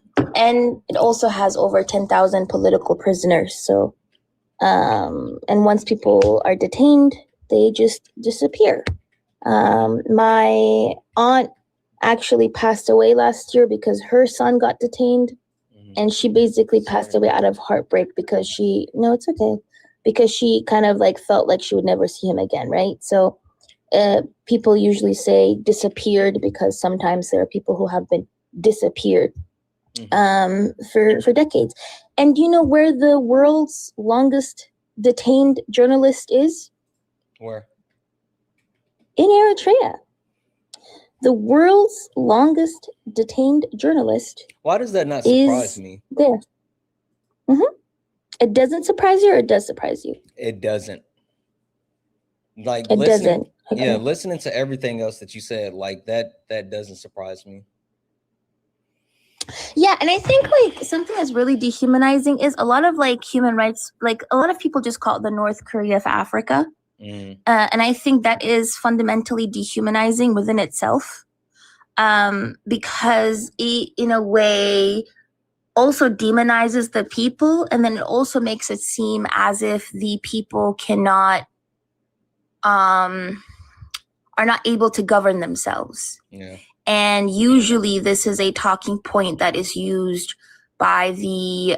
it also has over 10,000 political prisoners. So, and once people are detained, they just disappear. My aunt actually passed away last year because her son got detained, and she basically passed away out of heartbreak because she kind of like felt like she would never see him again, right? So people usually say disappeared because sometimes there are people who have been disappeared for decades. And do you know where the world's longest detained journalist is? Where? In Eritrea. The world's longest detained journalist. Why does that not surprise me? There. Mm-hmm. It doesn't surprise you, or it does surprise you? It doesn't. Like it doesn't. Okay. Yeah, listening to everything else that you said, like that doesn't surprise me. Yeah, and I think like something that's really dehumanizing is a lot of like human rights, like a lot of people just call it the North Korea of Africa. And I think that is fundamentally dehumanizing within itself, because it, in a way, also demonizes the people, and then it also makes it seem as if the people cannot, are not able to govern themselves. Yeah. And usually this is a talking point that is used by the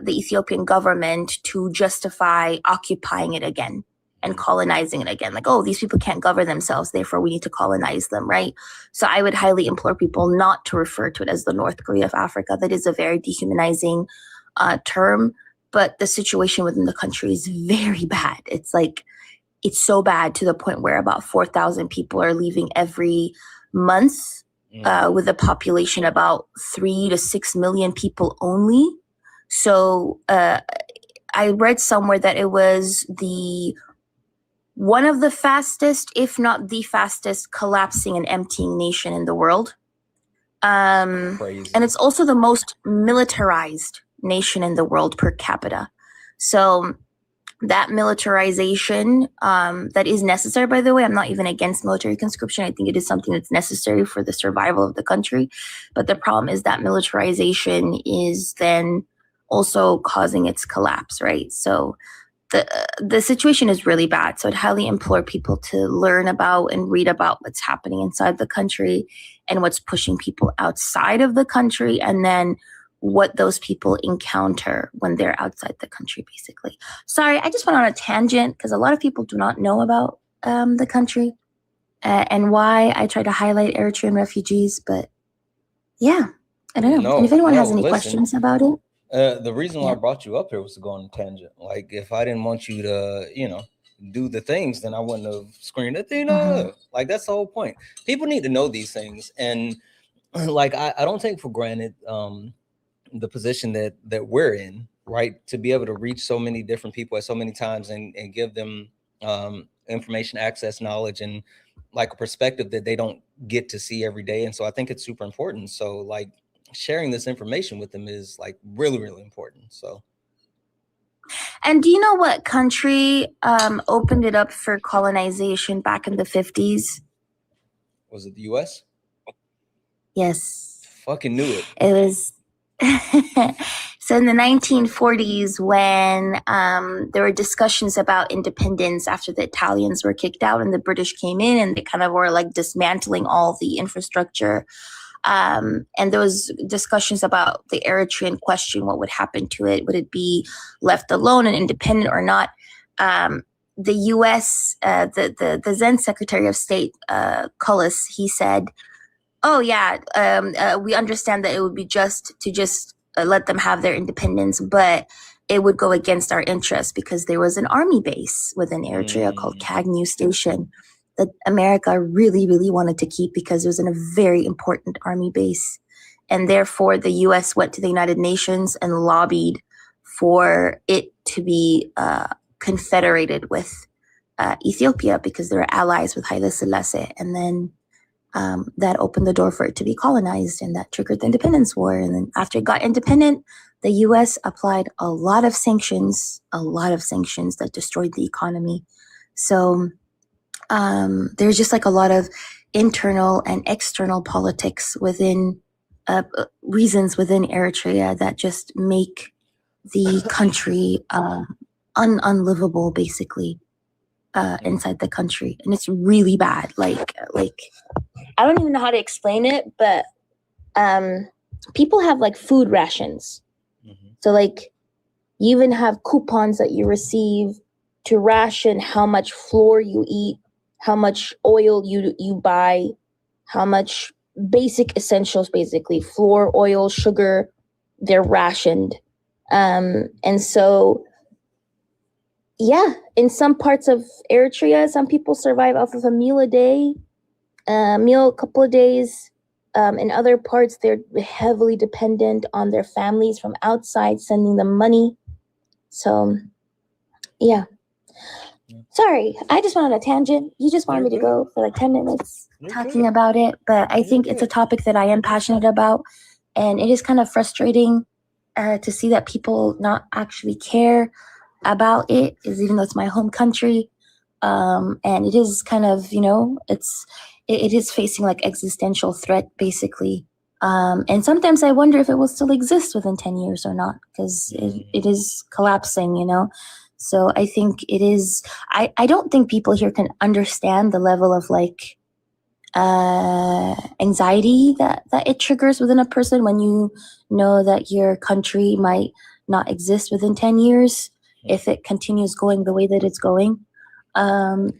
Ethiopian government to justify occupying it again and colonizing it again. Like, oh, these people can't govern themselves, therefore we need to colonize them, right? So I would highly implore people not to refer to it as the North Korea of Africa. That is a very dehumanizing term, but the situation within the country is very bad. It's like, it's so bad to the point where about 4,000 people are leaving every month, with a population about 3 to 6 million people only. So I read somewhere that it was one of the fastest, if not the fastest, collapsing and emptying nation in the world. Crazy. And it's also the most militarized nation in the world per capita. So that militarization, that is necessary, by the way. I'm not even against military conscription. I think it is something that's necessary for the survival of the country. But the problem is that militarization is then also causing its collapse, right? So the situation is really bad. So I'd highly implore people to learn about and read about what's happening inside the country and what's pushing people outside of the country, and then what those people encounter when they're outside the country, basically. Sorry, I just went on a tangent because a lot of people do not know about the country and why I try to highlight Eritrean refugees. But yeah, I don't know. No, and if anyone has no, any listen. questions about it. The reason why I brought you up here was to go on a tangent. Like, if I didn't want you to, do the things, then I wouldn't have screamed Athena. Like, that's the whole point. People need to know these things. And like, I don't take for granted the position that we're in, right? To be able to reach so many different people at so many times and give them information, access, knowledge, and like a perspective that they don't get to see every day. And so I think it's super important. So like, sharing this information with them is like really, really important. So, and do you know what country opened it up for colonization back in the 50s? Was it the US? Yes. Fucking knew it. It was so in the 1940s, when there were discussions about independence after the Italians were kicked out and the British came in, and they kind of were like dismantling all the infrastructure. And there was discussions about the Eritrean question, what would happen to it? Would it be left alone and independent or not? The U.S., the then Secretary of State, Cullis, he said, "Oh yeah, we understand that it would be just to let them have their independence, but it would go against our interests because there was an army base within Eritrea called Cagnew Station that America really, really wanted to keep because it was in a very important army base. And therefore, the U.S. went to the United Nations and lobbied for it to be confederated with Ethiopia because they were allies with Haile Selassie. And then that opened the door for it to be colonized, and that triggered the independence war. And then after it got independent, the U.S. applied a lot of sanctions that destroyed the economy. So there's just like a lot of internal and external politics within reasons within Eritrea that just make the country unlivable, basically, inside the country. And it's really bad. Like I don't even know how to explain it, but people have like food rations. So like you even have coupons that you receive to ration how much flour you eat, how much oil you buy, how much basic essentials, basically flour, oil, sugar, they're rationed. And so, yeah, in some parts of Eritrea, some people survive off of a meal a day, a couple of days. In other parts, they're heavily dependent on their families from outside sending them money. So, yeah. Sorry, I just went on a tangent. You just wanted me to go for like 10 minutes talking about it. But I think it's a topic that I am passionate about. And it is kind of frustrating to see that people not actually care about it, even though it's my home country. And it is kind of, it is facing like existential threat, basically. And sometimes I wonder if it will still exist within 10 years or not, because it is collapsing, So I think it is, I don't think people here can understand the level of like anxiety that it triggers within a person when you know that your country might not exist within 10 years if it continues going the way that it's going.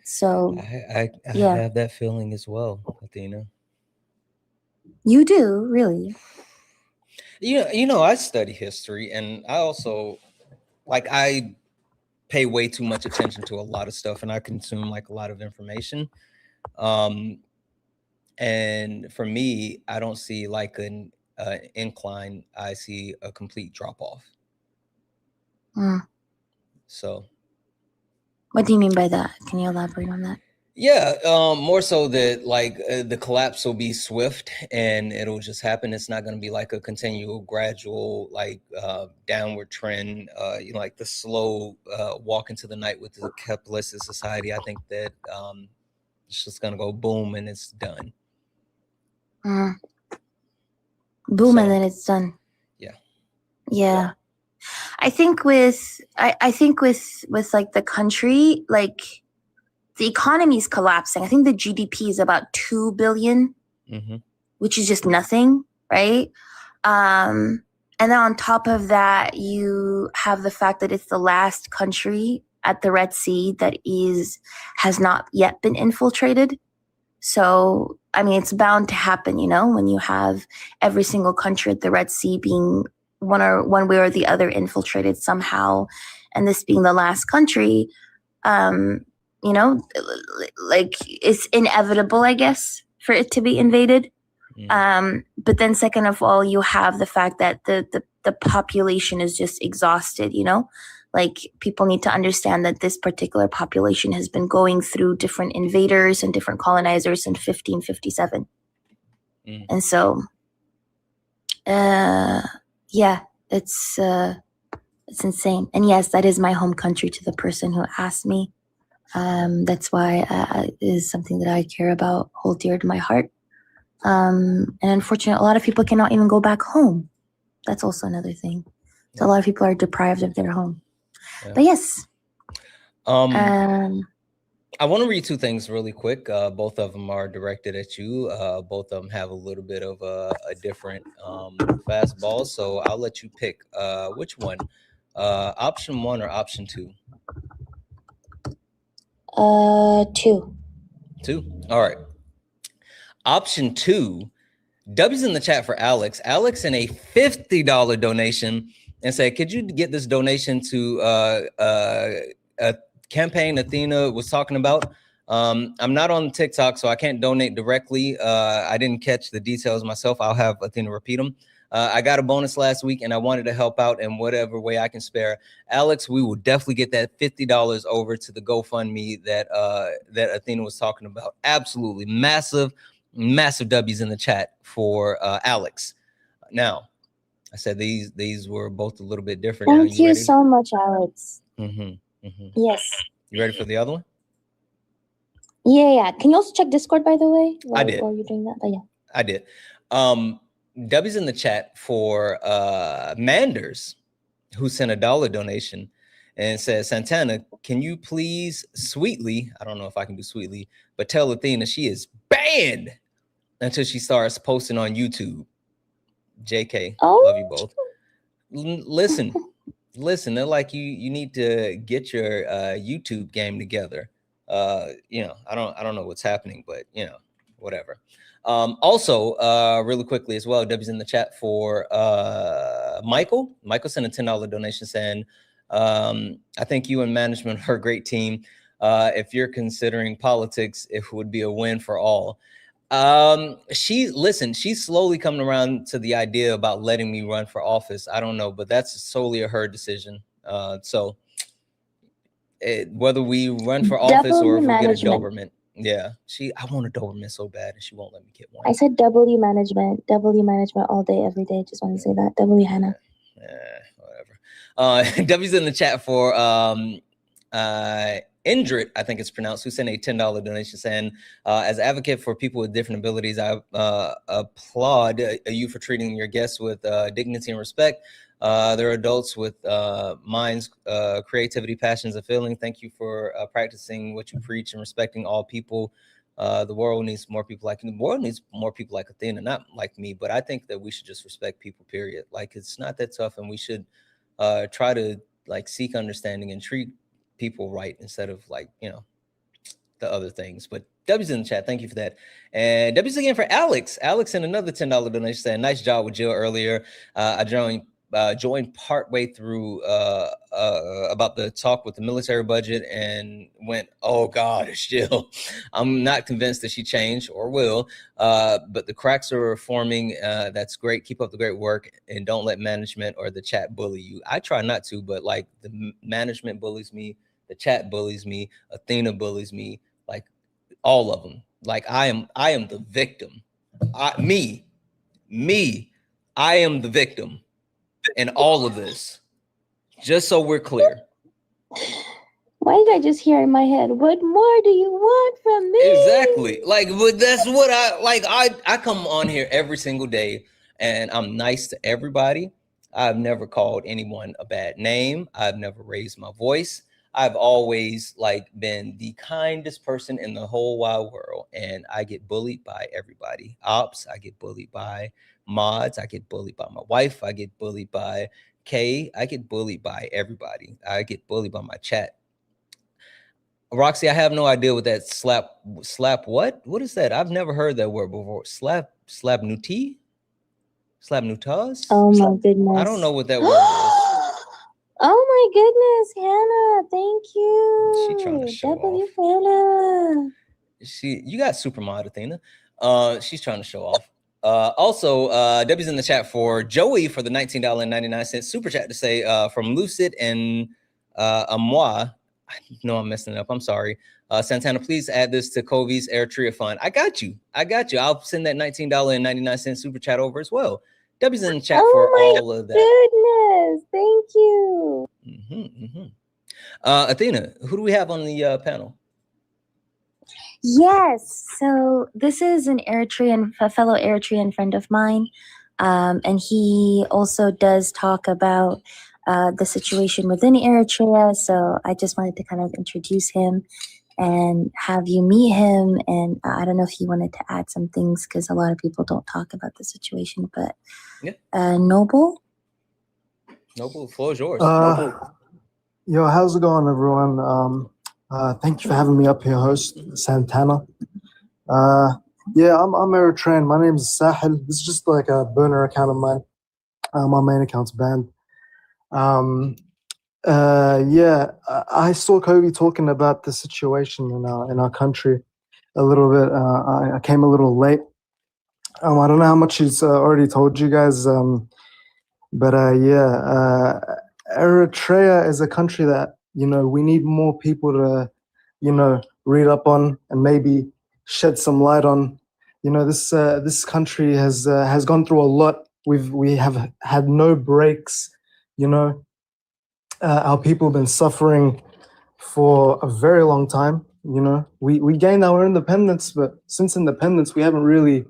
So I have that feeling as well, Athena. You do, really? I study history, and I also I pay way too much attention to a lot of stuff, and I consume like a lot of information. And for me, I don't see like an incline. I see a complete drop off. So, What do you mean by that? Can you elaborate on that? yeah, more so that like the collapse will be swift and it'll just happen. It's not going to be like a continual, gradual, like downward trend. Like the slow walk into the night with the capitalistic society. I think that it's just going to go boom and it's done. Boom, and then it's done. Yeah. I think with like the country, like the economy is collapsing. I think the GDP is about 2 billion, which is just nothing, right? And then on top of that, you have the fact that it's the last country at the Red Sea that has not yet been infiltrated. So, I mean, it's bound to happen, when you have every single country at the Red Sea being one way or the other infiltrated somehow, and this being the last country, like it's inevitable, I guess, for it to be invaded. But then second of all, you have the fact that the population is just exhausted, like people need to understand that this particular population has been going through different invaders and different colonizers in 1557. And so, yeah, it's insane. And yes, that is my home country to the person who asked me. That's why it is something that I care about, hold dear to my heart. And unfortunately, a lot of people cannot even go back home. That's also another thing. So a lot of people are deprived of their home. Yeah. But yes. I want to read two things really quick. Both of them are directed at you. Both of them have a little bit of a different fastball. So I'll let you pick which one, option 1 or option 2. 2. 2. All right. Option 2. W's in the chat for Alex. Alex sent a $50 donation and said, could you get this donation to a campaign Athena was talking about? I'm not on TikTok, so I can't donate directly. I didn't catch the details myself. I'll have Athena repeat them. I got a bonus last week and I wanted to help out in whatever way I can spare. Alex, we will definitely get that $50 over to the GoFundMe that Athena was talking about. Absolutely massive W's in the chat for Alex. Now, I said these were both a little bit different. Thank you so much, Alex. Yes. You ready for the other one? Yeah. Can you also check Discord, by the way? I did. While you're doing that, but yeah. I did. W's in the chat for Manders, who sent a $1 donation and says, Santana, can you please sweetly, I don't know if I can do sweetly, but tell Athena she is banned until she starts posting on YouTube. JK, love you both. Listen, they're like, you need to get your YouTube game together. I don't know what's happening, but whatever. Also, really quickly as well, W's in the chat for Michael. Michael sent a $10 donation saying, I think you and management are a great team. If you're considering politics, it would be a win for all. She's slowly coming around to the idea about letting me run for office. I don't know, but that's solely a her decision. So whether we run for office or if we get a Doberman. Yeah, I want a Doberman so bad and she won't let me get one. I said W management all day, every day. Just want to say that. W Hannah. Whatever. W's in the chat for Indrit, I think it's pronounced, who sent a $10 donation saying, as advocate for people with different abilities, I applaud you for treating your guests with dignity and respect. They're adults with minds, creativity, passions, and feeling. Thank you for practicing what you preach and respecting all people. The world needs more people like you. The world needs more people like Athena, not like me, but I think that we should just respect people, period. Like, it's not that tough, and we should try to like seek understanding and treat people right instead of like, the other things. But W's in the chat. Thank you for that. And W's again for Alex. Alex in another $10 donation said, nice job with Jill earlier. I joined partway through about the talk with the military budget and went, oh God, it's Jill. I'm not convinced that she changed or will, but the cracks are forming. That's great. Keep up the great work and don't let management or the chat bully you. I try not to, but like the management bullies me, the chat bullies me, Athena bullies me, like all of them. Like I am the victim. I am the victim in all of this, just so we're clear. Why did I just hear in my head, what more do you want from me? Exactly. Like, but that's what I come on here every single day and I'm nice to everybody. I've never called anyone a bad name. I've never raised my voice. I've always like been the kindest person in the whole wide world. And I get bullied by everybody. Ops, I get bullied by mods, I get bullied by my wife, I get bullied by Kay, I get bullied by everybody. I get bullied by my chat. Roxy, I have no idea what that slap what is that? I've never heard that word before. Slap nuti? Slap nutas? Oh my goodness. I don't know what that word is. Oh my goodness, Hannah, thank you. She trying to show W off. Hannah. You got super mod, Athena. She's trying to show off. Also, W's in the chat for Joey for the $19.99 super chat to say from Lucid and Amois. I know I'm messing it up. I'm sorry. Santana, please add this to Kovi's Eritrea fund. I got you. I'll send that $19.99 super chat over as well. W's in the chat for all of that. Goodness, thank you. Athena, who do we have on the panel? Yes, so this is a fellow Eritrean friend of mine, and he also does talk about the situation within Eritrea. So I just wanted to kind of introduce him and have you meet him. And I don't know if he wanted to add some things because a lot of people don't talk about the situation. But Noble, the floor is yours. Yo, how's it going, everyone? Thank you for having me up here, host Santana. Yeah, I'm Eritrean. My name is Sahil. This is just like a burner account of mine. My main account's banned. Yeah, I saw Kobe talking about the situation in our country a little bit. I came a little late. I don't know how much he's already told you guys, but yeah, Eritrea is a country that we need more people to read up on and maybe shed some light on. This country has gone through a lot. We have had no breaks. Our people have been suffering for a very long time. We gained our independence, but since independence, we haven't really,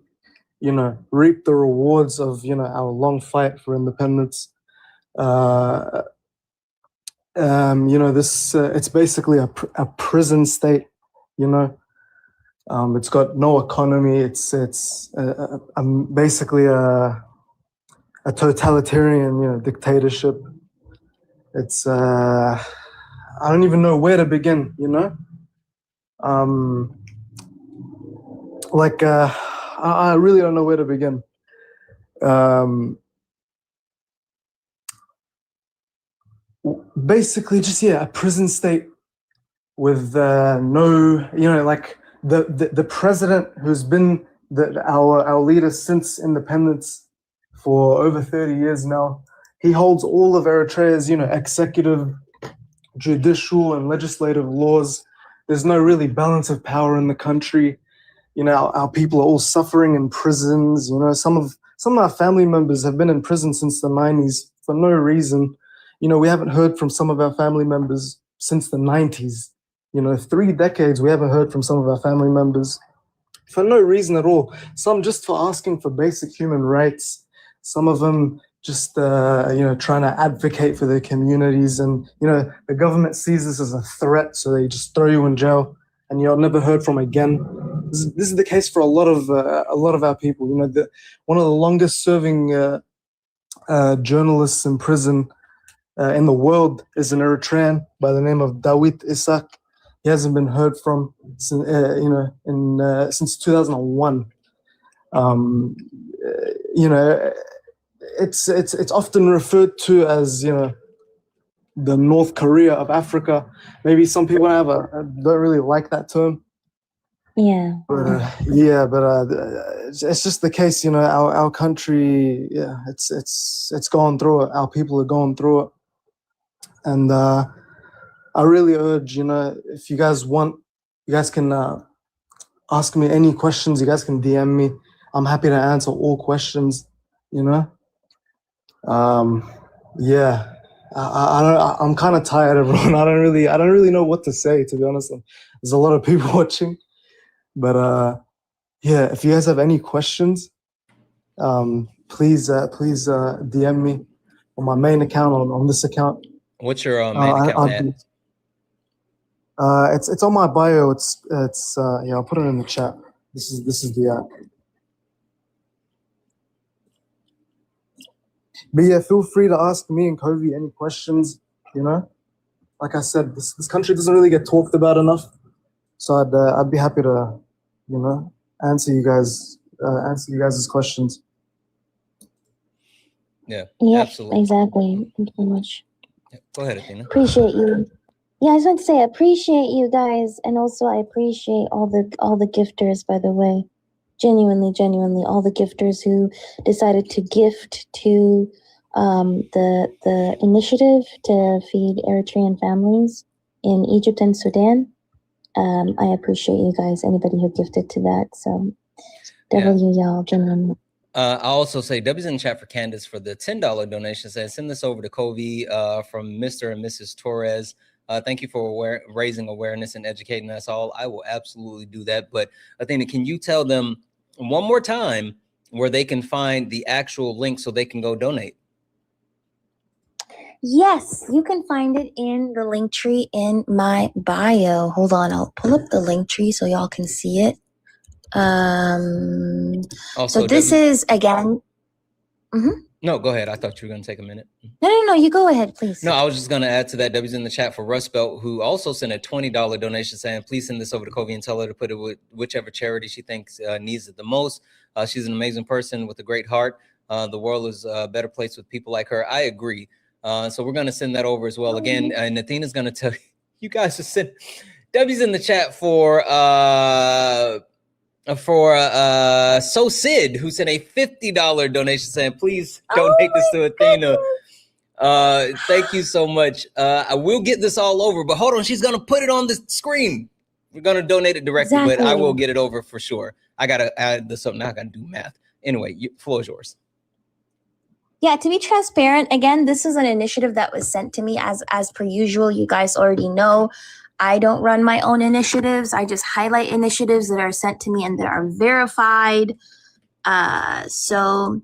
reaped the rewards of, our long fight for independence. It's basically a prison state. It's got no economy. It's basically a totalitarian, dictatorship. It's I don't even know where to begin. I really don't know where to begin. Basically, just a prison state with no, like the president who's been our leader since independence for over 30 years now. He holds all of Eritrea's, executive, judicial, and legislative laws. There's no really balance of power in the country. Our people are all suffering in prisons. Some of our family members have been in prison since the 90s for no reason. We haven't heard from some of our family members since the 90s. 3 decades we haven't heard from some of our family members for no reason at all. Some just for asking for basic human rights. Some of them just trying to advocate for their communities, and the government sees this as a threat, so they just throw you in jail and you're never heard from again. This is the case for a lot of our people. One of the longest serving journalists in prison in the world is an Eritrean by the name of Dawit Isaak. he hasn't been heard from since since 2001. It's often referred to as the North Korea of Africa. Maybe some people don't really like that term. Yeah. But it's just the case, our country, it's going through it. Our people are going through it, and I really urge, if you guys want, you guys can ask me any questions. You guys can DM me. I'm happy to answer all questions. I'm kind of tired, everyone. I don't really know what to say, to be honest. There's a lot of people watching, but if you guys have any questions, please DM me on my main account, on this account. What's your main account at? It's on my bio. It's I'll put it in the chat. This is the app. But yeah, feel free to ask me and Covey any questions. Like I said, this country doesn't really get talked about enough, so I'd be happy to answer you guys' questions. Yeah, absolutely. Exactly. Thank you very much. Yeah, go ahead, Athena. Appreciate you. Yeah, I just want to say I appreciate you guys, and also I appreciate all the gifters, by the way. Genuinely, all the gifters who decided to gift to the initiative to feed Eritrean families in Egypt and Sudan. I appreciate you guys, anybody who gifted to that. So y'all, genuinely. I also say W's in the chat for Candace for the $10 donation. Says send this over to Covey from Mr. and Mrs. Torres. Thank you for raising awareness and educating us all. I will absolutely do that. But Athena, can you tell them one more time where they can find the actual link so they can go donate? Yes, you can find it in the link tree in my bio. Hold on, I'll pull up the link tree so y'all can see it. So this is again. No, go ahead. I thought you were going to take a minute. No, you go ahead, please. No, I was just going to add to that. W's in the chat for Rust Belt, who also sent a $20 donation saying, please send this over to Covey and tell her to put it with whichever charity she thinks needs it the most. She's an amazing person with a great heart. The world is a better place with people like her. I agree. So we're going to send that over as well. Again, and Athena's going to tell you guys to send W's in the chat for So Sid, who sent a $50 donation saying, please donate this to Athena. Thank you so much. I will get this all over, but hold on, she's gonna put it on the screen. We're gonna donate it directly, but I will get it over for sure. I gotta add this up now. I gotta do math. Anyway, floor is yours. Yeah, to be transparent, again, this is an initiative that was sent to me as per usual. You guys already know I don't run my own initiatives. I just highlight initiatives that are sent to me and that are verified. So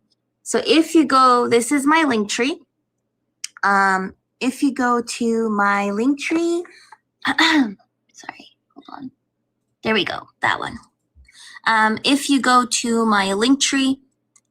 if you go, this is my link tree. If you go to my link tree, sorry, hold on. There we go, that one. If you go to my link tree,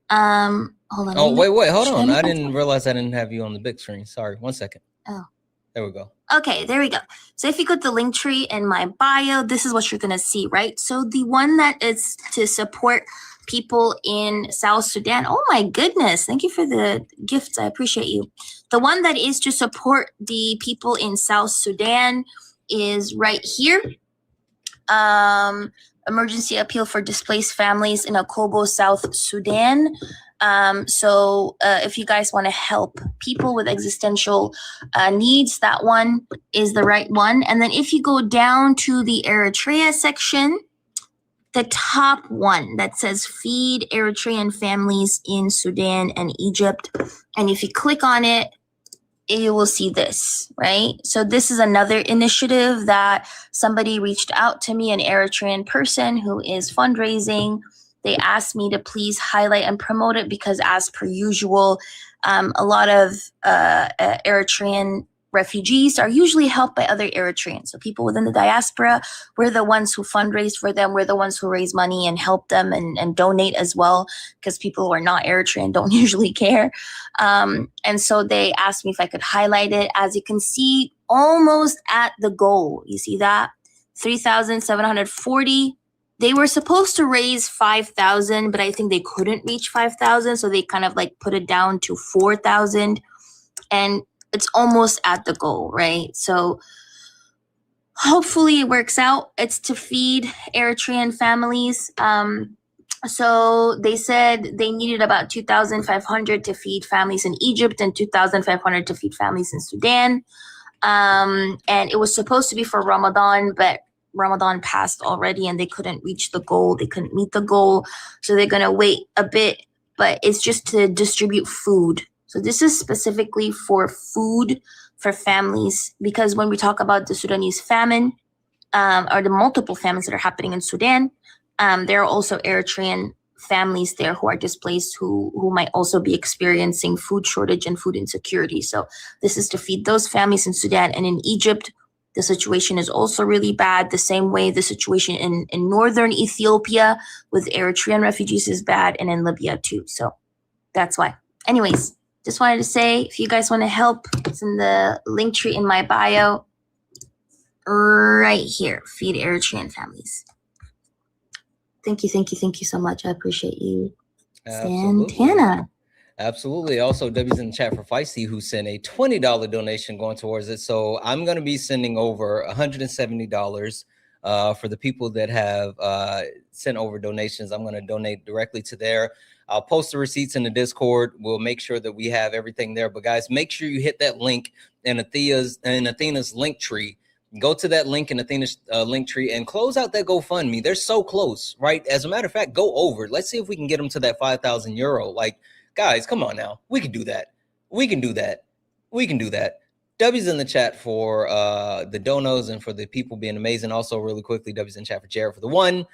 hold on. Oh, wait, hold on. I didn't realize I didn't have you on the big screen. Sorry, 1 second. Oh. There we go. Okay, there we go. So if you go to the link tree in my bio, this is what you're going to see, right? So the one that is to support people in South Sudan. Oh my goodness. Thank you for the gifts. I appreciate you. The one that is to support the people in South Sudan is right here. Emergency appeal for displaced families in Akobo, South Sudan. So if you guys want to help people with existential needs, that one is the right one. And then if you go down to the Eritrea section, the top one that says feed Eritrean families in Sudan and Egypt. And if you click on it, you will see this, right? So this is another initiative that somebody reached out to me, an Eritrean person who is fundraising. They asked me to please highlight and promote it because, as per usual, a lot of Eritrean refugees are usually helped by other Eritreans. So people within the diaspora, we're the ones who fundraise for them. We're the ones who raise money and help them and donate as well, because people who are not Eritrean don't usually care. And so they asked me if I could highlight it. As you can see, almost at the goal. You see that? 3,740. They were supposed to raise 5,000, but I think they couldn't reach 5,000, so they kind of like put it down to 4,000, and it's almost at the goal, right? So hopefully it works out. It's to feed Eritrean families. So they said they needed about 2,500 to feed families in Egypt and 2,500 to feed families in Sudan. And it was supposed to be for Ramadan, but Ramadan passed already and they couldn't reach the goal. They couldn't meet the goal. So they're going to wait a bit, but it's just to distribute food. So this is specifically for food for families, because when we talk about the Sudanese famine, or the multiple famines that are happening in Sudan, there are also Eritrean families there who are displaced who might also be experiencing food shortage and food insecurity. So this is to feed those families in Sudan. And in Egypt, the situation is also really bad. The same way the situation in northern Ethiopia with Eritrean refugees is bad, and in Libya too. So that's why. Anyways, just wanted to say, if you guys want to help, it's in the link tree in my bio right here. Feed Eritrean families. Thank you so much. I appreciate you, Santana. Absolutely. Also, W's in the chat for Feisty, who sent a $20 donation going towards it. So I'm going to be sending over $170 for the people that have sent over donations. I'm going to donate directly to there. I'll post the receipts in the Discord. We'll make sure that we have everything there. But guys, make sure you hit that link in Athena's link tree. Go to that link in Athena's link tree and close out that GoFundMe. They're so close, right? As a matter of fact, go over. Let's see if we can get them to that 5,000 euro. Like, guys, come on now. We can do that. We can do that. We can do that. W's in the chat for the donos and for the people being amazing. Also, really quickly, W's in the chat for Jared for the one.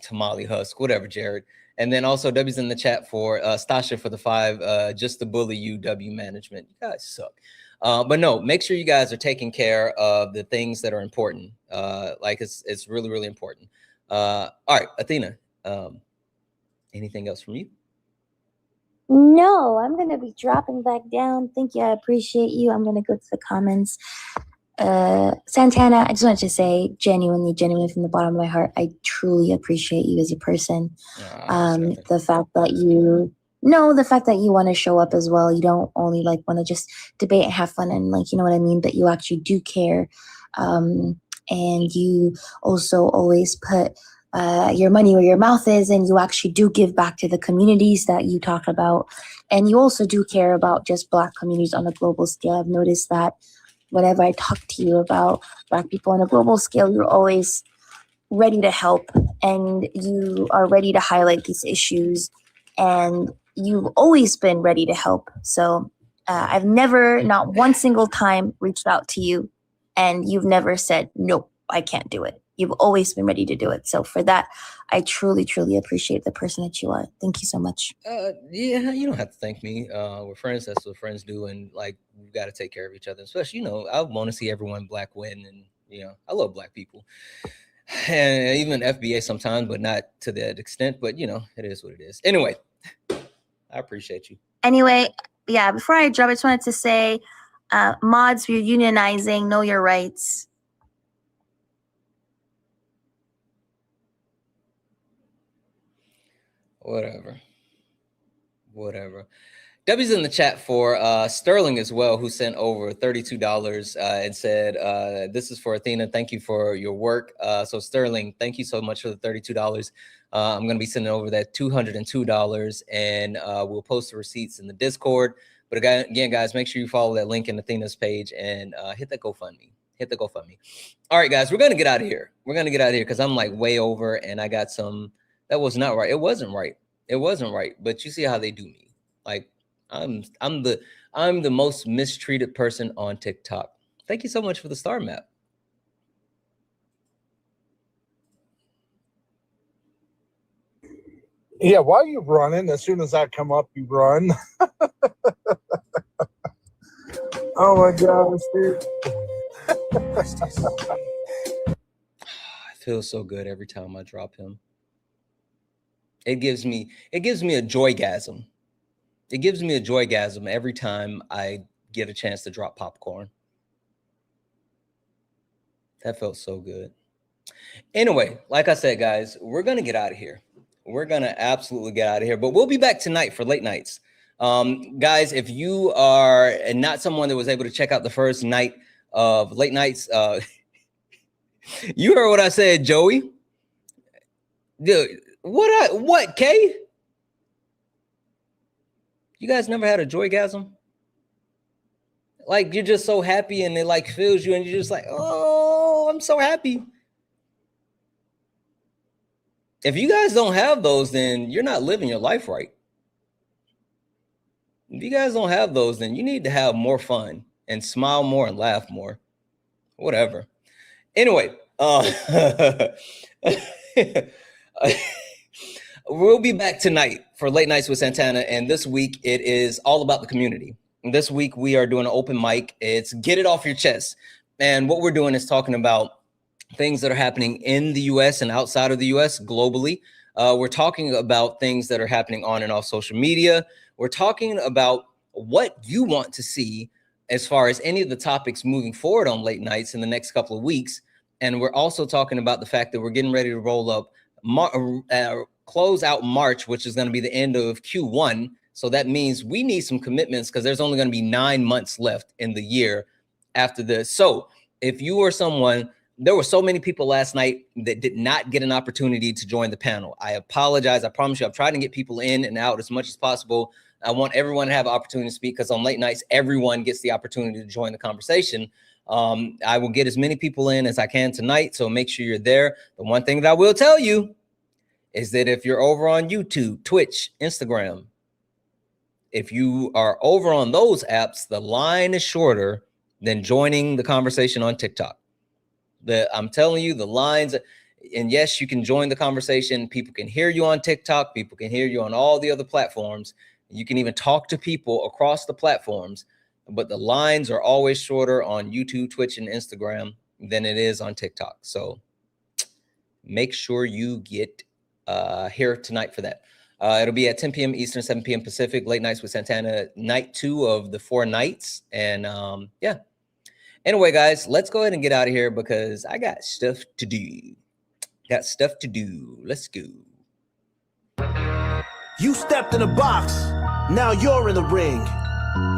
Tamale Husk, whatever, Jared. And then also W's in the chat for Stasha for the 5. Just to bully you, W management. You guys suck. But no, make sure you guys are taking care of the things that are important. Like it's really, really important. All right, Athena, anything else from you? No, I'm going to be dropping back down. Thank you. I appreciate you. I'm going to go to the comments. Santana, I just wanted to say genuinely from the bottom of my heart, I truly appreciate you as a person. The fact that you want to show up as well. You don't only like want to just debate and have fun and like, you know what I mean? But you actually do care. And you also always put your money where your mouth is, and you actually do give back to the communities that you talk about. And you also do care about just Black communities on a global scale. I've noticed that whenever I talk to you about Black people on a global scale, you're always ready to help and you are ready to highlight these issues, and you've always been ready to help. So I've never, not one single time, reached out to you and you've never said, nope, I can't do it. You've always been ready to do it. So for that, I truly, truly appreciate the person that you are. Thank you so much. Yeah, you don't have to thank me. We're friends. That's what friends do. And like, we've got to take care of each other. Especially, I want to see everyone Black win. And, I love Black people. And even FBA sometimes, but not to that extent. But, it is what it is. Anyway, I appreciate you. Anyway, yeah, before I drop, I just wanted to say, mods, we're unionizing, know your rights. Whatever. W's in the chat for Sterling as well, who sent over $32 and said, this is for Athena. Thank you for your work. So Sterling, thank you so much for the $32. I'm going to be sending over that $202 and we'll post the receipts in the Discord. But again, guys, make sure you follow that link in Athena's page and hit that GoFundMe. All right, guys, we're going to get out of here. Because I'm like way over and I got some. That was not right. It wasn't right. But you see how they do me. Like I'm the most mistreated person on TikTok. Thank you so much for the star map. Yeah, while you're running, as soon as I come up, you run. Oh my gosh, dude. I feel so good every time I drop him. It gives me a joygasm. It gives me a joygasm every time I get a chance to drop popcorn. That felt so good. Anyway, like I said, guys, we're going to get out of here. We're going to absolutely get out of here, but we'll be back tonight for late nights. Guys, if you are not someone that was able to check out the first night of late nights, you heard what I said, Joey. Dude, what, Kay? You guys never had a joygasm? Like, you're just so happy and it like fills you and you're just like, oh, I'm so happy. If you guys don't have those, then you're not living your life right. If you guys don't have those, then you need to have more fun and smile more and laugh more. Whatever. Anyway, we'll be back tonight for Late Nights with Santana. And this week it is all about the community. And this week we are doing an open mic. It's get it off your chest. And what we're doing is talking about things that are happening in the US and outside of the US globally. We're talking about things that are happening on and off social media. We're talking about what you want to see as far as any of the topics moving forward on late nights in the next couple of weeks. And we're also talking about the fact that we're getting ready to roll up, close out March, which is going to be the end of Q1. So that means we need some commitments because there's only going to be 9 months left in the year after this. So if you are someone, there were so many people last night that did not get an opportunity to join the panel. I apologize. I promise you, I'm trying to get people in and out as much as possible. I want everyone to have an opportunity to speak because on late nights, everyone gets the opportunity to join the conversation. I will get as many people in as I can tonight, so make sure you're there. The one thing that I will tell you is that if you're over on YouTube, Twitch, Instagram, if you are over on those apps, the line is shorter than joining the conversation on TikTok. I'm telling you, the lines, and yes, you can join the conversation. People can hear you on TikTok. People can hear you on all the other platforms. You can even talk to people across the platforms, but the lines are always shorter on YouTube, Twitch, and Instagram than it is on TikTok. So make sure you get here tonight for that. It'll be at 10 p.m. Eastern, 7 p.m. Pacific, Late Nights with Santana, night 2 of the 4 nights. And yeah. Anyway, guys, let's go ahead and get out of here because I got stuff to do. Got stuff to do. Let's go. You stepped in a box, now you're in the ring.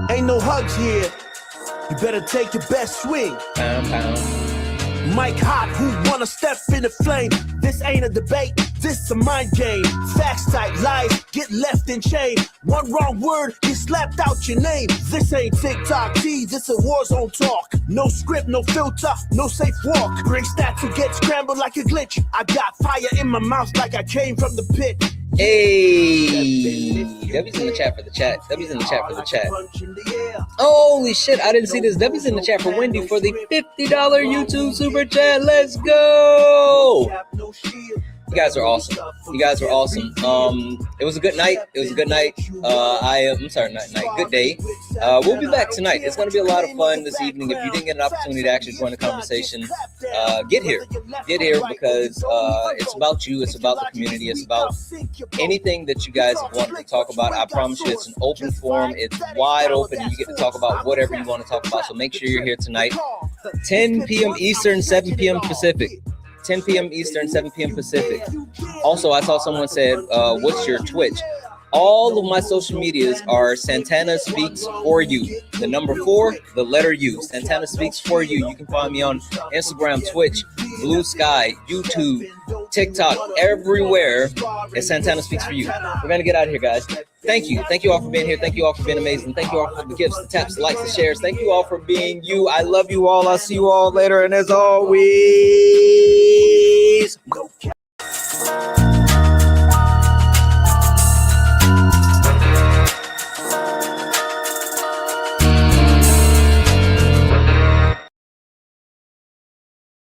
Ain't no hugs here, you better take your best swing. Pound, pound. Mike Hot, who wanna step in the flame? This ain't a debate, this a mind game. Facts type lies, get left in chain. One wrong word, get slapped out your name. This ain't TikTok T, this a war zone talk. No script, no filter, no safe walk. Bring stats to get scrambled like a glitch. I got fire in my mouth like I came from the pit. Hey, Debbie's in the chat for the chat. Debbie's in the chat for the chat. Holy shit, I didn't see this. Debbie's in the chat for Wendy for the $50 YouTube super chat. Let's go. You guys are awesome. You guys are awesome. It was a good night. It was a good night. I'm sorry, not night. Good day. We'll be back tonight. It's going to be a lot of fun this evening. If you didn't get an opportunity to actually join the conversation, get here. Get here because it's about you. It's about the community. It's about anything that you guys have wanted to talk about. I promise you, it's an open forum. It's wide open, and you get to talk about whatever you want to talk about. So make sure you're here tonight. 10 p.m. Eastern, 7 p.m. Pacific. 10 p.m. Eastern, 7 p.m. Pacific. Also, I saw someone said, what's your Twitch? All of my social medias are Santana Speaks For You. The number 4, the letter U. Santana Speaks For You. You can find me on Instagram, Twitch, Blue Sky, YouTube, TikTok, everywhere. It's Santana Speaks For You. We're going to get out of here, guys. Thank you. Thank you all for being here. Thank you all for being amazing. Thank you all for the gifts, the taps, the likes, the shares. Thank you all for being you. I love you all. I'll see you all later. And as always, go.